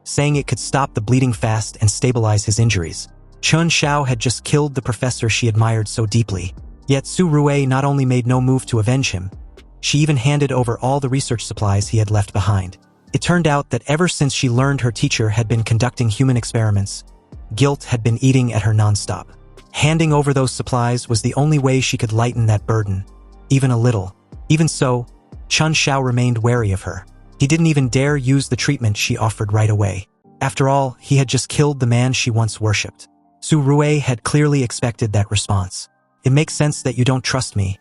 saying it could stop the bleeding fast and stabilize his injuries. Chen Xiao had just killed the professor she admired so deeply. Yet Su Rue not only made no move to avenge him, she even handed over all the research supplies he had left behind. It turned out that ever since she learned her teacher had been conducting human experiments, guilt had been eating at her nonstop. Handing over those supplies was the only way she could lighten that burden, even a little. Even so, Chen Xiao remained wary of her. He didn't even dare use the treatment she offered right away. After all, he had just killed the man she once worshipped. Su Rue had clearly expected that response. "It makes sense that you don't trust me,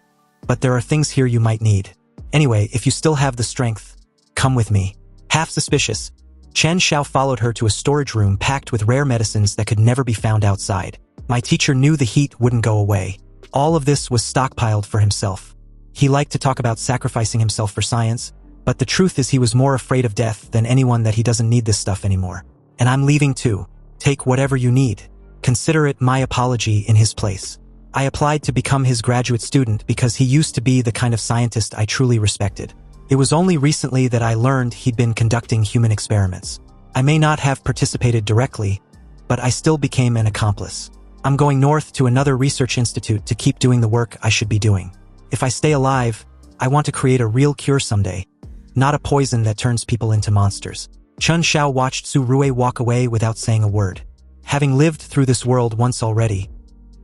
but there are things here you might need. Anyway, if you still have the strength, come with me." Half suspicious, Chen Xiao followed her to a storage room packed with rare medicines that could never be found outside. My teacher knew the heat wouldn't go away. All of this was stockpiled for himself. He liked to talk about sacrificing himself for science, but the truth is he was more afraid of death than anyone that he doesn't need this stuff anymore. "And I'm leaving too. Take whatever you need. Consider it my apology in his place. I applied to become his graduate student because he used to be the kind of scientist I truly respected. It was only recently that I learned he'd been conducting human experiments. I may not have participated directly, but I still became an accomplice. I'm going north to another research institute to keep doing the work I should be doing. If I stay alive, I want to create a real cure someday, not a poison that turns people into monsters." Chen Xiao watched Su Rue walk away without saying a word. Having lived through this world once already,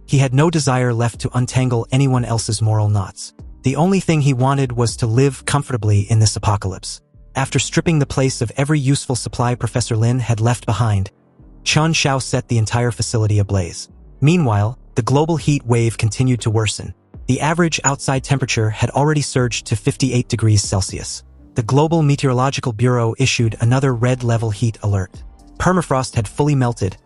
he had no desire left to untangle anyone else's moral knots. The only thing he wanted was to live comfortably in this apocalypse. After stripping the place of every useful supply Professor Lin had left behind, Chen Xiao set the entire facility ablaze. Meanwhile, the global heat wave continued to worsen. The average outside temperature had already surged to 58 degrees Celsius. The Global Meteorological Bureau issued another red-level heat alert. Permafrost had fully melted,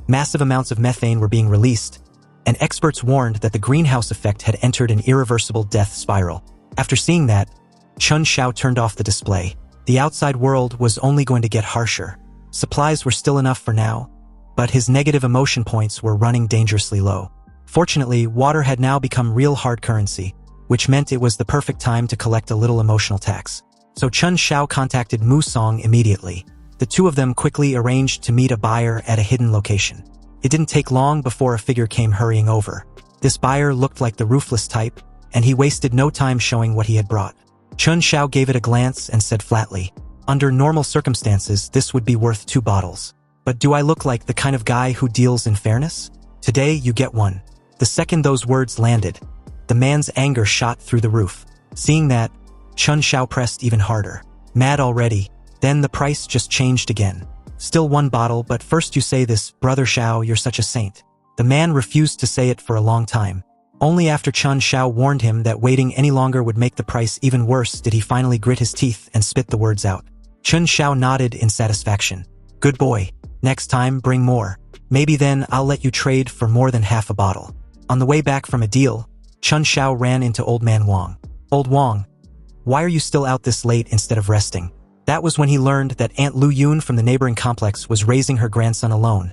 massive amounts of methane were being released, and experts warned that the greenhouse effect had entered an irreversible death spiral. After seeing that, Chen Xiao turned off the display. The outside world was only going to get harsher. Supplies were still enough for now, but his negative emotion points were running dangerously low. Fortunately, water had now become real hard currency, which meant it was the perfect time to collect a little emotional tax. So Chen Xiao contacted Mu Song immediately. The two of them quickly arranged to meet a buyer at a hidden location. It didn't take long before a figure came hurrying over. This buyer looked like the ruthless type, and he wasted no time showing what he had brought. Chen Xiao gave it a glance and said flatly, "Under normal circumstances, this would be worth 2 bottles. But do I look like the kind of guy who deals in fairness? Today, you get 1. The second those words landed, the man's anger shot through the roof. Seeing that, Chen Xiao pressed even harder. Mad already, then the price just changed again. "Still 1 bottle, but first you say this, Brother Xiao, you're such a saint." The man refused to say it for a long time. Only after Chun Shao warned him that waiting any longer would make the price even worse did he finally grit his teeth and spit the words out. Chun Shao nodded in satisfaction. Good boy. Next time, bring more. Maybe then I'll let you trade for more than half a bottle. On the way back from a deal, Chun Shao ran into Old Man Wang. Old Wang, why are you still out this late instead of resting? That was when he learned that Aunt Lu Yun from the neighboring complex was raising her grandson alone,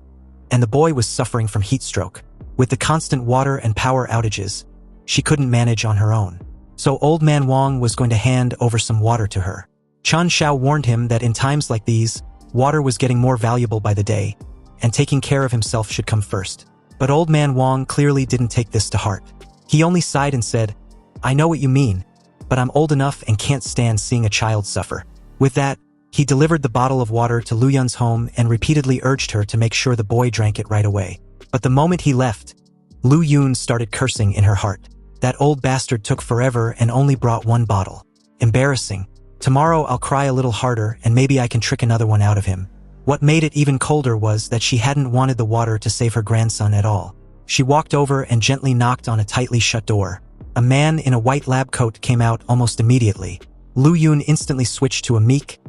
and the boy was suffering from heat stroke. With the constant water and power outages, she couldn't manage on her own. So Old Man Wang was going to hand over some water to her. Chun Shao warned him that in times like these, water was getting more valuable by the day, and taking care of himself should come first. But Old Man Wang clearly didn't take this to heart. He only sighed and said, I know what you mean, but I'm old enough and can't stand seeing a child suffer. With that, he delivered the bottle of water to Lu Yun's home and repeatedly urged her to make sure the boy drank it right away. But the moment he left, Lu Yun started cursing in her heart. That old bastard took forever and only brought one bottle. Embarrassing. Tomorrow I'll cry a little harder and maybe I can trick another one out of him. What made it even colder was that she hadn't wanted the water to save her grandson at all. She walked over and gently knocked on a tightly shut door. A man in a white lab coat came out almost immediately. Lu Yun instantly switched to a meek,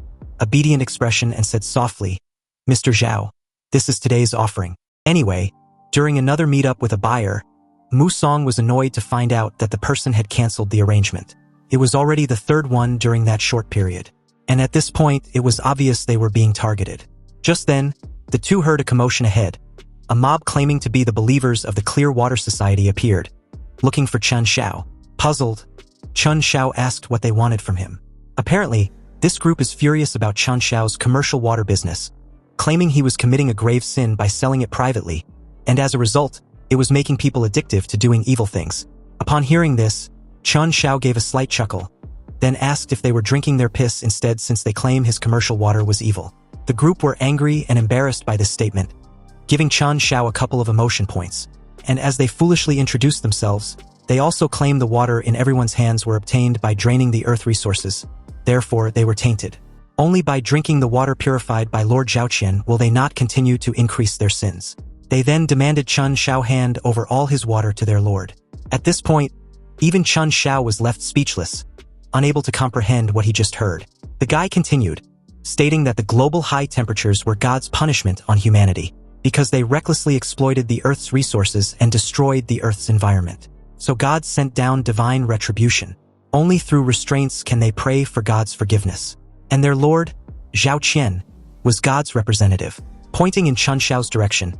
obedient expression and said softly, Mr. Zhao, this is today's offering. Anyway, during another meetup with a buyer, Mu Song was annoyed to find out that the person had canceled the arrangement. It was already the third one during that short period. And at this point, it was obvious they were being targeted. Just then, the two heard a commotion ahead. A mob claiming to be the believers of the Clear Water Society appeared, looking for Chun Shao. Puzzled, Chun Shao asked what they wanted from him. Apparently, this group is furious about Chun Shao's commercial water business, claiming he was committing a grave sin by selling it privately, and as a result, it was making people addictive to doing evil things. Upon hearing this, Chun Shao gave a slight chuckle, then asked if they were drinking their piss instead since they claim his commercial water was evil. The group were angry and embarrassed by this statement, giving Chun Shao a couple of emotion points. And as they foolishly introduced themselves, they also claimed the water in everyone's hands were obtained by draining the earth resources. Therefore, they were tainted. Only by drinking the water purified by Lord Zhaoqian will they not continue to increase their sins. They then demanded Chun Shao hand over all his water to their lord. At this point, even Chun Shao was left speechless, unable to comprehend what he just heard. The guy continued, stating that the global high temperatures were God's punishment on humanity, because they recklessly exploited the Earth's resources and destroyed the Earth's environment. So God sent down divine retribution. Only through restraints can they pray for God's forgiveness. And their lord, Zhaoqian, was God's representative. Pointing in Chun Shao's direction,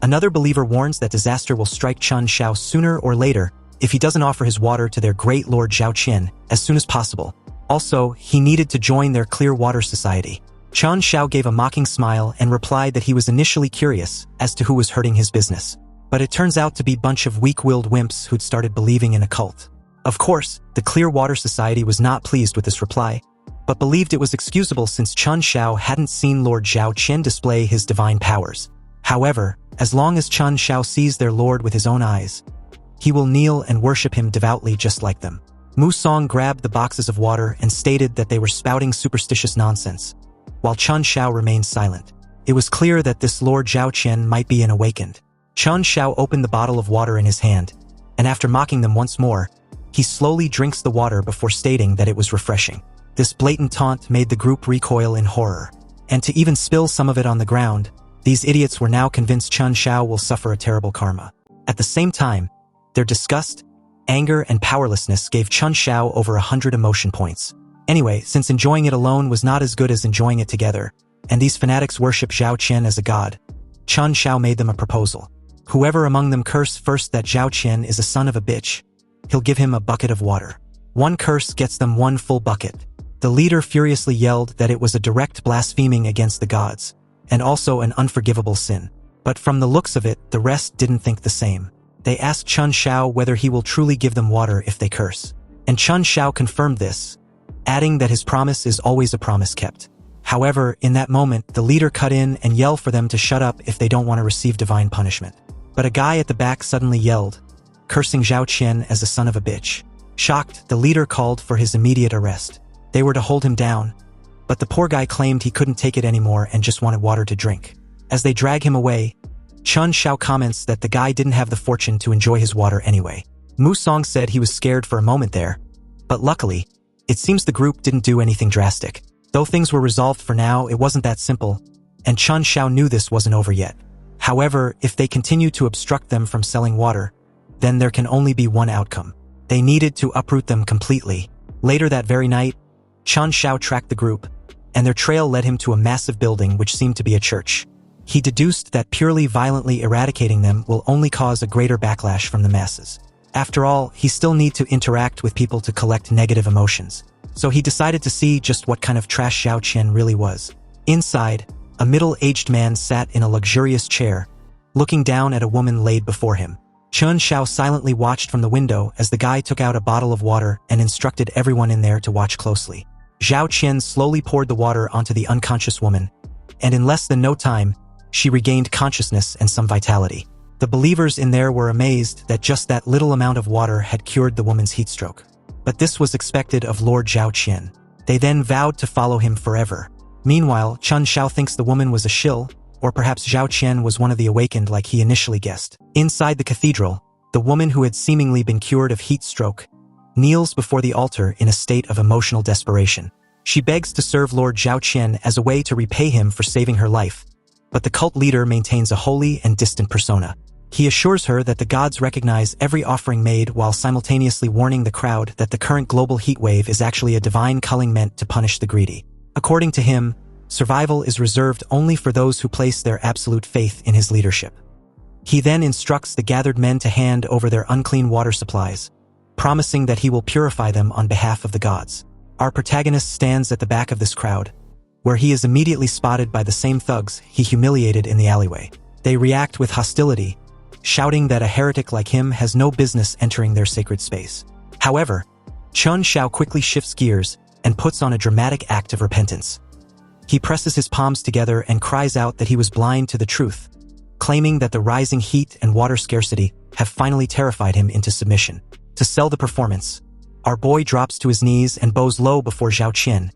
another believer warns that disaster will strike Chun Shao sooner or later if he doesn't offer his water to their great lord Zhaoqian as soon as possible. Also, he needed to join their Clear Water Society. Chun Shao gave a mocking smile and replied that he was initially curious as to who was hurting his business. But it turns out to be a bunch of weak-willed wimps who'd started believing in a cult. Of course, the Clear Water Society was not pleased with this reply, but believed it was excusable since Chun Shao hadn't seen Lord Zhaoqian display his divine powers. However, as long as Chun Shao sees their lord with his own eyes, he will kneel and worship him devoutly just like them. Mu Song grabbed the boxes of water and stated that they were spouting superstitious nonsense, while Chun Shao remained silent. It was clear that this Lord Zhaoqian might be an awakened. Chun Shao opened the bottle of water in his hand, and after mocking them once more, he slowly drinks the water before stating that it was refreshing. This blatant taunt made the group recoil in horror, and to even spill some of it on the ground, these idiots were now convinced Chun Shao will suffer a terrible karma. At the same time, their disgust, anger, and powerlessness gave Chun Shao over 100 emotion points. Anyway, since enjoying it alone was not as good as enjoying it together, and these fanatics worship Zhaoqian as a god, Chun Shao made them a proposal. Whoever among them curse first that Zhaoqian is a son of a bitch, he'll give him a bucket of water. One curse gets them one full bucket. The leader furiously yelled that it was a direct blaspheming against the gods, and also an unforgivable sin. But from the looks of it, the rest didn't think the same. They asked Chun Shao whether he will truly give them water if they curse. And Chun Shao confirmed this, adding that his promise is always a promise kept. However, in that moment, the leader cut in and yelled for them to shut up if they don't want to receive divine punishment. But a guy at the back suddenly yelled, cursing Zhaoqian as a son of a bitch. Shocked, the leader called for his immediate arrest. They were to hold him down, but the poor guy claimed he couldn't take it anymore and just wanted water to drink. As they drag him away, Chun Shao comments that the guy didn't have the fortune to enjoy his water anyway. Musong said he was scared for a moment there, but luckily, it seems the group didn't do anything drastic. Though things were resolved for now, it wasn't that simple, and Chun Xiao knew this wasn't over yet. However, if they continue to obstruct them from selling water, then there can only be one outcome. They needed to uproot them completely. Later that very night, Chun Xiao tracked the group, and their trail led him to a massive building which seemed to be a church. He deduced that purely violently eradicating them will only cause a greater backlash from the masses. After all, he still needs to interact with people to collect negative emotions. So he decided to see just what kind of trash Zhao Qian really was. Inside, a middle-aged man sat in a luxurious chair, looking down at a woman laid before him. Chun Xiao silently watched from the window as the guy took out a bottle of water and instructed everyone in there to watch closely. Zhao Qian slowly poured the water onto the unconscious woman, and in less than no time, she regained consciousness and some vitality. The believers in there were amazed that just that little amount of water had cured the woman's heatstroke. But this was expected of Lord Zhao Qian. They then vowed to follow him forever. Meanwhile, Chun Xiao thinks the woman was a shill, or perhaps Zhao Qian was one of the awakened like he initially guessed. Inside the cathedral, the woman who had seemingly been cured of heat stroke kneels before the altar in a state of emotional desperation. She begs to serve Lord Zhao Qian as a way to repay him for saving her life, but the cult leader maintains a holy and distant persona. He assures her that the gods recognize every offering made while simultaneously warning the crowd that the current global heat wave is actually a divine culling meant to punish the greedy. According to him, survival is reserved only for those who place their absolute faith in his leadership. He then instructs the gathered men to hand over their unclean water supplies, promising that he will purify them on behalf of the gods. Our protagonist stands at the back of this crowd, where he is immediately spotted by the same thugs he humiliated in the alleyway. They react with hostility, shouting that a heretic like him has no business entering their sacred space. However, Chun Xiao quickly shifts gears and puts on a dramatic act of repentance. He presses his palms together and cries out that he was blind to the truth, claiming that the rising heat and water scarcity have finally terrified him into submission. To sell the performance, our boy drops to his knees and bows low before Zhao Qian,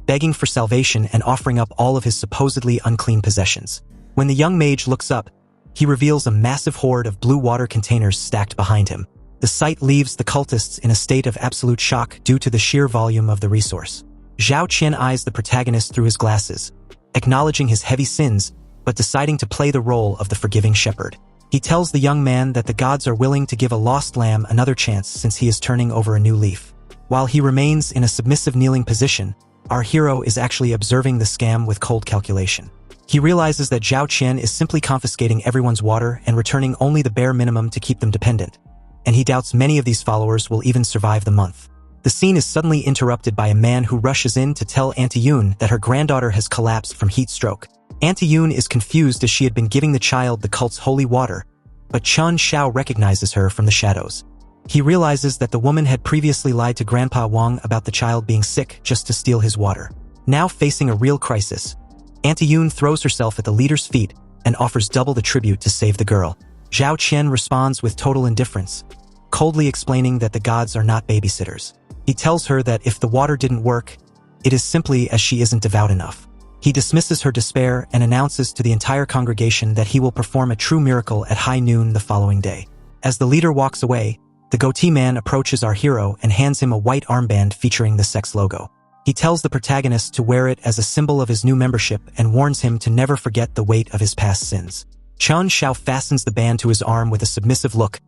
begging for salvation and offering up all of his supposedly unclean possessions. When the young mage looks up, he reveals a massive horde of blue water containers stacked behind him. The sight leaves the cultists in a state of absolute shock due to the sheer volume of the resource. Zhao Qian eyes the protagonist through his glasses, acknowledging his heavy sins, but deciding to play the role of the forgiving shepherd. He tells the young man that the gods are willing to give a lost lamb another chance since he is turning over a new leaf. While he remains in a submissive kneeling position, our hero is actually observing the scam with cold calculation. He realizes that Zhao Qian is simply confiscating everyone's water and returning only the bare minimum to keep them dependent, and he doubts many of these followers will even survive the month. The scene is suddenly interrupted by a man who rushes in to tell Auntie Yoon that her granddaughter has collapsed from heat stroke. Auntie Yoon is confused as she had been giving the child the cult's holy water, but Chun Xiao recognizes her from the shadows. He realizes that the woman had previously lied to Grandpa Wang about the child being sick just to steal his water. Now facing a real crisis, Auntie Yoon throws herself at the leader's feet and offers double the tribute to save the girl. Zhao Qian responds with total indifference, coldly explaining that the gods are not babysitters. He tells her that if the water didn't work, it is simply as she isn't devout enough. He dismisses her despair and announces to the entire congregation that he will perform a true miracle at high noon the following day. As the leader walks away, the goatee man approaches our hero and hands him a white armband featuring the sex logo. He tells the protagonist to wear it as a symbol of his new membership and warns him to never forget the weight of his past sins. Chun Xiao fastens the band to his arm with a submissive look,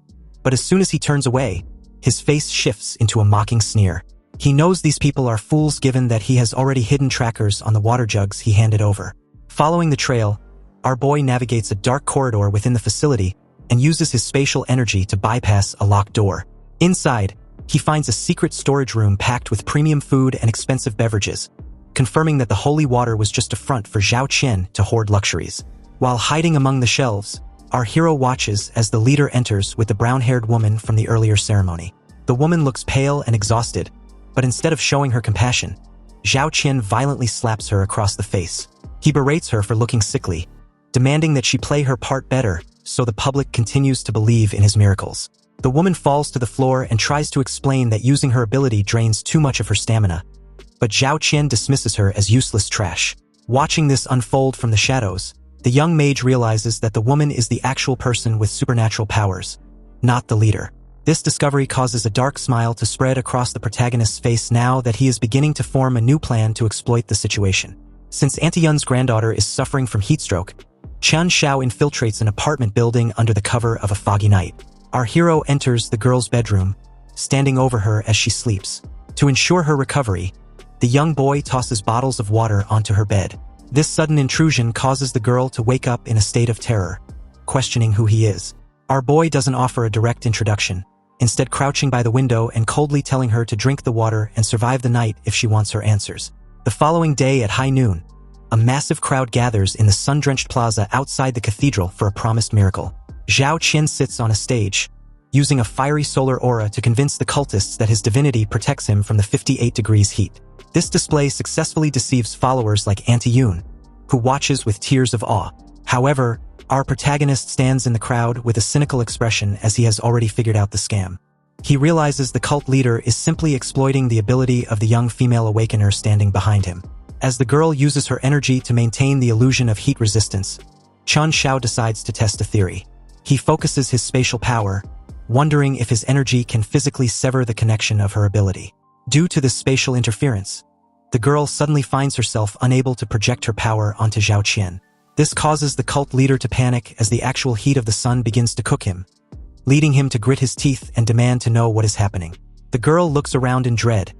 but as soon as he turns away, his face shifts into a mocking sneer. He knows these people are fools given that he has already hidden trackers on the water jugs he handed over. Following the trail, our boy navigates a dark corridor within the facility and uses his spatial energy to bypass a locked door. Inside, he finds a secret storage room packed with premium food and expensive beverages, confirming that the holy water was just a front for Zhao Qian to hoard luxuries. While hiding among the shelves, our hero watches as the leader enters with the brown-haired woman from the earlier ceremony. The woman looks pale and exhausted, but instead of showing her compassion, Zhao Qian violently slaps her across the face. He berates her for looking sickly, demanding that she play her part better so the public continues to believe in his miracles. The woman falls to the floor and tries to explain that using her ability drains too much of her stamina, but Zhao Qian dismisses her as useless trash. Watching this unfold from the shadows, the young mage realizes that the woman is the actual person with supernatural powers, not the leader. This discovery causes a dark smile to spread across the protagonist's face now that he is beginning to form a new plan to exploit the situation. Since Auntie Yun's granddaughter is suffering from heatstroke, Chen Xiao infiltrates an apartment building under the cover of a foggy night. Our hero enters the girl's bedroom, standing over her as she sleeps. To ensure her recovery, the young boy tosses bottles of water onto her bed. This sudden intrusion causes the girl to wake up in a state of terror, questioning who he is. Our boy doesn't offer a direct introduction, instead crouching by the window and coldly telling her to drink the water and survive the night if she wants her answers. The following day at high noon, a massive crowd gathers in the sun-drenched plaza outside the cathedral for a promised miracle. Zhao Qian sits on a stage, using a fiery solar aura to convince the cultists that his divinity protects him from the 58 degrees heat. This display successfully deceives followers like Auntie Yun, who watches with tears of awe. However, our protagonist stands in the crowd with a cynical expression as he has already figured out the scam. He realizes the cult leader is simply exploiting the ability of the young female awakener standing behind him. As the girl uses her energy to maintain the illusion of heat resistance, Chen Xiao decides to test a theory. He focuses his spatial power, wondering if his energy can physically sever the connection of her ability. Due to this spatial interference, the girl suddenly finds herself unable to project her power onto Zhao Qian. This causes the cult leader to panic as the actual heat of the sun begins to cook him, leading him to grit his teeth and demand to know what is happening. The girl looks around in dread,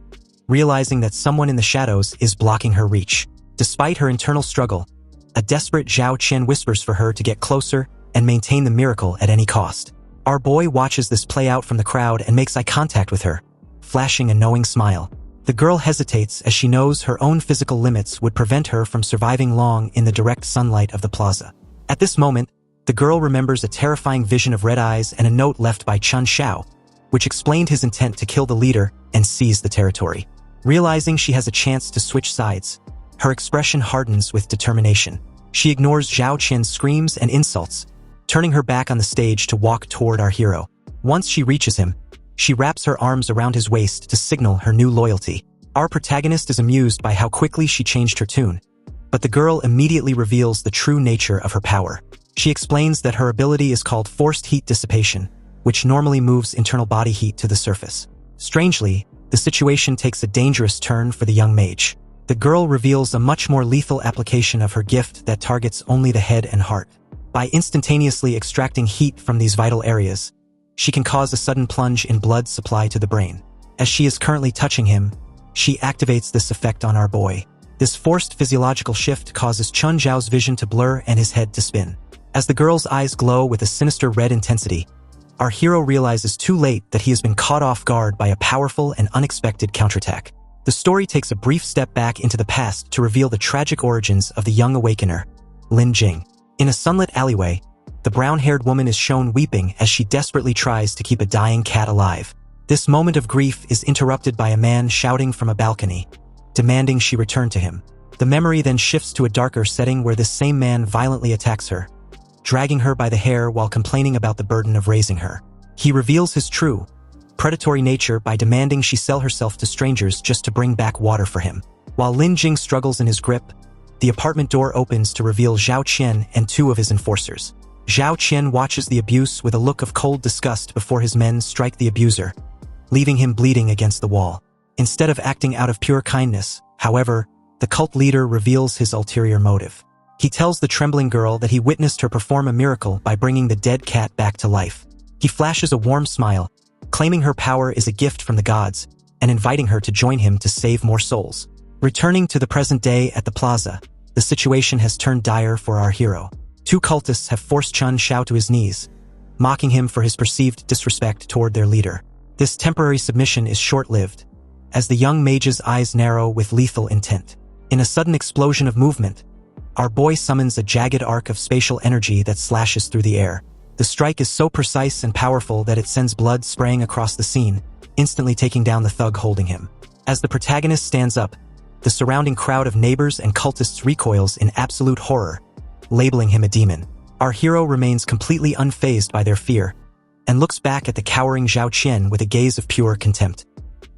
realizing that someone in the shadows is blocking her reach. Despite her internal struggle, a desperate Zhao Qian whispers for her to get closer and maintain the miracle at any cost. Our boy watches this play out from the crowd and makes eye contact with her, flashing a knowing smile. The girl hesitates as she knows her own physical limits would prevent her from surviving long in the direct sunlight of the plaza. At this moment, the girl remembers a terrifying vision of red eyes and a note left by Chen Xiao, which explained his intent to kill the leader and seize the territory. Realizing she has a chance to switch sides, her expression hardens with determination. She ignores Zhao Qian's screams and insults, turning her back on the stage to walk toward our hero. Once she reaches him, she wraps her arms around his waist to signal her new loyalty. Our protagonist is amused by how quickly she changed her tune, but the girl immediately reveals the true nature of her power. She explains that her ability is called forced heat dissipation, which normally moves internal body heat to the surface. Strangely, the situation takes a dangerous turn for the young mage. The girl reveals a much more lethal application of her gift that targets only the head and heart. By instantaneously extracting heat from these vital areas, she can cause a sudden plunge in blood supply to the brain. As she is currently touching him, she activates this effect on our boy. This forced physiological shift causes Chen Zhao's vision to blur and his head to spin. As the girl's eyes glow with a sinister red intensity, our hero realizes too late that he has been caught off guard by a powerful and unexpected counterattack. The story takes a brief step back into the past to reveal the tragic origins of the young awakener, Lin Jing. In a sunlit alleyway, the brown-haired woman is shown weeping as she desperately tries to keep a dying cat alive. This moment of grief is interrupted by a man shouting from a balcony, demanding she return to him. The memory then shifts to a darker setting where this same man violently attacks her, dragging her by the hair while complaining about the burden of raising her. He reveals his true, predatory nature by demanding she sell herself to strangers just to bring back water for him. While Lin Jing struggles in his grip, the apartment door opens to reveal Zhao Qian and two of his enforcers. Zhao Qian watches the abuse with a look of cold disgust before his men strike the abuser, leaving him bleeding against the wall. Instead of acting out of pure kindness, however, the cult leader reveals his ulterior motive. He tells the trembling girl that he witnessed her perform a miracle by bringing the dead cat back to life. He flashes a warm smile, claiming her power is a gift from the gods, and inviting her to join him to save more souls. Returning to the present day at the plaza, the situation has turned dire for our hero. Two cultists have forced Chen Xiao to his knees, mocking him for his perceived disrespect toward their leader. This temporary submission is short-lived, as the young mage's eyes narrow with lethal intent. In a sudden explosion of movement, our boy summons a jagged arc of spatial energy that slashes through the air. The strike is so precise and powerful that it sends blood spraying across the scene, instantly taking down the thug holding him. As the protagonist stands up, the surrounding crowd of neighbors and cultists recoils in absolute horror, labeling him a demon. Our hero remains completely unfazed by their fear, and looks back at the cowering Zhao Qian with a gaze of pure contempt.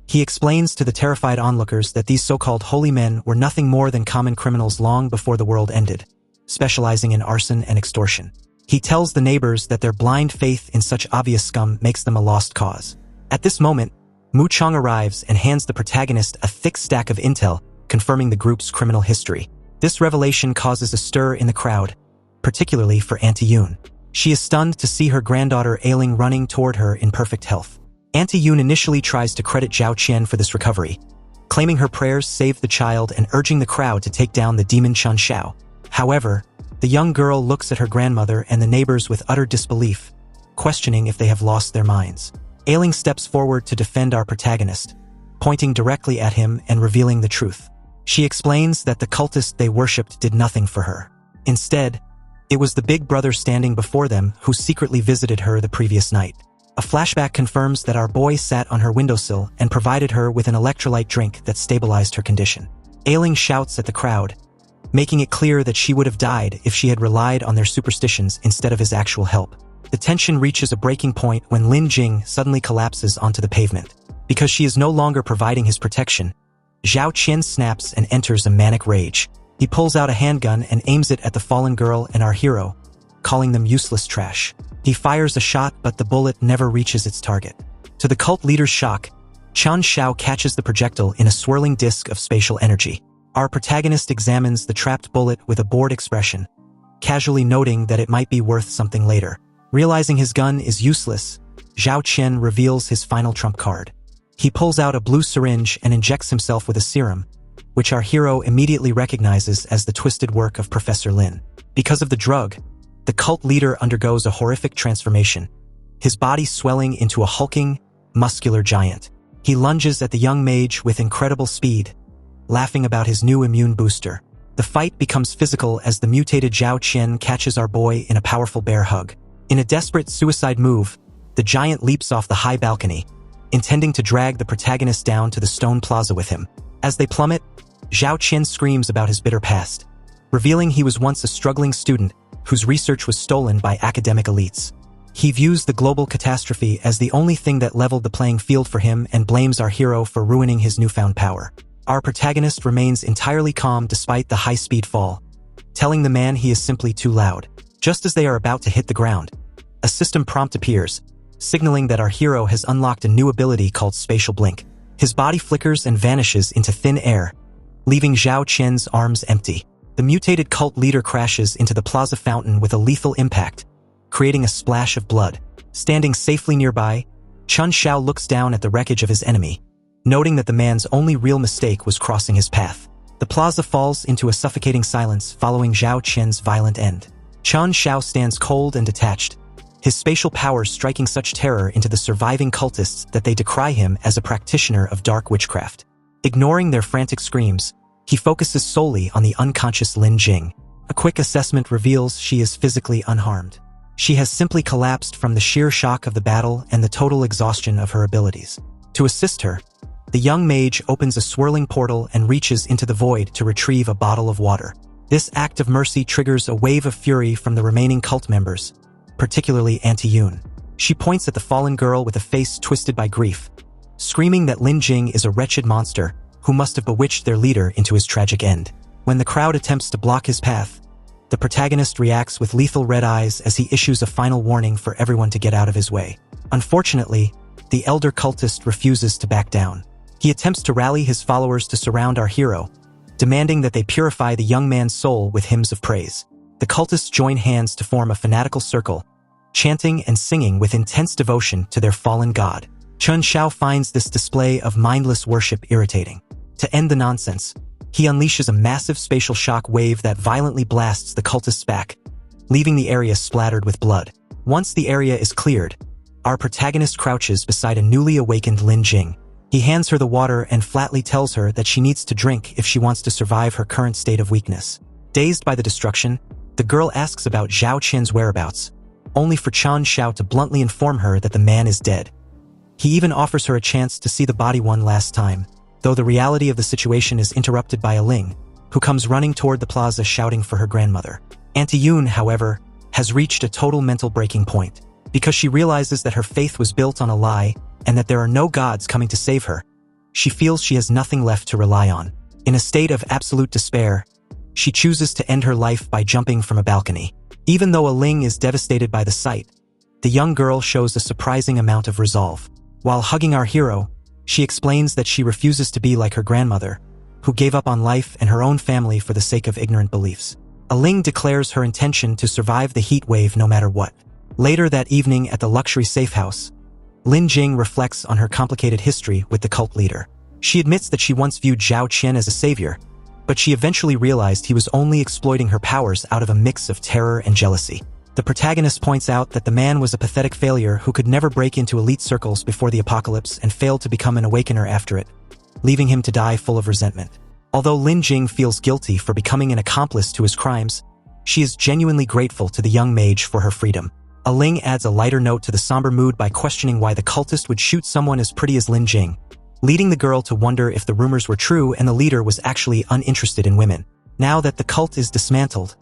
He explains to the terrified onlookers that these so-called holy men were nothing more than common criminals long before the world ended, specializing in arson and extortion. He tells the neighbors that their blind faith in such obvious scum makes them a lost cause. At this moment, Mu Chong arrives and hands the protagonist a thick stack of intel confirming the group's criminal history. This revelation causes a stir in the crowd, particularly for Auntie Yoon. She is stunned to see her granddaughter ailing running toward her in perfect health. Auntie Yoon initially tries to credit Zhao Qian for this recovery, claiming her prayers saved the child and urging the crowd to take down the demon Chun Xiao. However, the young girl looks at her grandmother and the neighbors with utter disbelief, questioning if they have lost their minds. Ailing steps forward to defend our protagonist, pointing directly at him and revealing the truth. She explains that the cultist they worshipped did nothing for her. Instead, it was the big brother standing before them who secretly visited her the previous night. A flashback confirms that our boy sat on her windowsill and provided her with an electrolyte drink that stabilized her condition. Ailing shouts at the crowd, making it clear that she would have died if she had relied on their superstitions instead of his actual help. The tension reaches a breaking point when Lin Jing suddenly collapses onto the pavement. Because she is no longer providing his protection, Zhao Qian snaps and enters a manic rage. He pulls out a handgun and aims it at the fallen girl and our hero, calling them useless trash. He fires a shot, but the bullet never reaches its target. To the cult leader's shock, Chun Xiao catches the projectile in a swirling disk of spatial energy. Our protagonist examines the trapped bullet with a bored expression, casually noting that it might be worth something later. Realizing his gun is useless, Zhao Qian reveals his final trump card. He pulls out a blue syringe and injects himself with a serum, which our hero immediately recognizes as the twisted work of Professor Lin. Because of the drug, the cult leader undergoes a horrific transformation, his body swelling into a hulking, muscular giant. He lunges at the young mage with incredible speed, laughing about his new immune booster. The fight becomes physical as the mutated Zhao Qian catches our boy in a powerful bear hug. In a desperate suicide move, the giant leaps off the high balcony, intending to drag the protagonist down to the stone plaza with him. As they plummet, Zhao Qian screams about his bitter past, revealing he was once a struggling student whose research was stolen by academic elites. He views the global catastrophe as the only thing that leveled the playing field for him and blames our hero for ruining his newfound power. Our protagonist remains entirely calm despite the high-speed fall, telling the man he is simply too loud. Just as they are about to hit the ground, a system prompt appears, signaling that our hero has unlocked a new ability called Spatial Blink. His body flickers and vanishes into thin air, leaving Zhao Qian's arms empty. The mutated cult leader crashes into the plaza fountain with a lethal impact, creating a splash of blood. Standing safely nearby, Chun Xiao looks down at the wreckage of his enemy, noting that the man's only real mistake was crossing his path. The plaza falls into a suffocating silence following Zhao Qian's violent end. Chun Xiao stands cold and detached, his spatial powers striking such terror into the surviving cultists that they decry him as a practitioner of dark witchcraft. Ignoring their frantic screams, he focuses solely on the unconscious Lin Jing. A quick assessment reveals she is physically unharmed. She has simply collapsed from the sheer shock of the battle and the total exhaustion of her abilities. To assist her, the young mage opens a swirling portal and reaches into the void to retrieve a bottle of water. This act of mercy triggers a wave of fury from the remaining cult members, particularly Auntie Yoon. She points at the fallen girl with a face twisted by grief, screaming that Lin Jing is a wretched monster who must have bewitched their leader into his tragic end. When the crowd attempts to block his path, the protagonist reacts with lethal red eyes as he issues a final warning for everyone to get out of his way. Unfortunately, the elder cultist refuses to back down. He attempts to rally his followers to surround our hero, demanding that they purify the young man's soul with hymns of praise. The cultists join hands to form a fanatical circle, chanting and singing with intense devotion to their fallen god. Chun Xiao finds this display of mindless worship irritating. To end the nonsense, he unleashes a massive spatial shock wave that violently blasts the cultists back, leaving the area splattered with blood. Once the area is cleared, our protagonist crouches beside a newly awakened Lin Jing. He hands her the water and flatly tells her that she needs to drink if she wants to survive her current state of weakness. Dazed by the destruction, the girl asks about Zhao Qian's whereabouts, only for Chun Xiao to bluntly inform her that the man is dead. He even offers her a chance to see the body one last time, though the reality of the situation is interrupted by a Ling, who comes running toward the plaza shouting for her grandmother. Auntie Yoon, however, has reached a total mental breaking point. Because she realizes that her faith was built on a lie and that there are no gods coming to save her, she feels she has nothing left to rely on. In a state of absolute despair, she chooses to end her life by jumping from a balcony. Even though Ling is devastated by the sight, the young girl shows a surprising amount of resolve. While hugging our hero, she explains that she refuses to be like her grandmother, who gave up on life and her own family for the sake of ignorant beliefs. Ling declares her intention to survive the heat wave no matter what. Later that evening at the luxury Safehouse, Lin Jing reflects on her complicated history with the cult leader. She admits that she once viewed Zhao Qian as a savior, but she eventually realized he was only exploiting her powers out of a mix of terror and jealousy. The protagonist points out that the man was a pathetic failure who could never break into elite circles before the apocalypse and failed to become an awakener after it, leaving him to die full of resentment. Although Lin Jing feels guilty for becoming an accomplice to his crimes, she is genuinely grateful to the young mage for her freedom. Ling adds a lighter note to the somber mood by questioning why the cultist would shoot someone as pretty as Lin Jing, leading the girl to wonder if the rumors were true and the leader was actually uninterested in women. Now that the cult is dismantled,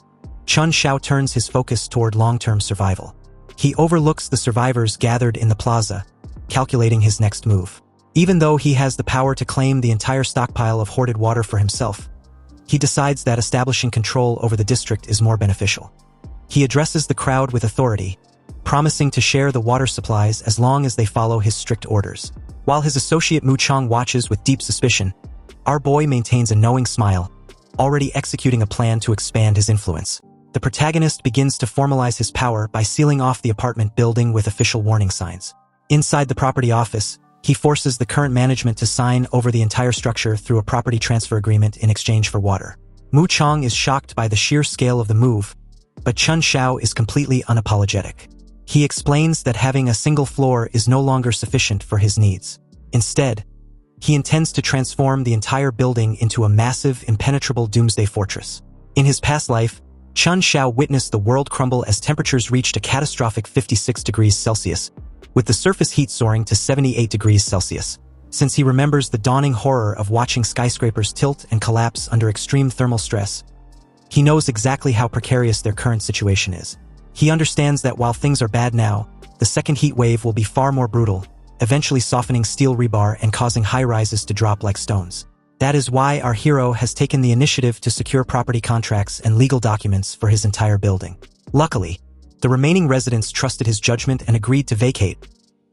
Chun Xiao turns his focus toward long-term survival. He overlooks the survivors gathered in the plaza, calculating his next move. Even though he has the power to claim the entire stockpile of hoarded water for himself, he decides that establishing control over the district is more beneficial. He addresses the crowd with authority, promising to share the water supplies as long as they follow his strict orders. While his associate Mu Chong watches with deep suspicion, our boy maintains a knowing smile, already executing a plan to expand his influence. The protagonist begins to formalize his power by sealing off the apartment building with official warning signs. Inside the property office, he forces the current management to sign over the entire structure through a property transfer agreement in exchange for water. Mu Chong is shocked by the sheer scale of the move, but Chun Xiao is completely unapologetic. He explains that having a single floor is no longer sufficient for his needs. Instead, he intends to transform the entire building into a massive, impenetrable doomsday fortress. In his past life, Chun Xiao witnessed the world crumble as temperatures reached a catastrophic 56 degrees Celsius, with the surface heat soaring to 78 degrees Celsius. Since he remembers the dawning horror of watching skyscrapers tilt and collapse under extreme thermal stress, he knows exactly how precarious their current situation is. He understands that while things are bad now, the second heat wave will be far more brutal, eventually softening steel rebar and causing high-rises to drop like stones. That is why our hero has taken the initiative to secure property contracts and legal documents for his entire building. Luckily, the remaining residents trusted his judgment and agreed to vacate,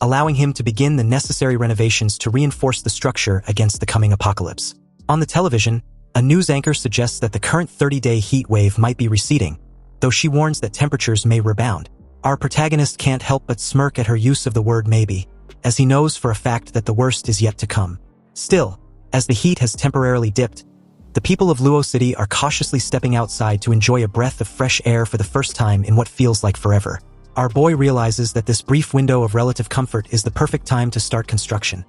allowing him to begin the necessary renovations to reinforce the structure against the coming apocalypse. On the television, a news anchor suggests that the current 30-day heat wave might be receding, though she warns that temperatures may rebound. Our protagonist can't help but smirk at her use of the word maybe, as he knows for a fact that the worst is yet to come. Still, as the heat has temporarily dipped, the people of Luo City are cautiously stepping outside to enjoy a breath of fresh air for the first time in what feels like forever. Our boy realizes that this brief window of relative comfort is the perfect time to start construction,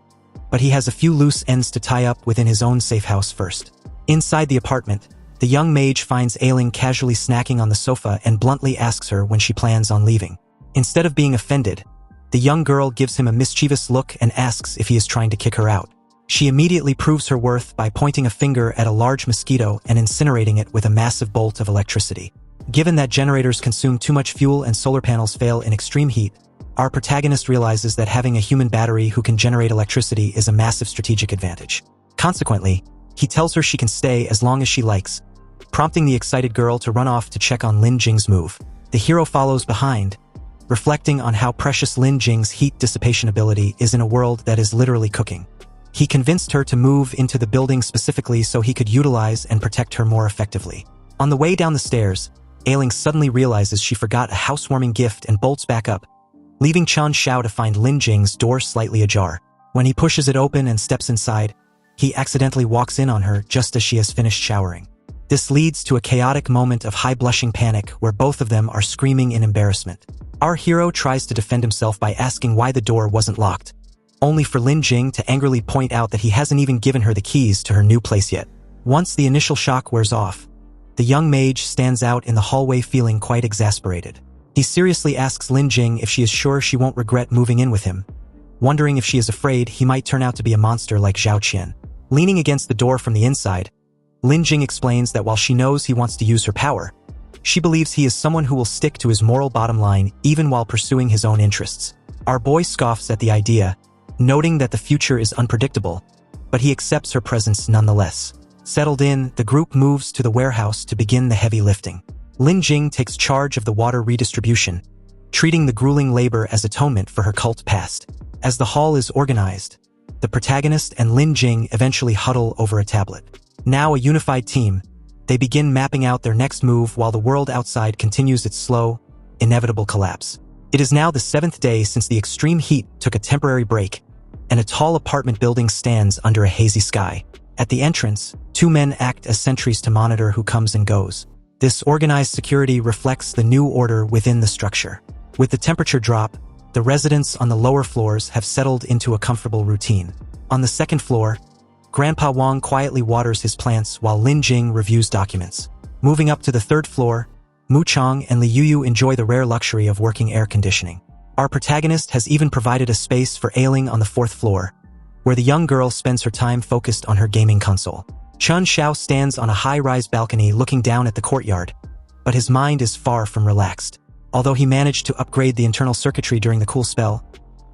but he has a few loose ends to tie up within his own safe house first. Inside the apartment, the young mage finds Ailing casually snacking on the sofa and bluntly asks her when she plans on leaving. Instead of being offended, the young girl gives him a mischievous look and asks if he is trying to kick her out. She immediately proves her worth by pointing a finger at a large mosquito and incinerating it with a massive bolt of electricity. Given that generators consume too much fuel and solar panels fail in extreme heat, our protagonist realizes that having a human battery who can generate electricity is a massive strategic advantage. Consequently, he tells her she can stay as long as she likes, prompting the excited girl to run off to check on Lin Jing's move. The hero follows behind, reflecting on how precious Lin Jing's heat dissipation ability is in a world that is literally cooking. He convinced her to move into the building specifically so he could utilize and protect her more effectively. On the way down the stairs, Ailing suddenly realizes she forgot a housewarming gift and bolts back up, leaving Chun Xiao to find Lin Jing's door slightly ajar. When he pushes it open and steps inside, he accidentally walks in on her just as she has finished showering. This leads to a chaotic moment of high blushing panic where both of them are screaming in embarrassment. Our hero tries to defend himself by asking why the door wasn't locked, only for Lin Jing to angrily point out that he hasn't even given her the keys to her new place yet. Once the initial shock wears off, the young mage stands out in the hallway feeling quite exasperated. He seriously asks Lin Jing if she is sure she won't regret moving in with him, wondering if she is afraid he might turn out to be a monster like Zhao Qian. Leaning against the door from the inside, Lin Jing explains that while she knows he wants to use her power, she believes he is someone who will stick to his moral bottom line even while pursuing his own interests. Our boy scoffs at the idea, noting that the future is unpredictable, but he accepts her presence nonetheless. Settled in, the group moves to the warehouse to begin the heavy lifting. Lin Jing takes charge of the water redistribution, treating the grueling labor as atonement for her cult past. As the hall is organized, the protagonist and Lin Jing eventually huddle over a tablet. Now a unified team, they begin mapping out their next move while the world outside continues its slow, inevitable collapse. It is now the 7th day since the extreme heat took a temporary break, and a tall apartment building stands under a hazy sky. At the entrance, 2 men act as sentries to monitor who comes and goes. This organized security reflects the new order within the structure. With the temperature drop, the residents on the lower floors have settled into a comfortable routine. On the 2nd floor, Grandpa Wang quietly waters his plants while Lin Jing reviews documents. Moving up to the 3rd floor, Mu Chang and Li Yuyu enjoy the rare luxury of working air conditioning. Our protagonist has even provided a space for Ailing on the 4th floor, where the young girl spends her time focused on her gaming console. Chun Xiao stands on a high-rise balcony looking down at the courtyard, but his mind is far from relaxed. Although he managed to upgrade the internal circuitry during the cool spell,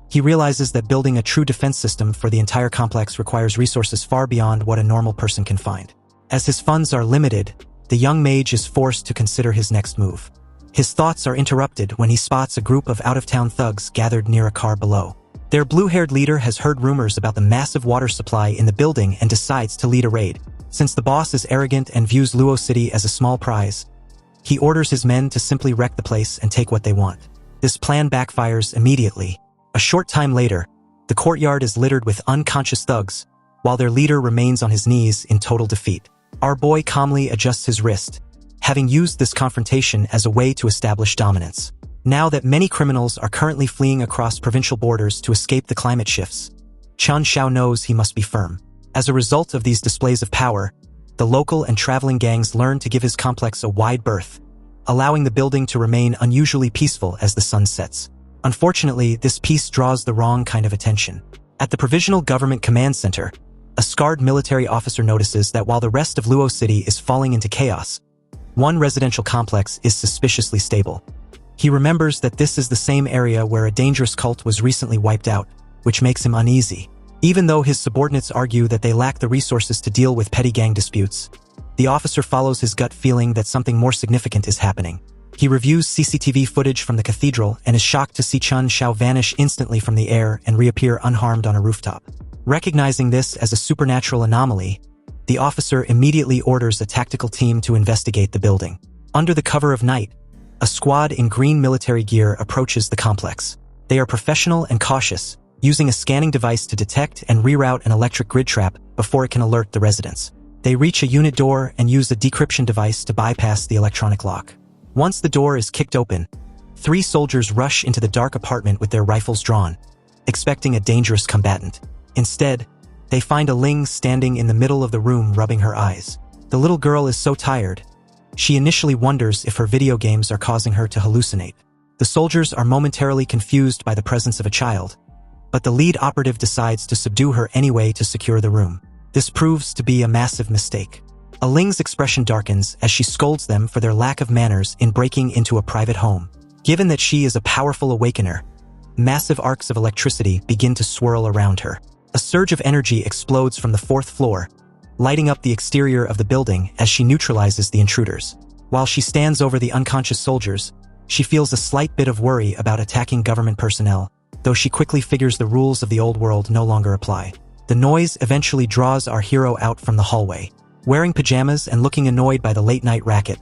he realizes that building a true defense system for the entire complex requires resources far beyond what a normal person can find. As his funds are limited, the young mage is forced to consider his next move. His thoughts are interrupted when he spots a group of out-of-town thugs gathered near a car below. Their blue-haired leader has heard rumors about the massive water supply in the building and decides to lead a raid. Since the boss is arrogant and views Luo City as a small prize, he orders his men to simply wreck the place and take what they want. This plan backfires immediately. A short time later, the courtyard is littered with unconscious thugs, while their leader remains on his knees in total defeat. Our boy calmly adjusts his wrist, having used this confrontation as a way to establish dominance. Now that many criminals are currently fleeing across provincial borders to escape the climate shifts, Chun Xiao knows he must be firm. As a result of these displays of power, the local and traveling gangs learn to give his complex a wide berth, allowing the building to remain unusually peaceful as the sun sets. Unfortunately, this peace draws the wrong kind of attention. At the Provisional Government Command Center, a scarred military officer notices that while the rest of Luo City is falling into chaos, one residential complex is suspiciously stable. He remembers that this is the same area where a dangerous cult was recently wiped out, which makes him uneasy. Even though his subordinates argue that they lack the resources to deal with petty gang disputes, the officer follows his gut feeling that something more significant is happening. He reviews CCTV footage from the cathedral and is shocked to see Chun Xiao vanish instantly from the air and reappear unharmed on a rooftop. Recognizing this as a supernatural anomaly, the officer immediately orders a tactical team to investigate the building. Under the cover of night, a squad in green military gear approaches the complex. They are professional and cautious, using a scanning device to detect and reroute an electric grid trap before it can alert the residents. They reach a unit door and use a decryption device to bypass the electronic lock. Once the door is kicked open, 3 soldiers rush into the dark apartment with their rifles drawn, expecting a dangerous combatant. Instead, they find a Ling standing in the middle of the room rubbing her eyes. The little girl is so tired, she initially wonders if her video games are causing her to hallucinate. The soldiers are momentarily confused by the presence of a child, but the lead operative decides to subdue her anyway to secure the room. This proves to be a massive mistake. A Ling's expression darkens as she scolds them for their lack of manners in breaking into a private home. Given that she is a powerful awakener, massive arcs of electricity begin to swirl around her. A surge of energy explodes from the 4th floor, lighting up the exterior of the building as she neutralizes the intruders. While she stands over the unconscious soldiers, she feels a slight bit of worry about attacking government personnel, though she quickly figures the rules of the old world no longer apply. The noise eventually draws our hero out from the hallway. Wearing pajamas and looking annoyed by the late-night racket,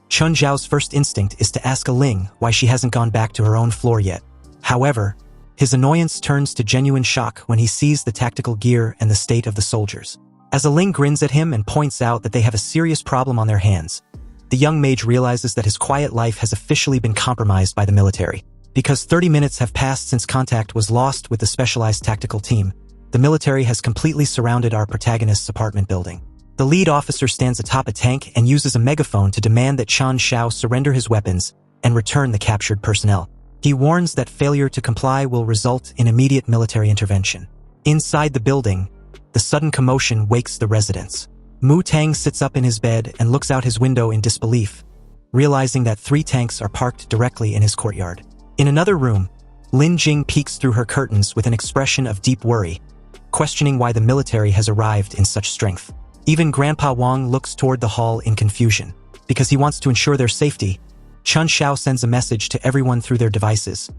Chun Xiao's first instinct is to ask a Ling why she hasn't gone back to her own floor yet. However, his annoyance turns to genuine shock when he sees the tactical gear and the state of the soldiers. As a Ling grins at him and points out that they have a serious problem on their hands, the young mage realizes that his quiet life has officially been compromised by the military. Because 30 minutes have passed since contact was lost with the specialized tactical team, the military has completely surrounded our protagonist's apartment building. The lead officer stands atop a tank and uses a megaphone to demand that Chun Xiao surrender his weapons and return the captured personnel. He warns that failure to comply will result in immediate military intervention. Inside the building, the sudden commotion wakes the residents. Mu Tang sits up in his bed and looks out his window in disbelief, realizing that 3 tanks are parked directly in his courtyard. In another room, Lin Jing peeks through her curtains with an expression of deep worry, questioning why the military has arrived in such strength. Even Grandpa Wang looks toward the hall in confusion. Because he wants to ensure their safety, Chun Xiao sends a message to everyone through their devices,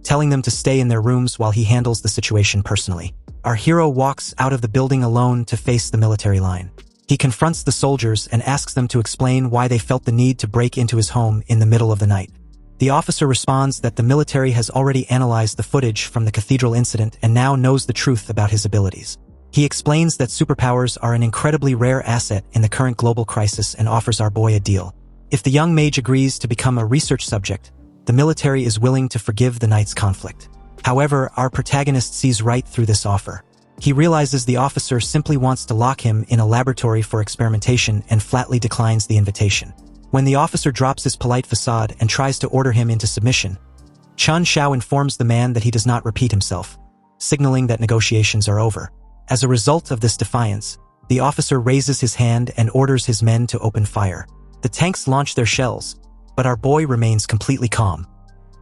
telling them to stay in their rooms while he handles the situation personally. Our hero walks out of the building alone to face the military line. He confronts the soldiers and asks them to explain why they felt the need to break into his home in the middle of the night. The officer responds that the military has already analyzed the footage from the cathedral incident and now knows the truth about his abilities. He explains that superpowers are an incredibly rare asset in the current global crisis and offers our boy a deal. If the young mage agrees to become a research subject, the military is willing to forgive the knight's conflict. However, our protagonist sees right through this offer. He realizes the officer simply wants to lock him in a laboratory for experimentation and flatly declines the invitation. When the officer drops his polite facade and tries to order him into submission, Chun Xiao informs the man that he does not repeat himself, signaling that negotiations are over. As a result of this defiance, the officer raises his hand and orders his men to open fire. The tanks launch their shells, but our boy remains completely calm.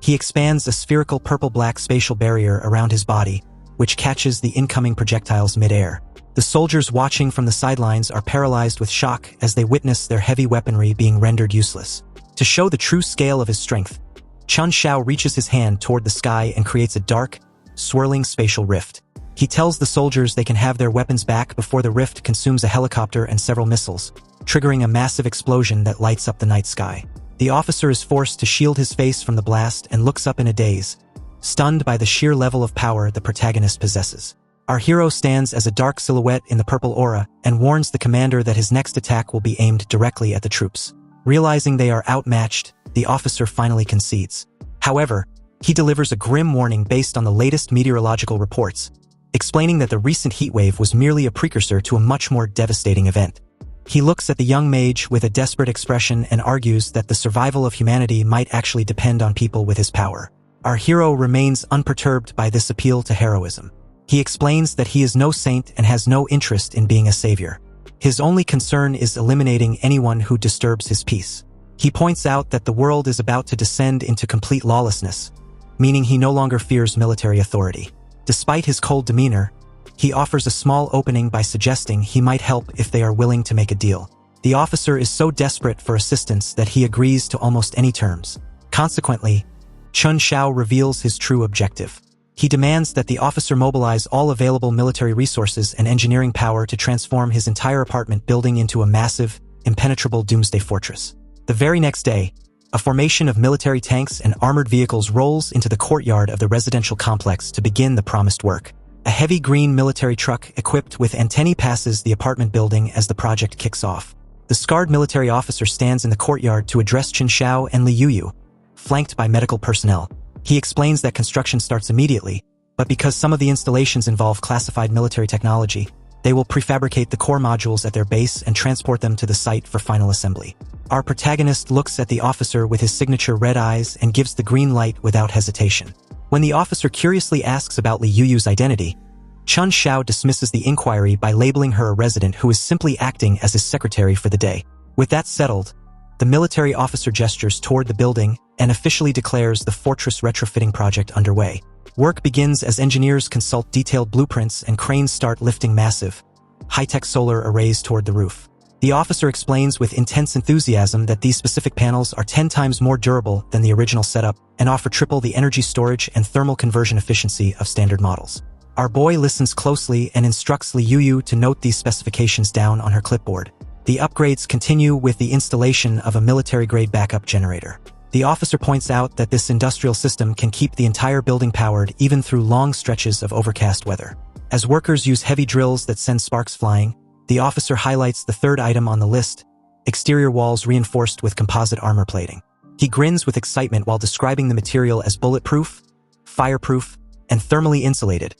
He expands a spherical purple-black spatial barrier around his body, which catches the incoming projectiles mid-air. The soldiers watching from the sidelines are paralyzed with shock as they witness their heavy weaponry being rendered useless. To show the true scale of his strength, Chun Xiao reaches his hand toward the sky and creates a dark, swirling spatial rift. He tells the soldiers they can have their weapons back before the rift consumes a helicopter and several missiles, triggering a massive explosion that lights up the night sky. The officer is forced to shield his face from the blast and looks up in a daze, stunned by the sheer level of power the protagonist possesses. Our hero stands as a dark silhouette in the purple aura and warns the commander that his next attack will be aimed directly at the troops. Realizing they are outmatched, the officer finally concedes. However, he delivers a grim warning based on the latest meteorological reports, explaining that the recent heatwave was merely a precursor to a much more devastating event. He looks at the young mage with a desperate expression and argues that the survival of humanity might actually depend on people with his power. Our hero remains unperturbed by this appeal to heroism. He explains that he is no saint and has no interest in being a savior. His only concern is eliminating anyone who disturbs his peace. He points out that the world is about to descend into complete lawlessness, meaning he no longer fears military authority. Despite his cold demeanor, he offers a small opening by suggesting he might help if they are willing to make a deal. The officer is so desperate for assistance that he agrees to almost any terms. Consequently, Chun Xiao reveals his true objective. He demands that the officer mobilize all available military resources and engineering power to transform his entire apartment building into a massive, impenetrable doomsday fortress. The very next day, a formation of military tanks and armored vehicles rolls into the courtyard of the residential complex to begin the promised work. A heavy green military truck equipped with antennae passes the apartment building as the project kicks off. The scarred military officer stands in the courtyard to address Chun Xiao and Li Yuyu, flanked by medical personnel. He explains that construction starts immediately, but because some of the installations involve classified military technology, they will prefabricate the core modules at their base and transport them to the site for final assembly. Our protagonist looks at the officer with his signature red eyes and gives the green light without hesitation. When the officer curiously asks about Li Yuyu's identity, Chun Xiao dismisses the inquiry by labeling her a resident who is simply acting as his secretary for the day. With that settled, the military officer gestures toward the building and officially declares the fortress retrofitting project underway. Work begins as engineers consult detailed blueprints and cranes start lifting massive, high-tech solar arrays toward the roof. The officer explains with intense enthusiasm that these specific panels are 10 times more durable than the original setup and offer triple the energy storage and thermal conversion efficiency of standard models. Our boy listens closely and instructs Li Yuyu to note these specifications down on her clipboard. The upgrades continue with the installation of a military-grade backup generator. The officer points out that this industrial system can keep the entire building powered even through long stretches of overcast weather. As workers use heavy drills that send sparks flying, the officer highlights the third item on the list, exterior walls reinforced with composite armor plating. He grins with excitement while describing the material as bulletproof, fireproof, and thermally insulated,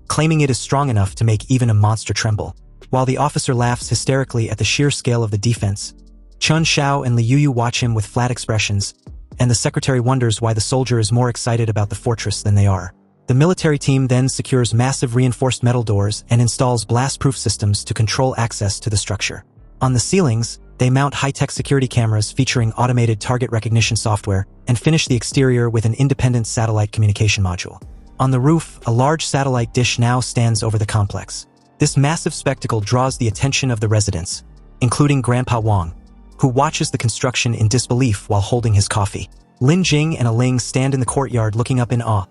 claiming it is strong enough to make even a monster tremble. While the officer laughs hysterically at the sheer scale of the defense, Chun Xiao and Li Yuyu watch him with flat expressions, and the secretary wonders why the soldier is more excited about the fortress than they are. The military team then secures massive reinforced metal doors and installs blast-proof systems to control access to the structure. On the ceilings, they mount high-tech security cameras featuring automated target recognition software and finish the exterior with an independent satellite communication module. On the roof, a large satellite dish now stands over the complex. This massive spectacle draws the attention of the residents, including Grandpa Wang, who watches the construction in disbelief while holding his coffee. Lin Jing and Aling stand in the courtyard looking up in awe,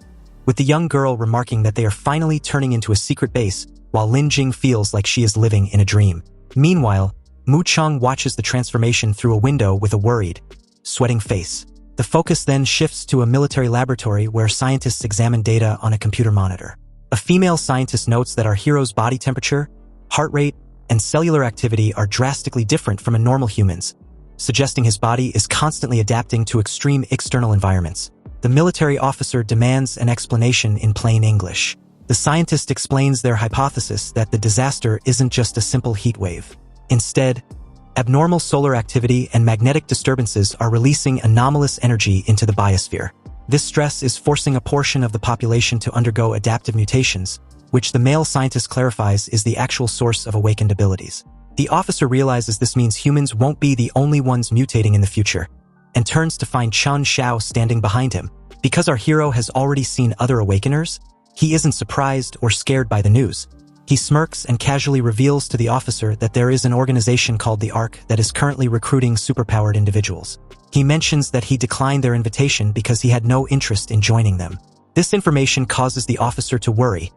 with the young girl remarking that they are finally turning into a secret base, while Lin Jing feels like she is living in a dream. Meanwhile, Mu Chang watches the transformation through a window with a worried, sweating face. The focus then shifts to a military laboratory where scientists examine data on a computer monitor. A female scientist notes that our hero's body temperature, heart rate, and cellular activity are drastically different from a normal human's, suggesting his body is constantly adapting to extreme external environments. The military officer demands an explanation in plain English. The scientist explains their hypothesis that the disaster isn't just a simple heat wave. Instead, abnormal solar activity and magnetic disturbances are releasing anomalous energy into the biosphere. This stress is forcing a portion of the population to undergo adaptive mutations, which the male scientist clarifies is the actual source of awakened abilities. The officer realizes this means humans won't be the only ones mutating in the future, and turns to find Chen Xiao standing behind him. Because our hero has already seen other awakeners, he isn't surprised or scared by the news. He smirks and casually reveals to the officer that there is an organization called the Ark that is currently recruiting superpowered individuals. He mentions that he declined their invitation because he had no interest in joining them. This information causes the officer to worry,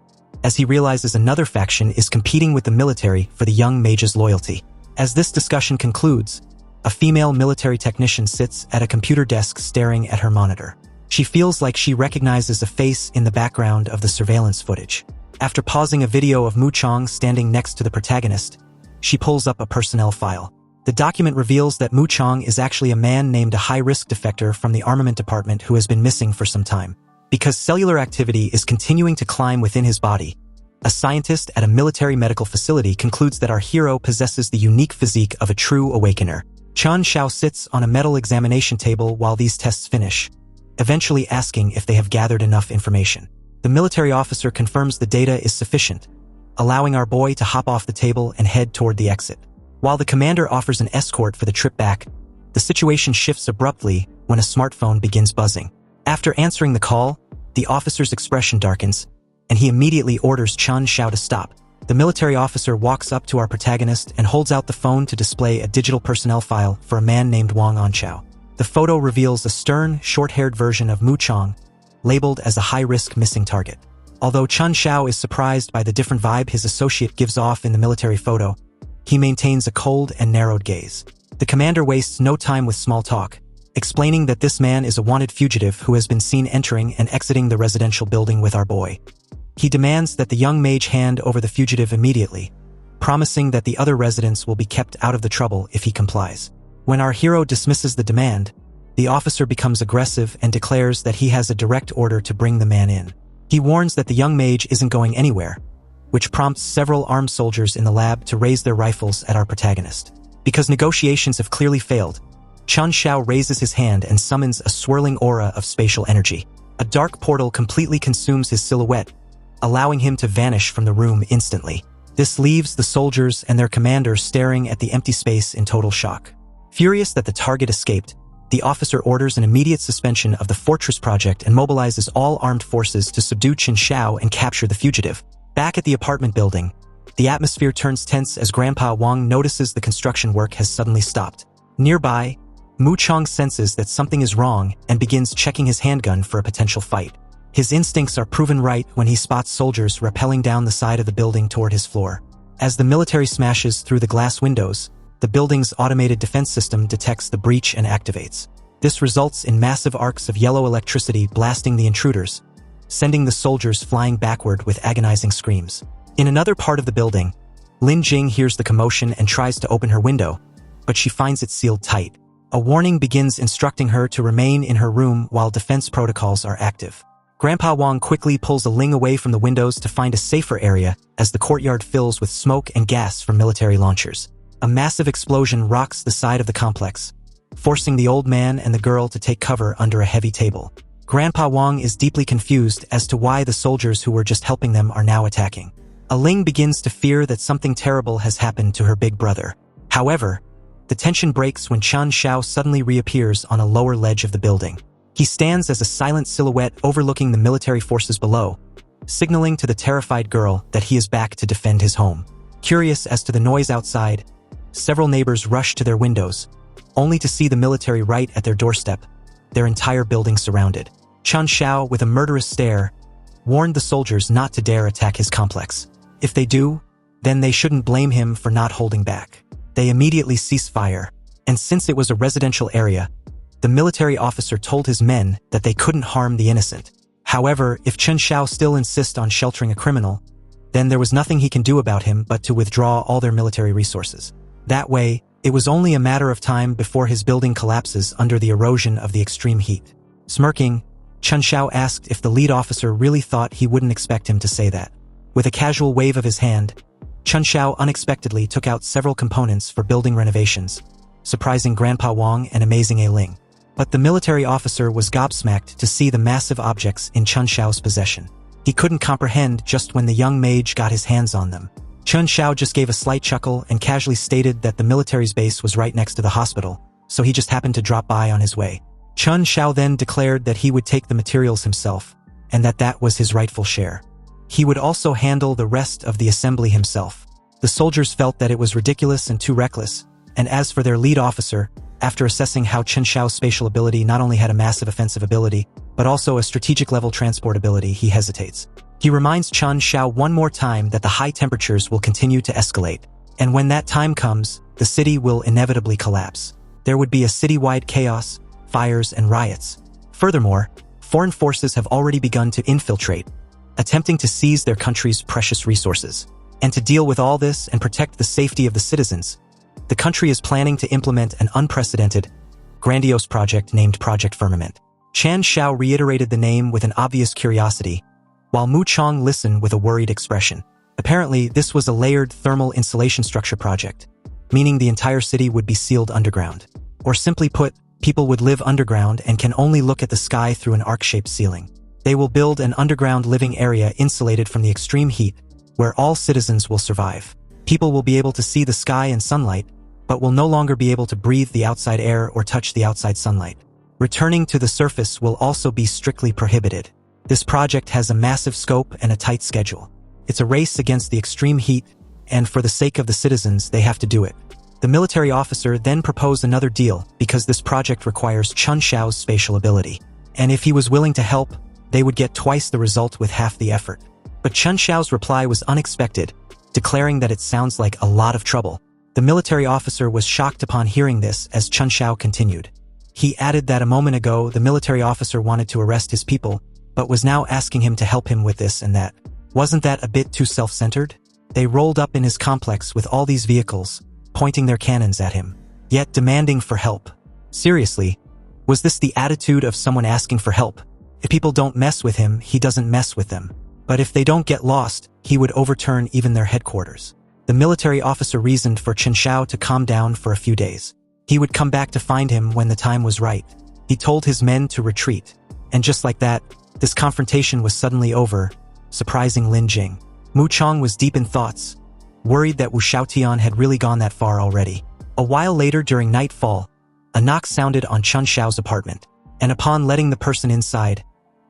as he realizes another faction is competing with the military for the young mage's loyalty. As this discussion concludes, a female military technician sits at a computer desk staring at her monitor. She feels like she recognizes a face in the background of the surveillance footage. After pausing a video of Mu Chang standing next to the protagonist, she pulls up a personnel file. The document reveals that Mu Chang is actually a man named a high-risk defector from the armament department who has been missing for some time. Because cellular activity is continuing to climb within his body, a scientist at a military medical facility concludes that our hero possesses the unique physique of a true awakener. Chen Xiao sits on a metal examination table while these tests finish, eventually asking if they have gathered enough information. The military officer confirms the data is sufficient, allowing our boy to hop off the table and head toward the exit. While the commander offers an escort for the trip back, the situation shifts abruptly when a smartphone begins buzzing. After answering the call, the officer's expression darkens, and he immediately orders Chen Xiao to stop. The military officer walks up to our protagonist and holds out the phone to display a digital personnel file for a man named Wang Anchao. The photo reveals a stern, short-haired version of Mu Chang, labeled as a high-risk missing target. Although Chen Xiao is surprised by the different vibe his associate gives off in the military photo, he maintains a cold and narrowed gaze. The commander wastes no time with small talk, explaining that this man is a wanted fugitive who has been seen entering and exiting the residential building with our boy. He demands that the young mage hand over the fugitive immediately, promising that the other residents will be kept out of the trouble if he complies. When our hero dismisses the demand, the officer becomes aggressive and declares that he has a direct order to bring the man in. He warns that the young mage isn't going anywhere, which prompts several armed soldiers in the lab to raise their rifles at our protagonist. Because negotiations have clearly failed, Chen Xiao raises his hand and summons a swirling aura of spatial energy. A dark portal completely consumes his silhouette, allowing him to vanish from the room instantly. This leaves the soldiers and their commander staring at the empty space in total shock. Furious that the target escaped, the officer orders an immediate suspension of the Fortress project and mobilizes all armed forces to subdue Chen Xiao and capture the fugitive. Back at the apartment building, the atmosphere turns tense as Grandpa Wang notices the construction work has suddenly stopped. Nearby, Mu Chang senses that something is wrong and begins checking his handgun for a potential fight. His instincts are proven right when he spots soldiers rappelling down the side of the building toward his floor. As the military smashes through the glass windows, the building's automated defense system detects the breach and activates. This results in massive arcs of yellow electricity blasting the intruders, sending the soldiers flying backward with agonizing screams. In another part of the building, Lin Jing hears the commotion and tries to open her window, but she finds it sealed tight. A warning begins instructing her to remain in her room while defense protocols are active. Grandpa Wang quickly pulls Aling away from the windows to find a safer area as the courtyard fills with smoke and gas from military launchers. A massive explosion rocks the side of the complex, forcing the old man and the girl to take cover under a heavy table. Grandpa Wang is deeply confused as to why the soldiers who were just helping them are now attacking. Aling begins to fear that something terrible has happened to her big brother. However, the tension breaks when Chen Xiao suddenly reappears on a lower ledge of the building. He stands as a silent silhouette overlooking the military forces below, signaling to the terrified girl that he is back to defend his home. Curious as to the noise outside, several neighbors rush to their windows, only to see the military right at their doorstep, their entire building surrounded. Chen Xiao, with a murderous stare, warned the soldiers not to dare attack his complex. If they do, then they shouldn't blame him for not holding back. They immediately ceased fire, and since it was a residential area, the military officer told his men that they couldn't harm the innocent. However, if Chen Xiao still insists on sheltering a criminal, then there was nothing he can do about him but to withdraw all their military resources. That way, it was only a matter of time before his building collapses under the erosion of the extreme heat. Smirking, Chen Xiao asked if the lead officer really thought he wouldn't expect him to say that. With a casual wave of his hand, Chen Xiao unexpectedly took out several components for building renovations, surprising Grandpa Wang and amazing A Ling. But the military officer was gobsmacked to see the massive objects in Chen Xiao's possession. He couldn't comprehend just when the young mage got his hands on them. Chen Xiao just gave a slight chuckle and casually stated that the military's base was right next to the hospital, so he just happened to drop by on his way. Chen Xiao then declared that he would take the materials himself, and that was his rightful share. He would also handle the rest of the assembly himself. The soldiers felt that it was ridiculous and too reckless, and as for their lead officer, after assessing how Chen Xiao's spatial ability not only had a massive offensive ability, but also a strategic-level transport ability, he hesitates. He reminds Chen Xiao one more time that the high temperatures will continue to escalate, and when that time comes, the city will inevitably collapse. There would be a citywide chaos, fires, and riots. Furthermore, foreign forces have already begun to infiltrate, attempting to seize their country's precious resources. And to deal with all this and protect the safety of the citizens, the country is planning to implement an unprecedented, grandiose project named Project Firmament. Chen Xiao reiterated the name with an obvious curiosity, while Mu Chong listened with a worried expression. Apparently, this was a layered thermal insulation structure project, meaning the entire city would be sealed underground. Or simply put, people would live underground and can only look at the sky through an arc-shaped ceiling. They will build an underground living area insulated from the extreme heat, where all citizens will survive. People will be able to see the sky and sunlight, but will no longer be able to breathe the outside air or touch the outside sunlight. Returning to the surface will also be strictly prohibited. This project has a massive scope and a tight schedule. It's a race against the extreme heat, and for the sake of the citizens, they have to do it. The military officer then proposed another deal because this project requires Chen Xiao's spatial ability. And if he was willing to help, they would get twice the result with half the effort. But Chen Xiao's reply was unexpected, declaring that it sounds like a lot of trouble. The military officer was shocked upon hearing this as Chen Xiao continued. He added that a moment ago the military officer wanted to arrest his people, but was now asking him to help him with this and that. Wasn't that a bit too self-centered? They rolled up in his complex with all these vehicles, pointing their cannons at him, yet demanding for help. Seriously, was this the attitude of someone asking for help? If people don't mess with him, he doesn't mess with them. But if they don't get lost, he would overturn even their headquarters. The military officer reasoned for Chen Xiao to calm down for a few days. He would come back to find him when the time was right. He told his men to retreat. And just like that, this confrontation was suddenly over, surprising Lin Jing. Mu Chong was deep in thoughts, worried that Wu Xiaotian had really gone that far already. A while later during nightfall, a knock sounded on Chen Xiao's apartment, and upon letting the person inside,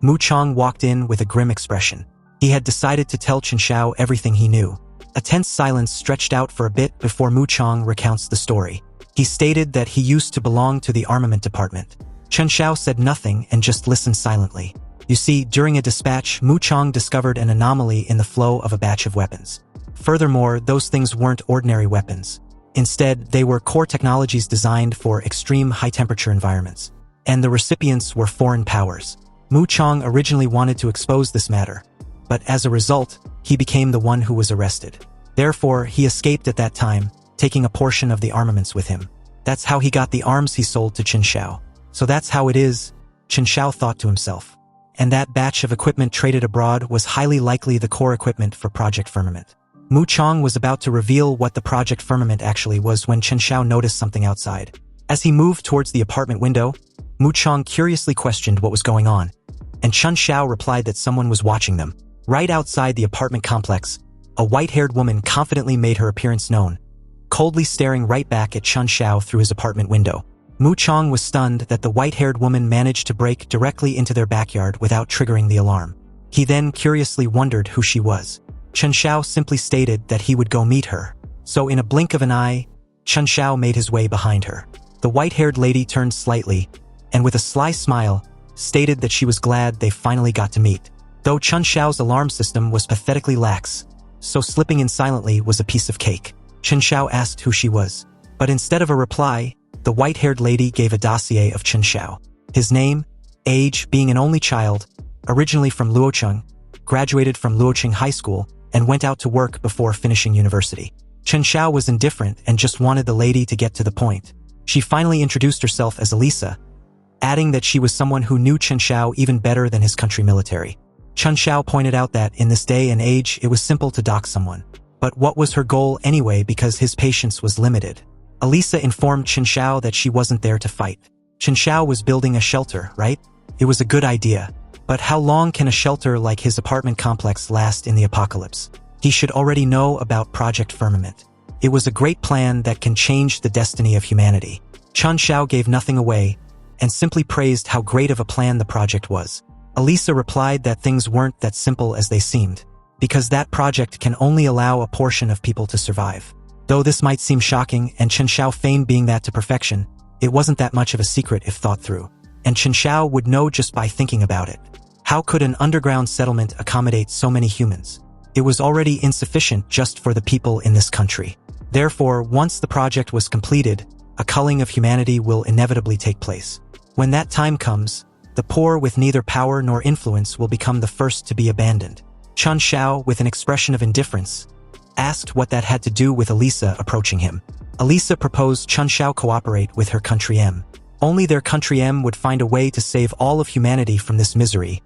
Mu Chong walked in with a grim expression. He had decided to tell Chen Xiao everything he knew. A tense silence stretched out for a bit before Mu Chong recounts the story. He stated that he used to belong to the armament department. Chen Xiao said nothing and just listened silently. You see, during a dispatch, Mu Chong discovered an anomaly in the flow of a batch of weapons. Furthermore, those things weren't ordinary weapons. Instead, they were core technologies designed for extreme high-temperature environments. And the recipients were foreign powers. Mu Chong originally wanted to expose this matter, but as a result, he became the one who was arrested. Therefore, he escaped at that time, taking a portion of the armaments with him. That's how he got the arms he sold to Chen Xiao. So that's how it is, Chen Xiao thought to himself. And that batch of equipment traded abroad was highly likely the core equipment for Project Firmament. Mu Chong was about to reveal what the Project Firmament actually was when Chen Xiao noticed something outside. As he moved towards the apartment window, Mu Chong curiously questioned what was going on, and Chen Xiao replied that someone was watching them. Right outside the apartment complex, a white-haired woman confidently made her appearance known, coldly staring right back at Chen Xiao through his apartment window. Mu Chong was stunned that the white-haired woman managed to break directly into their backyard without triggering the alarm. He then curiously wondered who she was. Chen Xiao simply stated that he would go meet her. So in a blink of an eye, Chen Xiao made his way behind her. The white-haired lady turned slightly, and with a sly smile, stated that she was glad they finally got to meet. Though Chun Xiao's alarm system was pathetically lax, so slipping in silently was a piece of cake. Chun Xiao asked who she was, but instead of a reply, the white-haired lady gave a dossier of Chun Xiao. His name, age, being an only child, originally from Luocheng, graduated from Luocheng High School, and went out to work before finishing university. Chun Xiao was indifferent and just wanted the lady to get to the point. She finally introduced herself as Elisa, adding that she was someone who knew Chun Xiao even better than his country military. Chun Xiao pointed out that in this day and age it was simple to dock someone. But what was her goal anyway, because his patience was limited? Elisa informed Chun Xiao that she wasn't there to fight. Chun Xiao was building a shelter, right? It was a good idea. But how long can a shelter like his apartment complex last in the apocalypse? He should already know about Project Firmament. It was a great plan that can change the destiny of humanity. Chun Xiao gave nothing away, and simply praised how great of a plan the project was. Elisa replied that things weren't that simple as they seemed, because that project can only allow a portion of people to survive. Though this might seem shocking, and Chun Xiao feigned being that to perfection, it wasn't that much of a secret if thought through. And Chun Xiao would know just by thinking about it. How could an underground settlement accommodate so many humans? It was already insufficient just for the people in this country. Therefore, once the project was completed, a culling of humanity will inevitably take place. When that time comes, the poor with neither power nor influence will become the first to be abandoned. Chun Xiao, with an expression of indifference, asked what that had to do with Elisa approaching him. Elisa proposed Chun Xiao cooperate with her country M. Only their country M would find a way to save all of humanity from this misery,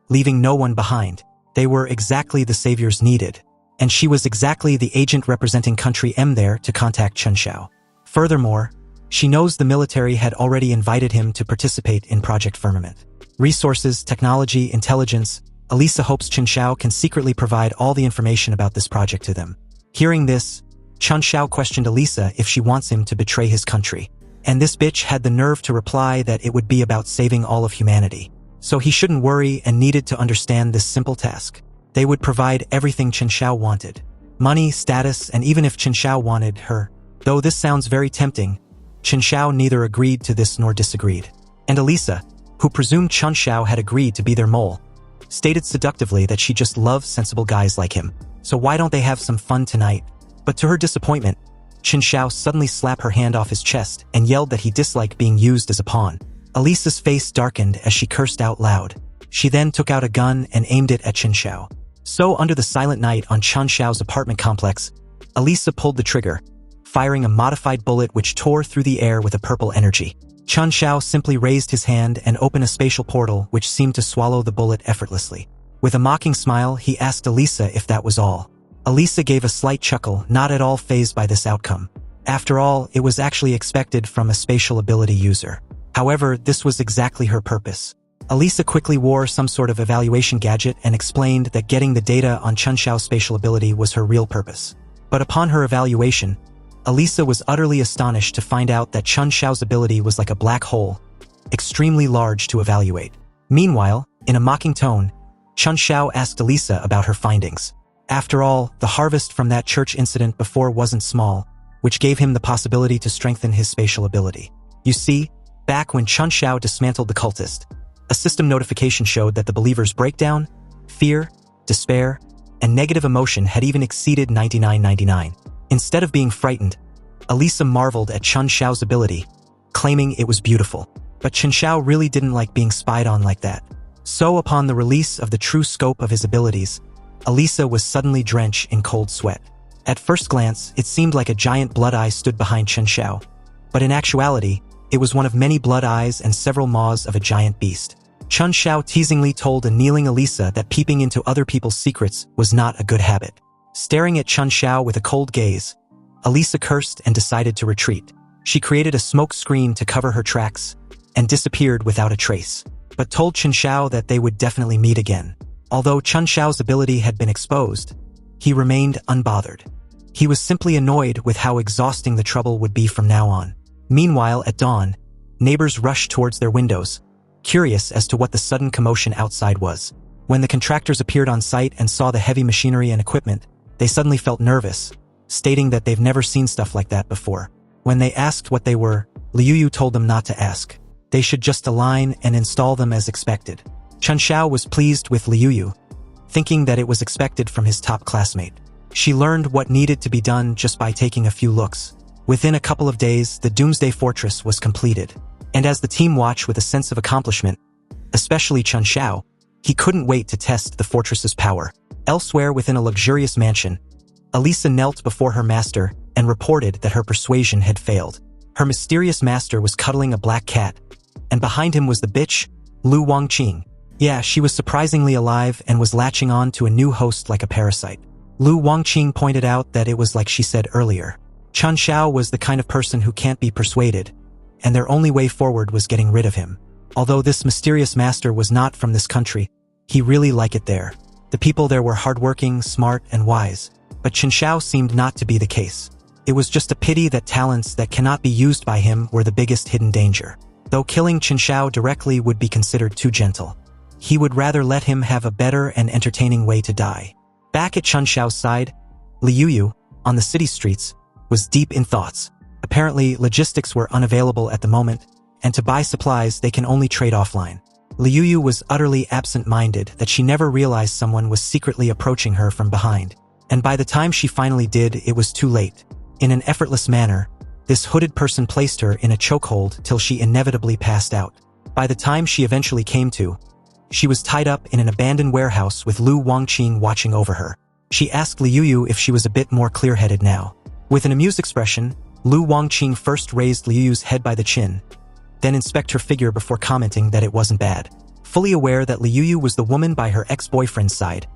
leaving no one behind. They were exactly the saviors needed, and she was exactly the agent representing country M there to contact Chun Xiao. Furthermore, she knows the military had already invited him to participate in Project Firmament. Resources, technology, intelligence. Elisa hopes Chun Xiao can secretly provide all the information about this project to them. Hearing this, Chun Xiao questioned Elisa if she wants him to betray his country. And this bitch had the nerve to reply that it would be about saving all of humanity. So he shouldn't worry and needed to understand this simple task. They would provide everything Chun Xiao wanted. Money, status, and even if Chun Xiao wanted her. Though this sounds very tempting, Chun Xiao neither agreed to this nor disagreed. And Elisa, who presumed Chun Xiao had agreed to be their mole, stated seductively that she just loves sensible guys like him. So why don't they have some fun tonight? But to her disappointment, Chun Xiao suddenly slapped her hand off his chest and yelled that he disliked being used as a pawn. Elisa's face darkened as she cursed out loud. She then took out a gun and aimed it at Chun Xiao. So under the silent night on Chun Xiao's apartment complex, Elisa pulled the trigger, firing a modified bullet which tore through the air with a purple energy. Chun Xiao simply raised his hand and opened a spatial portal which seemed to swallow the bullet effortlessly. With a mocking smile, he asked Elisa if that was all. Elisa gave a slight chuckle, not at all fazed by this outcome. After all, it was actually expected from a spatial ability user. However, this was exactly her purpose. Elisa quickly wore some sort of evaluation gadget and explained that getting the data on Chun Xiao's spatial ability was her real purpose. But upon her evaluation, Elisa was utterly astonished to find out that Chun Xiao's ability was like a black hole, extremely large to evaluate. Meanwhile, in a mocking tone, Chun Xiao asked Elisa about her findings. After all, the harvest from that church incident before wasn't small, which gave him the possibility to strengthen his spatial ability. You see, back when Chun Xiao dismantled the cultist, a system notification showed that the believer's breakdown, fear, despair, and negative emotion had even exceeded 99.99. Instead of being frightened, Elisa marveled at Chun Xiao's ability, claiming it was beautiful. But Chun Xiao really didn't like being spied on like that. So upon the release of the true scope of his abilities, Elisa was suddenly drenched in cold sweat. At first glance, it seemed like a giant blood eye stood behind Chun Xiao. But in actuality, it was one of many blood eyes and several maws of a giant beast. Chun Xiao teasingly told a kneeling Elisa that peeping into other people's secrets was not a good habit. Staring at Chun Xiao with a cold gaze, Elisa cursed and decided to retreat. She created a smoke screen to cover her tracks and disappeared without a trace, but told Chun Xiao that they would definitely meet again. Although Chun Xiao's ability had been exposed, he remained unbothered. He was simply annoyed with how exhausting the trouble would be from now on. Meanwhile, at dawn, neighbors rushed towards their windows, curious as to what the sudden commotion outside was. When the contractors appeared on site and saw the heavy machinery and equipment, they suddenly felt nervous, stating that they've never seen stuff like that before. When they asked what they were, Liu Yu told them not to ask. They should just align and install them as expected. Chen Xiao was pleased with Liu Yu, thinking that it was expected from his top classmate. She learned what needed to be done just by taking a few looks. Within a couple of days, the Doomsday Fortress was completed. And as the team watched with a sense of accomplishment, especially Chen Xiao, he couldn't wait to test the fortress's power. Elsewhere within a luxurious mansion, Elisa knelt before her master and reported that her persuasion had failed. Her mysterious master was cuddling a black cat, and behind him was the bitch, Lu Wangqing. Yeah, she was surprisingly alive and was latching on to a new host like a parasite. Lu Wangqing pointed out that it was like she said earlier. Chen Xiao was the kind of person who can't be persuaded, and their only way forward was getting rid of him. Although this mysterious master was not from this country, he really liked it there. The people there were hardworking, smart, and wise. But Chen Xiao seemed not to be the case. It was just a pity that talents that cannot be used by him were the biggest hidden danger. Though killing Chen Xiao directly would be considered too gentle, he would rather let him have a better and entertaining way to die. Back at Chen Xiao's side, Liu Yu, on the city streets, was deep in thoughts. Apparently, logistics were unavailable at the moment, and to buy supplies they can only trade offline. Liu Yu was utterly absent-minded that she never realized someone was secretly approaching her from behind. And by the time she finally did, it was too late. In an effortless manner, this hooded person placed her in a chokehold till she inevitably passed out. By the time she eventually came to, she was tied up in an abandoned warehouse with Lu Wangqing watching over her. She asked Liu Yu if she was a bit more clear-headed now. With an amused expression, Lu Wangqing first raised Liu Yu's head by the chin, then inspected her figure before commenting that it wasn't bad. Fully aware that Liu Yu was the woman by her ex-boyfriend's side,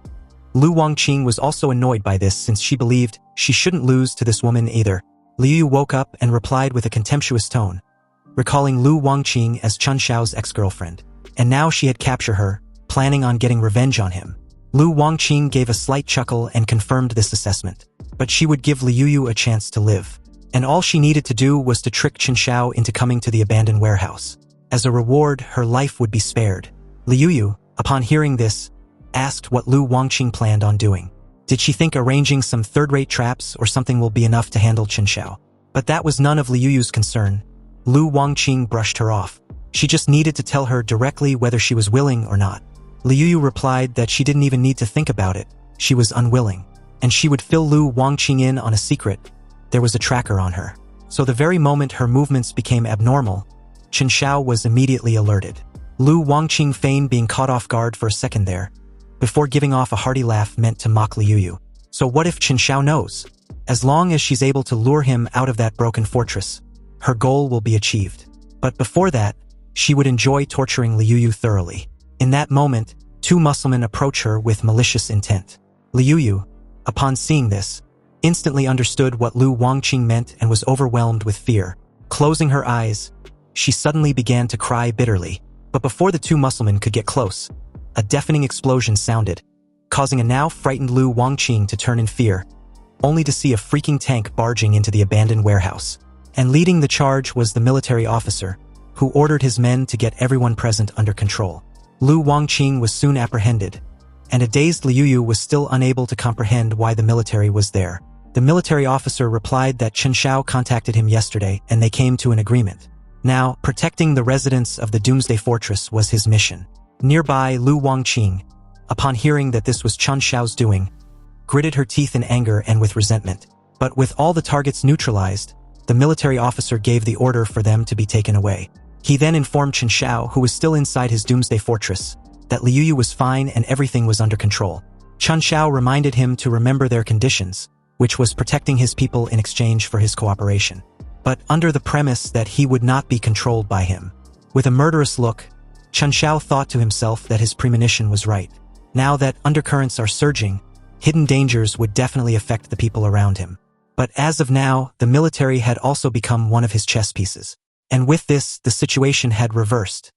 Lu Wangqing was also annoyed by this since she believed she shouldn't lose to this woman either. Liu Yu woke up and replied with a contemptuous tone, recalling Lu Wangqing as Chen Xiao's ex-girlfriend. And now she had captured her, planning on getting revenge on him. Lu Wangqing gave a slight chuckle and confirmed this assessment. But she would give Liu Yu a chance to live. And all she needed to do was to trick Chen Xiao into coming to the abandoned warehouse. As a reward, her life would be spared. Liu Yu, upon hearing this, asked what Lu Wangqing planned on doing. Did she think arranging some third-rate traps or something will be enough to handle Chen Xiao? But that was none of Liu Yu's concern. Lu Wangqing brushed her off. She just needed to tell her directly whether she was willing or not. Liu Yu replied that she didn't even need to think about it. She was unwilling. And she would fill Lu Wangqing in on a secret. There was a tracker on her. So the very moment her movements became abnormal, Chen Xiao was immediately alerted. Lu Wangqing feigned being caught off guard for a second there, before giving off a hearty laugh meant to mock Liu Yu. So what if Chen Xiao knows? As long as she's able to lure him out of that broken fortress, her goal will be achieved. But before that, she would enjoy torturing Liu Yu thoroughly. In that moment, two musclemen approach her with malicious intent. Liu Yu, upon seeing this, instantly understood what Lu Wangqing meant and was overwhelmed with fear. Closing her eyes, she suddenly began to cry bitterly. But before the two musclemen could get close, a deafening explosion sounded, causing a now frightened Lu Wangqing to turn in fear, only to see a freaking tank barging into the abandoned warehouse. And leading the charge was the military officer, who ordered his men to get everyone present under control. Lu Wangqing was soon apprehended, and a dazed Liu Yu was still unable to comprehend why the military was there. The military officer replied that Chen Xiao contacted him yesterday and they came to an agreement. Now, protecting the residents of the Doomsday Fortress was his mission. Nearby, Lu Wangqing, upon hearing that this was Chen Xiao's doing, gritted her teeth in anger and with resentment. But with all the targets neutralized, the military officer gave the order for them to be taken away. He then informed Chen Xiao, who was still inside his Doomsday Fortress, that Liu Yu was fine and everything was under control. Chen Xiao reminded him to remember their conditions, which was protecting his people in exchange for his cooperation, but under the premise that he would not be controlled by him. With a murderous look, Chen Xiao thought to himself that his premonition was right. Now that undercurrents are surging, hidden dangers would definitely affect the people around him. But as of now, the military had also become one of his chess pieces. And with this, the situation had reversed.